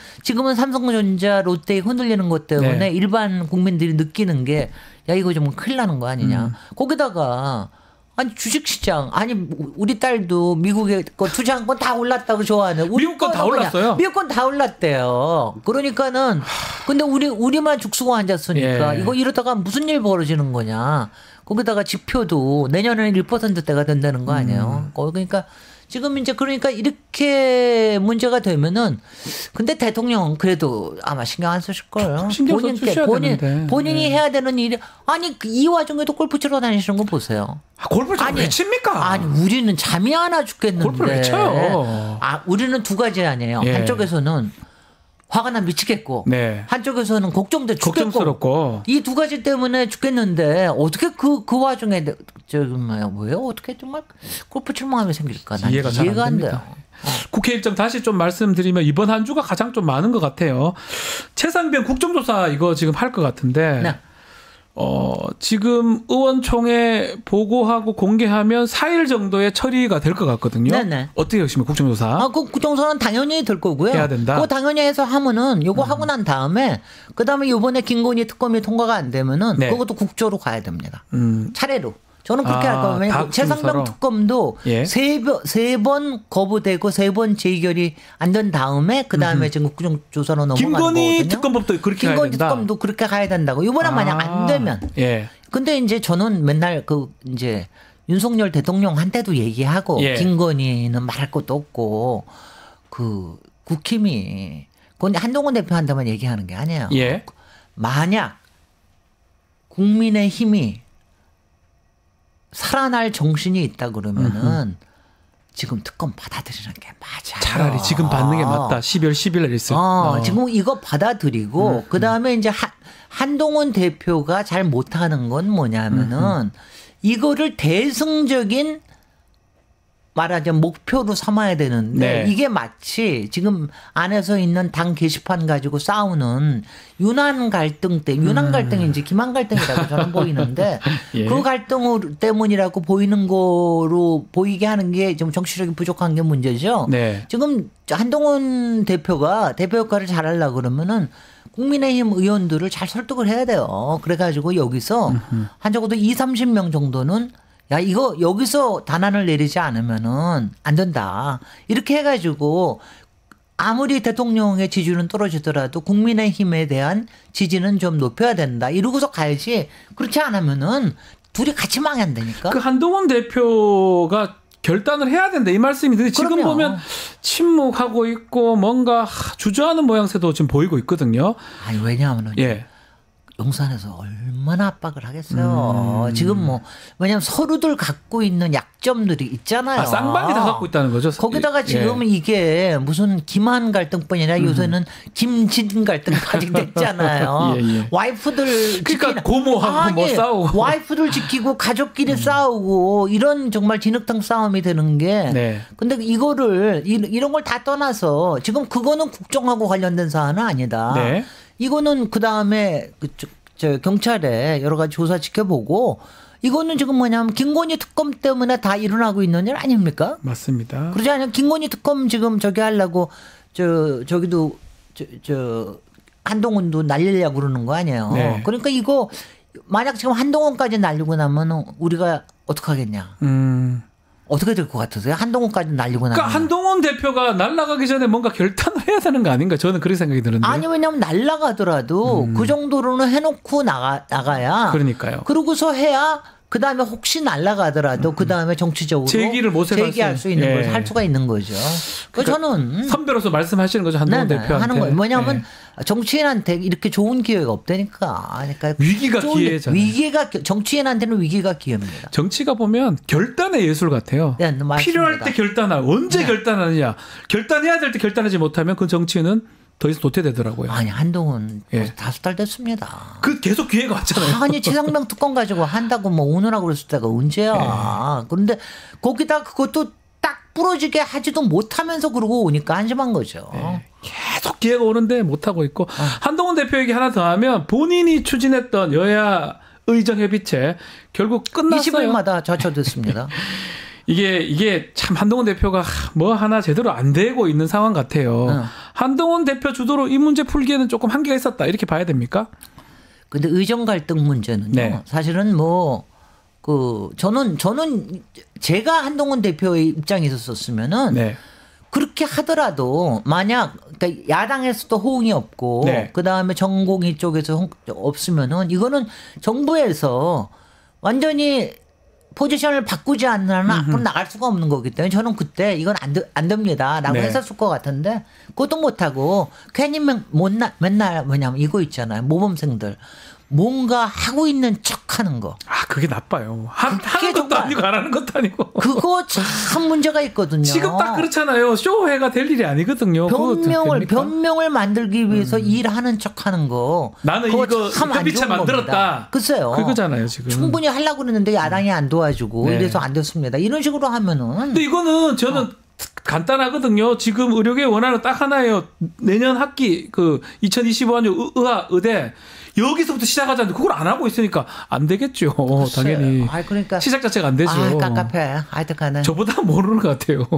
삼성전자, 롯데에 흔들리는 것 때문에 일반 국민들이 느끼는 게 야 이거 좀 큰일 나는 거 아니냐. 거기다가 아니 주식시장 우리 딸도 미국에 거 투자한 건 다 올랐다고 좋아하네. 미국 건 다 올랐어요. 미국 건 다 올랐대요. 그러니까는 근데 우리만 죽수고 앉았으니까 이거 이러다가 무슨 일 벌어지는 거냐. 거기다가 지표도 내년에는 1%대가 된다는 거 아니에요. 그러니까 지금 이제 그러니까 이렇게 문제가 되면은 근데 대통령은 그래도 아마 신경 안 쓰실 거예요. 본인이 해야 되는 일이 이 와중에도 골프 치러 다니시는 거 보세요. 골프를 왜 칩니까? 우리는 잠이 안 와 죽겠는데. 골프를 왜 쳐요? 우리는 두 가지 아니에요. 한쪽에서는 화가 나 미치겠고 한쪽에서는 걱정돼 죽겠고 걱정스럽고 이 두 가지 때문에 죽겠는데 어떻게 그 와중에 뭐예요? 어떻게 정말 골프 칠 마음이 생길까? 난 이해가 안 돼요. 국회 일정 다시 좀 말씀드리면 이번 한 주가 가장 좀 많은 것 같아요. 최상병 국정조사 이거 지금 할 것 같은데 지금 의원총회 보고하고 공개하면 4일 정도의 처리가 될 것 같거든요. 어떻게 보시면 국정조사? 국정조사는 당연히 될 거고요. 해야 된다. 그거 당연히 해서 하면은 요거 하고 난 다음에 그다음에 요번에 김건희 특검이 통과가 안 되면은 그것도 국조로 가야 됩니다. 차례로. 저는 그렇게 할 거예요. 왜냐하면 최상병 특검도 세 번 거부되고 3번 재의결이 안 된 다음에 그다음에 지금 국정조사로 넘어가는 거거든요. 김건희 특검법도 그렇게 가야 된다. 김건희 특검도 그렇게 가야 된다고. 이번에 만약 안 되면. 근데 이제 저는 맨날 이제 윤석열 대통령한테도 얘기하고 김건희는 말할 것도 없고 국힘이 그건 한동훈 대표한테만 얘기하는 게 아니에요. 만약 국민의힘이 살아날 정신이 있다 그러면은 지금 특검 받아들이는 게 맞아요. 차라리 지금 받는 게 맞다. 12월 10일 날 있어요. 지금 이거 받아들이고 그다음에 이제 한동훈 대표가 잘 못하는 건 뭐냐면은 이거를 대승적인 말하자면 목표로 삼아야 되는데 네. 이게 마치 지금 안에서 있는 당 게시판 가지고 싸우는 유난 갈등이 이제 김한 갈등이라고 저는 보이는데 예. 그 갈등 때문이라고 보이는 거로 보이게 하는 게 좀 정치력이 부족한 게 문제죠. 네. 지금 한동훈 대표가 대표 역할을 잘하려고 그러면은 국민의힘 의원들을 잘 설득을 해야 돼요. 그래가지고 여기서 한 적어도 20-30명 정도는 야, 이거 여기서 단안을 내리지 않으면은 안 된다. 이렇게 해가지고 아무리 대통령의 지지율은 떨어지더라도 국민의힘에 대한 지지는 좀 높여야 된다. 이러고서 가야지. 그렇지 않으면은 둘이 같이 망한다니까. 그 한동훈 대표가 결단을 해야 된다 이 말씀인데 지금 그럼요. 보면 침묵하고 있고 뭔가 주저하는 모양새도 지금 보이고 있거든요. 아니 왜냐하면은 예. 용산에서 얼마나 압박을 하겠어요. 지금 뭐 왜냐하면 서로들 갖고 있는 약점들이 있잖아요. 아, 쌍방이 다 갖고 있다는 거죠. 거기다가 지금 이게 무슨 김한 갈등뿐이 아니라 요새는 김진 갈등까지 됐잖아요. 예. 와이프들 그러니까 고모하고 뭐 싸우고. 와이프들 지키고 가족끼리 싸우고 이런 정말 진흙탕 싸움이 되는 게 네. 근데 이거를 이런 걸 다 떠나서 지금 그거는 국정하고 관련된 사안은 아니다. 네. 이거는 그다음에 저 경찰에 여러 가지 조사 지켜보고 이거는 지금 뭐냐면 김건희 특검 때문에 다 일어나고 있는 일 아닙니까? 맞습니다. 그러지 않으면 김건희 특검 지금 저기 하려고 저기도 저 한동훈도 날리려고 그러는 거 아니에요. 네. 그러니까 이거 만약 지금 한동훈까지 날리고 나면 우리가 어떡하겠냐. 어떻게 될 것 같으세요? 한동훈까지 날리고 나면. 그러니까 한동훈 대표가 날아가기 전에 뭔가 결단을 해야 되는 거 아닌가? 저는 그런 생각이 드는데. 아니 왜냐면 날아가더라도 그 정도로는 해놓고 나가야. 그러니까요. 그러고서 해야 그다음에 혹시 날아가더라도 그다음에 정치적으로 제기할 수 있는 걸 할 수가 있는 거죠. 그러니까 저는 선배로서 말씀하시는 거죠 한동훈 대표한테. 하는 거예요. 뭐냐면 정치인한테 이렇게 좋은 기회가 없다니까. 그러니까 위기가 기회잖아요. 위기가 정치인한테는 위기가 기회입니다. 정치가 보면 결단의 예술 같아요. 네, 맞습니다. 필요할 때 결단할 언제 결단하느냐. 결단해야 될 때 결단하지 못하면 그 정치인은 더 이상 도태되더라고요. 아니 한동훈 5달 됐습니다. 그 계속 기회가 왔잖아요. 아니 최상병 특검 가지고 한다고 뭐 오느라고 그랬을 때가 언제야. 그런데 거기다 그것도 딱 부러지게 하지도 못하면서 그러고 오니까 한심한 거죠. 계속 기회가 오는데 못하고 있고 한동훈 대표 얘기 하나 더 하면 본인이 추진했던 여야 의정협의체 결국 끝났어요. 20일마다 좌초됐습니다. 이게 참 한동훈 대표가 뭐 하나 제대로 안 되고 있는 상황 같아요. 한동훈 대표 주도로 이 문제 풀기에는 조금 한계가 있었다 이렇게 봐야 됩니까? 근데 의정 갈등 문제는요. 사실은 뭐 저는 제가 한동훈 대표의 입장에 있었으면은 그렇게 하더라도 만약 그러니까 야당에서도 호응이 없고 그다음에 정공희 쪽에서 없으면은 이거는 정부에서 완전히 포지션을 바꾸지 않는 한 앞으로 나갈 수가 없는 거기 때문에 저는 그때 이건 안 됩니다라고 했었을 것 같은데 그것도 못하고 괜히 맨날 뭐냐면 이거 있잖아요. 모범생들. 뭔가 하고 있는 척하는 거. 아 그게 나빠요. 하는 것도 아니고 안 하는 것도 아니고. 그거 참 문제가 있거든요. 지금 딱 그렇잖아요. 쇼회가 될 일이 아니거든요. 변명을 만들기 위해서 일하는 척하는 거. 나는 이거 협의체 만들었다. 글쎄요. 그거잖아요 지금. 충분히 하려고 그랬는데 야당이 안 도와주고 이래서 안 됐습니다. 이런 식으로 하면은. 근데 이거는 저는 간단하거든요. 지금 의료계 원하는 딱 하나예요. 내년 학기 2025년 의학 의대 여기서부터 시작하자는데 그걸 안 하고 있으니까 안 되겠죠. 당연히. 그러니까 시작 자체가 안 되죠. 깝깝해. 하여튼간에. 저보다 모르는 것 같아요.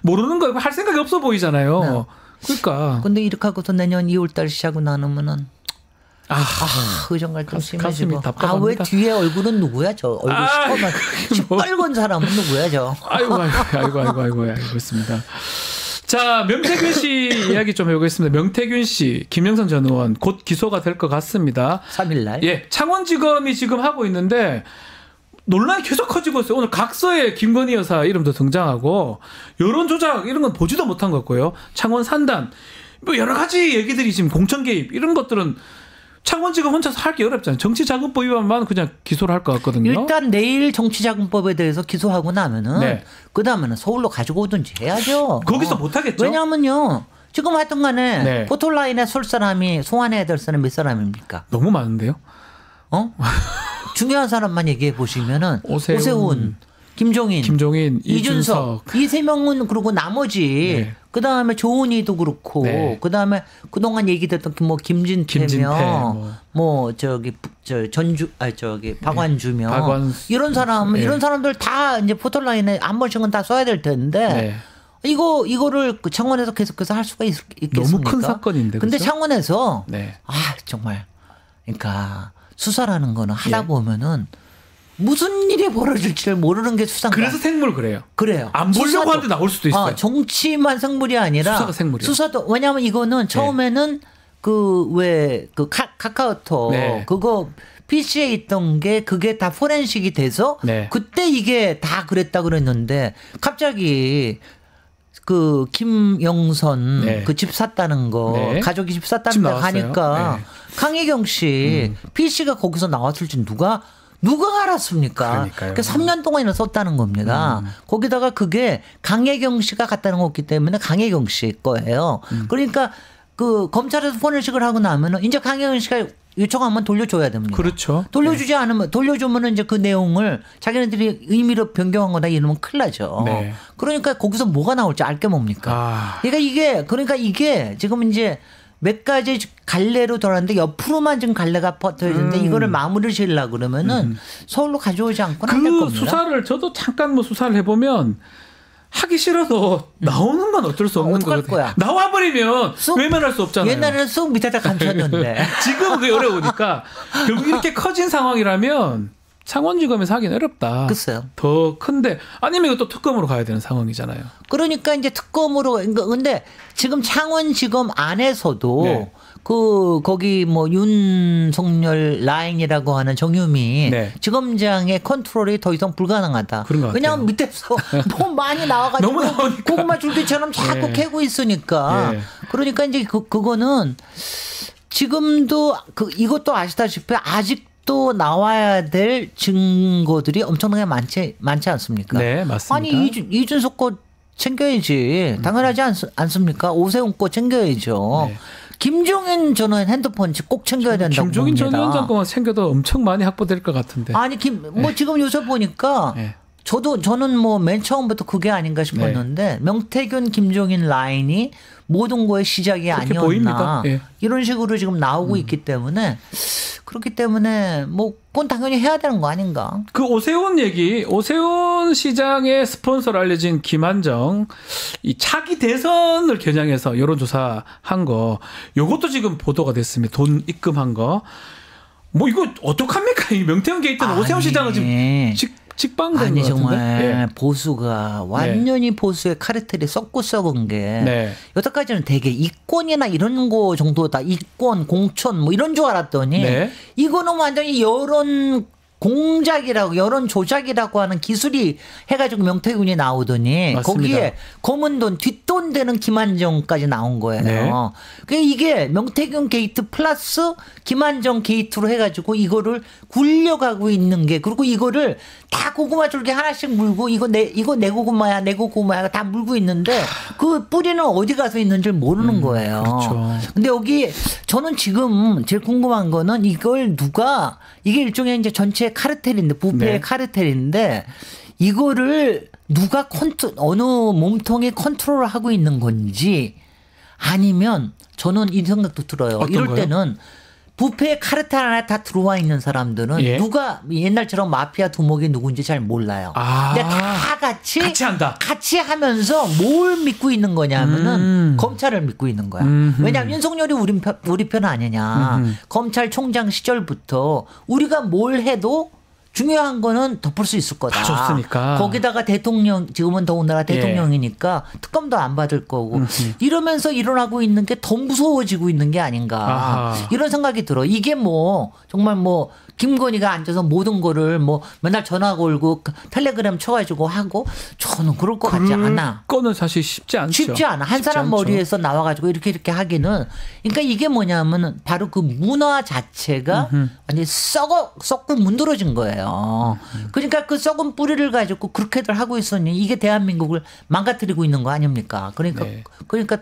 모르는 거 할 생각이 없어 보이잖아요. 그러니까. 근데 이렇게 하고서 내년 2월달 시작은 나누면은 의정 갈등 심해지고. 왜 뒤에 얼굴은 누구야? 저 얼굴 시뻘건 사람은 누구야? 저. 아이고 그렇습니다. 자, 명태균 씨 이야기 좀 해보겠습니다. 명태균 씨, 김영선 전 의원 곧 기소가 될 것 같습니다. 3일 날. 예, 창원지검이 지금 하고 있는데 논란이 계속 커지고 있어요. 오늘 각서에 김건희 여사 이름도 등장하고 여론 조작 이런 건 보지도 못한 것 같고요. 창원 산단 뭐 여러 가지 얘기들이 지금 공천 개입 이런 것들은 창원지검 혼자서 하기 어렵잖아요. 정치자금법 위반만 그냥 기소를 할 것 같거든요. 일단 내일 정치자금법에 대해서 기소하고 나면은 그다음에는 서울로 가지고 오든지 해야죠. 거기서 못하겠죠. 왜냐하면요. 지금 하여튼 간에 포털라인에 쏠 사람이 소환해야 될 사람이 몇 사람입니까? 너무 많은데요. 중요한 사람만 얘기해 보시면은 오세훈, 김종인, 이준석. 이 세 명은 그러고 나머지 네. 그다음에 조은희도 그렇고 네. 그다음에 그동안 얘기됐던 뭐 김진태며 뭐 저기 박완주며 이런 사람 이런 사람들 다 이제 포털라인에 한 번씩은 다 써야 될 텐데 네. 이거를 그 창원에서 계속해서 할 수가 있겠습니까? 너무 큰 사건인데. 근데 그렇죠? 창원에서 네. 정말 그러니까 수사라는 거는 하다 예. 보면은 무슨 일이 벌어질지를 모르는 게 수사인가. 그래서 생물 그래요. 그래요. 안 보려고 하는데 나올 수도 있어요. 정치만 생물이 아니라 수사가 생물이에요. 수사도 왜냐하면 이거는 처음에는 그 카카오톡 네. 그거 PC에 있던 게 그게 다 포렌식이 돼서 네. 그때 이게 다 그랬다 그랬는데 갑자기 그 김영선 네. 그 집 샀다는 거 네. 가족이 집 집 샀다는 데 나왔어요. 가니까 네. 강혜경 씨 PC가 거기서 나왔을지 누가 알았습니까? 그러니까요. 3년 동안이나 썼다는 겁니다. 거기다가 그게 강혜경 씨가 갖다는 거기 때문에 강혜경 씨 거예요. 그러니까 그 검찰에서 포렌식을 하고 나면은 이제 강혜경 씨가 요청하면 돌려줘야 됩니다. 그렇죠. 돌려주지 않으면 돌려주면은 이제 그 내용을 자기네들이 의미로 변경한 거다 이러면 큰일 나죠. 네. 그러니까 거기서 뭐가 나올지 알 게 뭡니까? 그러니까 이게 지금 이제 몇 가지 갈래로 돌았는데 옆으로만 지금 갈래가 퍼져있는데 이거를 마무리를 지으려고 그러면은 서울로 가져오지 않고는 안 될 그 겁니다. 수사를 저도 잠깐 뭐 수사를 해보면 하기 싫어도 나오는 건 어쩔 수 없는 어떡할 거거든요. 거야? 나와버리면 외면할 수 없잖아요. 옛날에는 쑥 밑에다 감췄는데. 지금 그게 어려우니까 결국 이렇게 커진 상황이라면 창원지검에서 하기는 어렵다. 글쎄요. 더 큰데 아니면 이것도 특검으로 가야 되는 상황이잖아요. 그러니까 이제 특검으로 근데 지금 창원지검 안에서도 네. 거기 뭐 윤석열 라인이라고 하는 정유미 네. 지검장의 컨트롤이 더 이상 불가능하다. 그런 것 같아요. 왜냐하면 밑에서 너무 많이 나와가지고 너무 나오니까. 고구마 줄기처럼 자꾸 네. 캐고 있으니까 네. 그러니까 이제 그거는 지금도 이것도 아시다시피 아직도 나와야 될 증거들이 엄청나게 많지 않습니까? 네, 맞습니다. 아니 이준석 거 챙겨야지. 당연하지 않습니까? 오세훈 거 챙겨야죠. 네. 김종인 전 핸드폰 꼭 챙겨야 된다고 김종인 전 봅니다. 위원장 거만 챙겨도 엄청 많이 확보될 것 같은데. 아니 지금 요새 보니까 네. 저는 뭐 맨 처음부터 그게 아닌가 싶었는데 명태균 김종인 라인이 모든 거의 시작이 그렇게 아니었나 보입니다. 예. 이런 식으로 지금 나오고 있기 때문에 그렇기 때문에 뭐 그건 당연히 해야 되는 거 아닌가. 그 오세훈 시장의 스폰서로 알려진 김한정 이 차기 대선을 겨냥해서 여론조사 한 거 요것도 지금 보도가 됐습니다. 돈 입금한 거. 뭐 이거 어떡합니까? 이 명태균 게이트는 오세훈 시장은 지금 직방된 것 같은데. 정말 예. 보수가 완전히 보수의 카르텔이 썩고 썩은 게 네. 여태까지는 되게 이권이나 이런 거 정도다. 이권, 공천 뭐 이런 줄 알았더니 네. 이거는 완전히 여론 공작이라고 여론 조작이라고 하는 기술이 해가지고 명태균이 나오더니 맞습니다. 거기에 검은 돈 뒷돈 되는 김한정까지 나온 거예요. 네. 그러니까 이게 명태균 게이트 플러스 김한정 게이트로 해가지고 이거를 굴려가고 있는 게 그리고 이거를 다 고구마 줄기 하나씩 물고 이거 내 고구마야 내 고구마야 다 물고 있는데 그 뿌리는 어디 가서 있는지 모르는 거예요. 그렇죠. 근데 여기 저는 지금 제일 궁금한 거는 이걸 이게 일종의 이제 전체 카르텔인데 부패의 네. 카르텔인데 이거를 누가 어느 몸통이 컨트롤을 하고 있는 건지 아니면 저는 이 생각도 들어요. 어떤 이럴 거요? 때는 부패의 카르텔 안에 다 들어와 있는 사람들은 예. 누가 옛날처럼 마피아 두목이 누군지 잘 몰라요. 아. 근데 다 같이 한다. 같이 하면서 뭘 믿고 있는 거냐면은 검찰을 믿고 있는 거야. 왜냐하면 윤석열이 우리 편 아니냐. 검찰총장 시절부터 우리가 뭘 해도 중요한 거는 덮을 수 있을 거다. 다 줬으니까. 거기다가 지금은 더군다나 대통령이니까 특검도 안 받을 거고 이러면서 일어나고 있는 게 더 무서워지고 있는 게 아닌가. 아하. 이런 생각이 들어. 이게 뭐 정말 뭐 김건희가 앉아서 모든 거를 뭐 맨날 전화 걸고 텔레그램 쳐가지고 하고 저는 그럴 것 같지 않아. 거는 사실 쉽지 않죠. 쉽지 않아. 한 쉽지 사람 않죠. 머리에서 나와가지고 이렇게 하기는. 그러니까 이게 뭐냐면 바로 그 문화 자체가 완전히 썩고 문드러진 거예요. 그러니까 그 썩은 뿌리를 가지고 그렇게들 하고 있으니 이게 대한민국을 망가뜨리고 있는 거 아닙니까? 그러니까 네.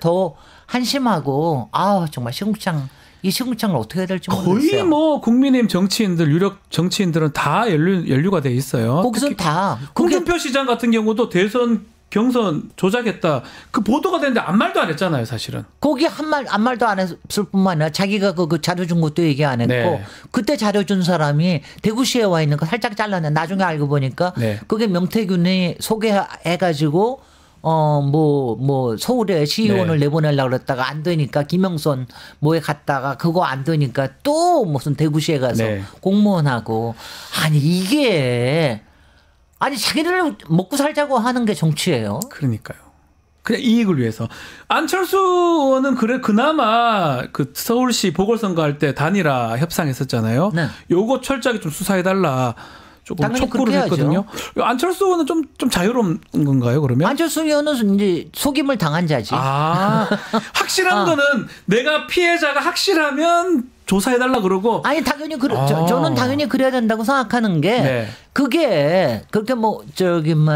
더 한심하고 정말 시궁창 이 시궁창을 어떻게 해야 될지 거의 모르겠어요. 뭐 국민의힘 정치인들 유력 정치인들은 다 연루가 돼 있어요. 거기서 다 홍준표 시장 같은 경우도 대선 경선 조작했다. 그 보도가 됐는데 아무 말도 안 했잖아요, 사실은. 거기 아무 말도 안 했을 뿐만 아니라 자기가 그 자료 준 것도 얘기 안 했고 네. 그때 자료 준 사람이 대구시에 와 있는 거 살짝 잘라내. 나중에 알고 보니까 네. 그게 명태균이 소개해가지고 뭐 서울에 시의원을 네. 내보내려고 그랬다가 안 되니까 김영선 뭐에 갔다가 그거 안 되니까 또 무슨 대구시에 가서 네. 공무원하고 아니 이게 아니 자기를 먹고 살자고 하는 게 정치예요. 그러니까요. 그냥 이익을 위해서. 안철수 의원은 그나마 그 서울시 보궐선거 할 때 단일화 협상했었잖아요. 네. 요거 철저하게 좀 수사해달라. 조금 당연히 촉구를 그렇게 했거든요. 안철수 의원은 좀 자유로운 건가요, 그러면? 안철수 의원은 이제 속임을 당한 자지. 확실한 거는 내가 피해자가 확실하면 조사해달라 그러고. 아니 당연히 저는 당연히 그래야 된다고 생각하는 게 네. 그게 그렇게 뭐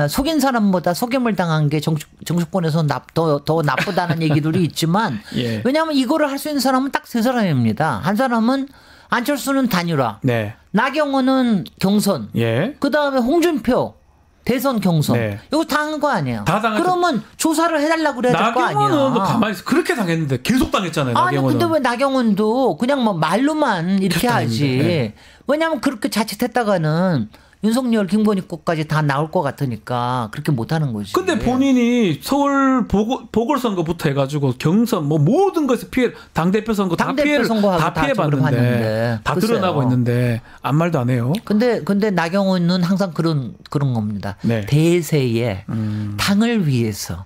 속인 사람보다 속임을 당한 게 정치권에서 더 나쁘다는 얘기들이 있지만 예. 왜냐하면 이거를 할 수 있는 사람은 딱 세 사람입니다. 한 사람은 안철수는 단일화, 네. 나경원은 경선, 예. 그 다음에 홍준표 대선 경선. 네. 이거 다 한 거 아니에요. 다 당했죠. 그러면 조사를 해달라고 그래야 될 거 아니야. 나경원은 가만히 있어. 그렇게 당했는데 계속 당했잖아요. 아니 나경원은. 근데 왜 나경원도 그냥 뭐 말로만 이렇게 하지. 네. 왜냐하면 그렇게 자칫했다가는 윤석열, 김건희 것까지 다 나올 것 같으니까 그렇게 못하는 거지. 근데 본인이 서울 보궐선거부터 해가지고 경선 뭐 모든 것에 피해 당대표 선거 다 피해봤는데 다 글쎄요. 드러나고 있는데 아무 말도 안 해요. 근데 나경원은 항상 그런 겁니다. 네. 대세에 당을 위해서.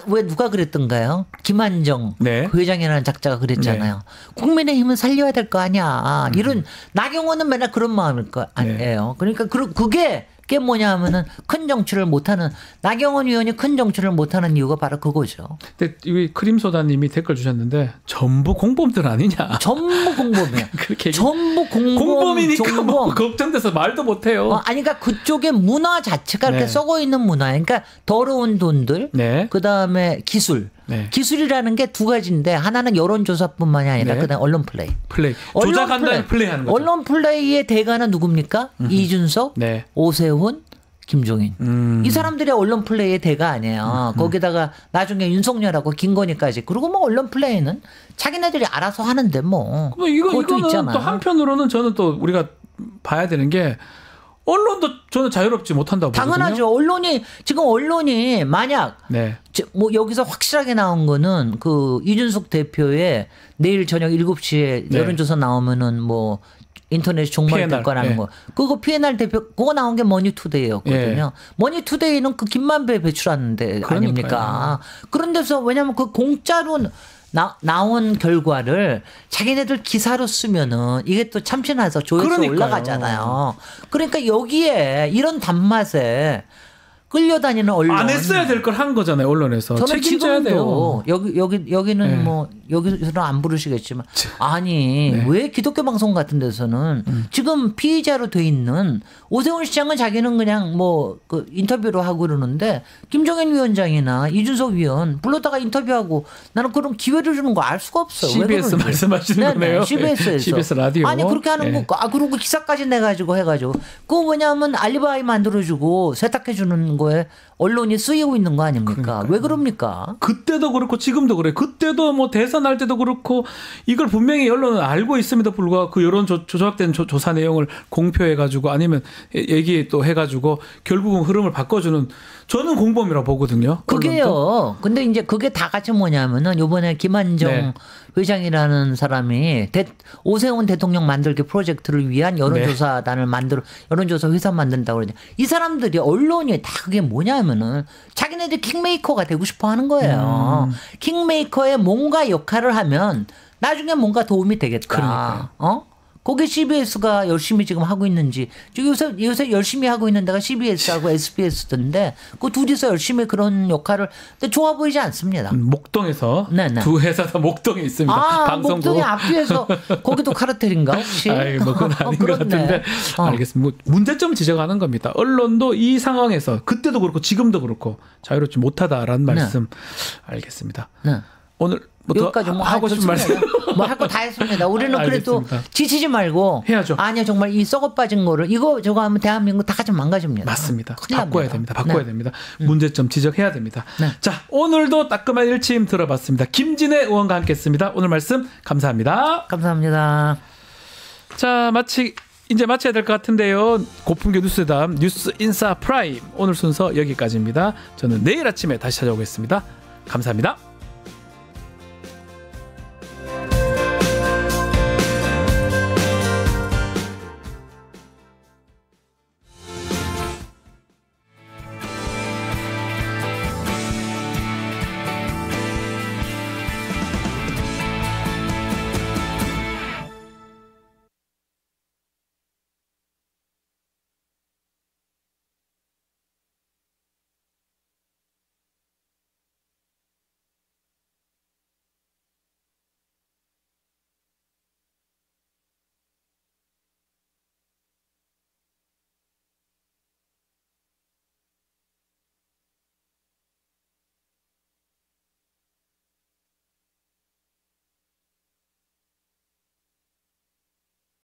왜 누가 그랬던가요? 김한정 네. 회장이라는 작자가 그랬잖아요. 국민의힘은 살려야 될 거 아니야. 이런 나경원은 맨날 그런 마음일 거 아니에요. 그러니까 그게 뭐냐 하면은 큰 정치를 못하는 나경원 의원이 큰 정치를 못하는 이유가 바로 그거죠. 근데 이 크림소다님이 댓글 주셨는데 전부 공범들 아니냐? 전부 공범이에요. 그렇게 전부 공범이니까 뭐 걱정돼서 말도 못해요. 아니 그러니까 그쪽의 문화 자체가 이렇게 네. 썩어 있는 문화. 그러니까 더러운 돈들, 네. 그 다음에 기술. 네. 기술이라는 게 두 가지인데 하나는 여론조사뿐만이 아니라 네. 그다음 언론 플레이. 조작한 다음에 플레이하는 거죠. 언론 플레이의 대가는 누굽니까? 이준석, 네. 오세훈, 김종인. 이 사람들이 언론 플레이의 대가 아니에요. 거기다가 나중에 윤석열하고 김건희까지. 그리고 뭐 언론 플레이는 자기네들이 알아서 하는데 뭐. 그것도 이거는 있잖아요. 또 한편으로는 저는 또 우리가 봐야 되는 게 언론도 저는 자유롭지 못한다고 보거든요. 당연하죠. 언론이 만약 네. 뭐 여기서 확실하게 나온 거는 그 이준석 대표의 내일 저녁 7시에 네. 여론조사 나오면은 뭐 인터넷 종말 될 거라는 네. 거. 그거 P&R 대표 그거 나온 게 머니투데이였거든요. 머니투데이는 그 김만배 배출하는 데 아닙니까? 그런 데서 왜냐하면 그 공짜로 나온 결과를 자기네들 기사로 쓰면은 이게 또 참신해서 조회수 올라가잖아요. 그러니까 여기에 이런 단맛에 끌려다니는 언론 안 했어야 될 걸 한 거잖아요, 언론에서. 저는 책임져야 돼요. 여기는 네. 뭐 여기서는 안 부르시겠지만 아니 네. 왜 기독교 방송 같은 데서는 지금 피의자로 돼 있는 오세훈 시장은 자기는 그냥 뭐 그 인터뷰로 하고 그러는데 김종인 위원장이나 이준석 위원 불러다가 인터뷰하고 나는 그런 기회를 주는 거 알 수가 없어요. CBS 말씀하시는 거네요. CBS에서. CBS 라디오. 아니 그렇게 하는 거. 그리고 기사까지 내가지고 해가지고 그거 뭐냐면 알리바이 만들어주고 세탁해주는 거에 언론이 쓰이고 있는 거 아닙니까? 그러니까요. 왜 그럽니까? 그때도 그렇고 지금도 그래요. 그때도 뭐 대선할 때도 그렇고 이걸 분명히 언론은 알고 있음에도 불구하고 그 여론 조작된 조사 내용을 공표해가지고 아니면 얘기 또 해가지고 결국은 흐름을 바꿔주는 저는 공범이라고 보거든요. 그게요. 근데 이제 그게 다 같이 뭐냐면은 요번에 김한정 네. 회장이라는 사람이 오세훈 대통령 만들기 프로젝트를 위한 여론조사단을 여론조사 회사 만든다고 그러냐. 이 사람들이 언론이 다 그게 뭐냐면은 자기네들 킹메이커가 되고 싶어 하는 거예요. 킹메이커의 뭔가 역할을 하면 나중에 뭔가 도움이 되겠다. 그러니까요. 거기 CBS가 열심히 지금 하고 있는지 요새 열심히 하고 있는 데가 CBS하고 SBS던데 그 둘이서 열심히 그런 역할을 근데 좋아 보이지 않습니다. 목동에서 두 회사 다 목동에 있습니다. 방송국. 목동의 앞뒤에서 거기도 카르텔인가 혹시? 뭐 그건 아닌 것 같은데 알겠습니다. 뭐 문제점을 지적하는 겁니다. 언론도 이 상황에서 그때도 그렇고 지금도 그렇고 자유롭지 못하다라는 말씀 알겠습니다. 네. 오늘 여기까지 뭐 하고 싶은 말씀. 뭐 할 거 다 했습니다. 우리는 그래도 알겠습니다. 지치지 말고 해야죠. 아니요, 정말 이 썩어 빠진 거를 이거 저거 하면 대한민국 다 좀 망가집니다. 맞습니다. 큰일 바꿔야 납니다. 됩니다. 바꿔야 네. 됩니다. 문제점 지적해야 됩니다. 네. 자, 오늘도 따끔한 일침 들어봤습니다. 김진애 의원과 함께했습니다. 오늘 말씀 감사합니다. 감사합니다. 자, 이제 마쳐야 될 것 같은데요. 고품격 뉴스담 뉴스 인사 프라임 오늘 순서 여기까지입니다. 저는 내일 아침에 다시 찾아오겠습니다. 감사합니다.